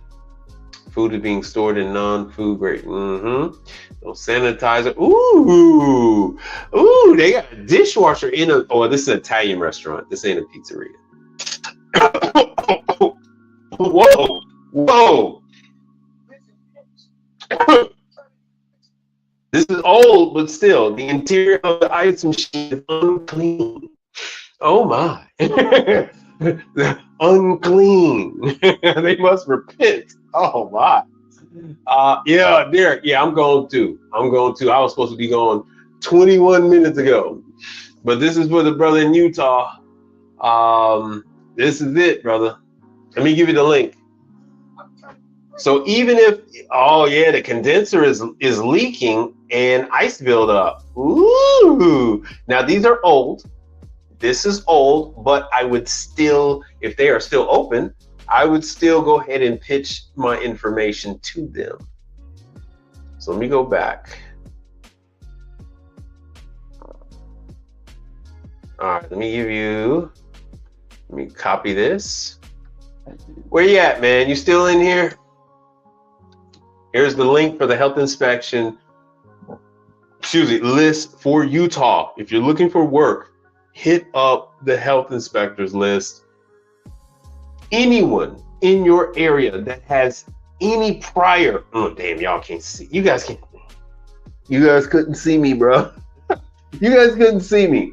Food is being stored in non-food grade. No sanitizer. Ooh, they got a dishwasher in this is an Italian restaurant. This ain't a pizzeria. Whoa. This is old, but still, the interior of the ice machine is unclean. Oh my. Unclean. They must repent. Oh my. Yeah, Derek. Yeah, I'm going to. I was supposed to be going 21 minutes ago, but this is for the brother in Utah. This is it, brother. Let me give you the link. So even if, the condenser is leaking and ice buildup. Ooh. Now these are old. This is old, but I would still, if they are still open, I would still go ahead and pitch my information to them. So let me go back. All right, let me copy this. Where you at, man? You still in here? Here's the link for the health inspection. List for Utah. If you're looking for work, hit up the health inspectors list. Anyone in your area that has any prior, y'all can't see. You guys couldn't see me, bro. You guys couldn't see me.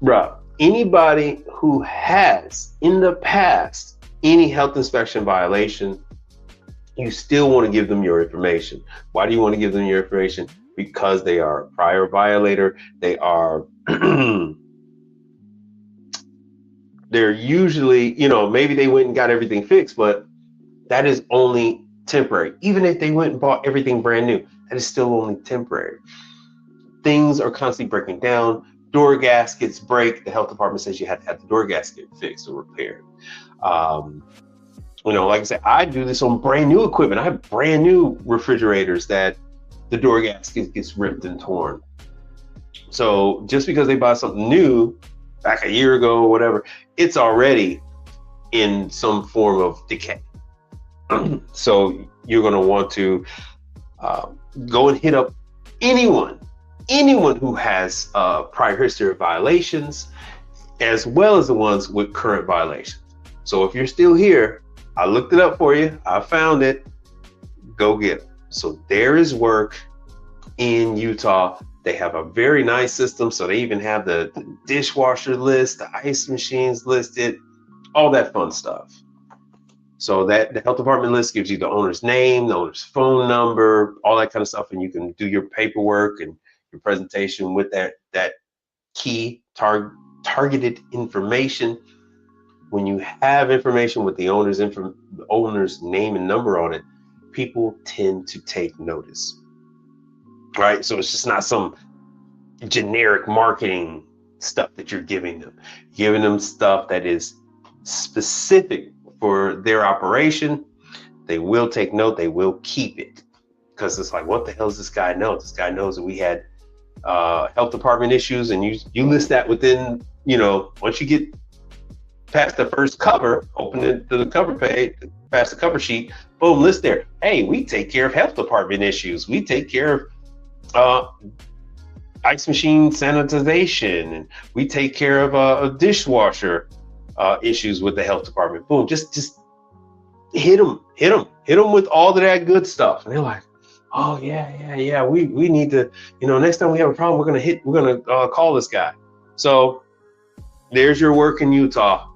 Bro, anybody who has in the past any health inspection violation, you still want to give them your information. Why do you want to give them your information? Because they are a prior violator. They are they're usually, maybe they went and got everything fixed, but that is only temporary. Even if they went and bought everything brand new, that is still only temporary. Things are constantly breaking down. Door gaskets break. The health department says you have to have the door gasket fixed or repaired. Like I said, I do this on brand new equipment. I have brand new refrigerators that the door gasket gets ripped and torn. So just because they buy something new back a year ago or whatever, it's already in some form of decay. So you're going to want to go and hit up anyone who has prior history of violations, as well as the ones with current violations. So if you're still here, I looked it up for you. I found it. Go get it. So there is work in Utah. They have a very nice system. So they even have the dishwasher list, the ice machines listed, all that fun stuff. So that the health department list gives you the owner's name, the owner's phone number, all that kind of stuff. And you can do your paperwork and your presentation with that key targeted information. When you have information with the owner's name and number on it, people tend to take notice. Right? So it's just not some generic marketing stuff that you're giving them. You're giving them stuff that is specific for their operation. They will take note. They will keep it, because it's like, what the hell does this guy know? This guy knows that we had health department issues, and you list that within, once you get past the first cover, open it to the cover page, past the cover sheet, boom, list there. Hey, we take care of health department issues. We take care of ice machine sanitization, and we take care of a dishwasher issues with the health department. Boom, just hit them with all of that good stuff. And they're like, oh yeah, we need to, next time we have a problem, we're gonna call this guy. So there's your work in Utah.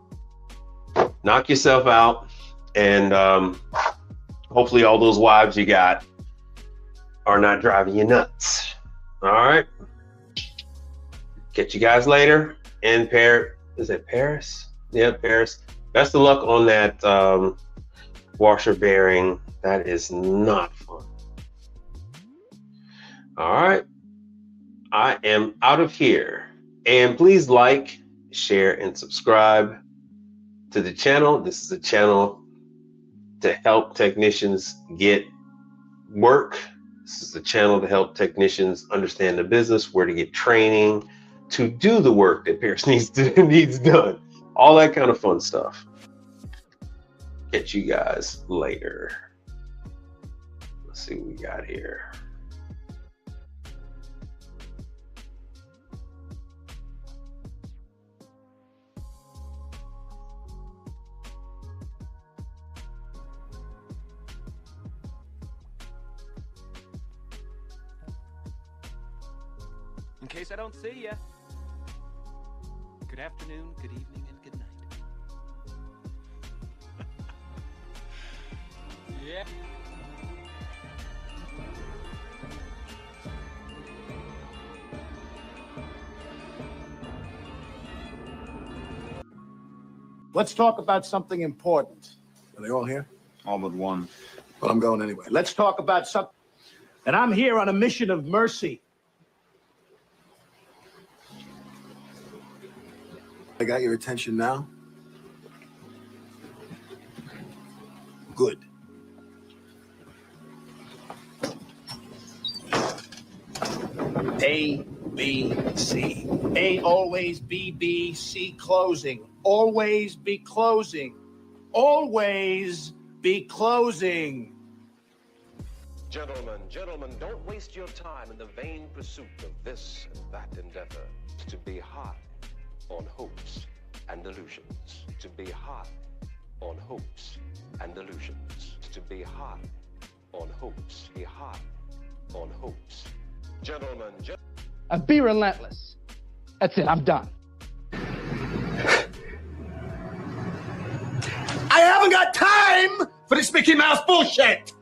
Knock yourself out, and hopefully all those wives you got are not driving you nuts. All right. Catch you guys later. And is it Paris? Yeah, Paris. Best of luck on that washer bearing. That is not fun. All right. I am out of here. And please like, share, and subscribe to the channel. This is a channel to help technicians get work. This is a channel to help technicians understand the business, where to get training to do the work that Paris needs done. All that kind of fun stuff. Catch you guys later. Let's see what we got here. In case I don't see ya, good afternoon, good evening, and good night. Yeah. Let's talk about something important. Are they all here? All but one. Well, I'm going anyway. Let's talk about something. And I'm here on a mission of mercy. I got your attention now? Good. A, B, C. A always B, B, C closing. Always be closing. Always be closing. Gentlemen, don't waste your time in the vain pursuit of this and that endeavor. To be high on hopes and illusions. To be high on hopes and illusions. To be high on hopes. Be high on hopes. Gentlemen, Be relentless. That's it, I'm done. I haven't got time for this Mickey Mouse bullshit!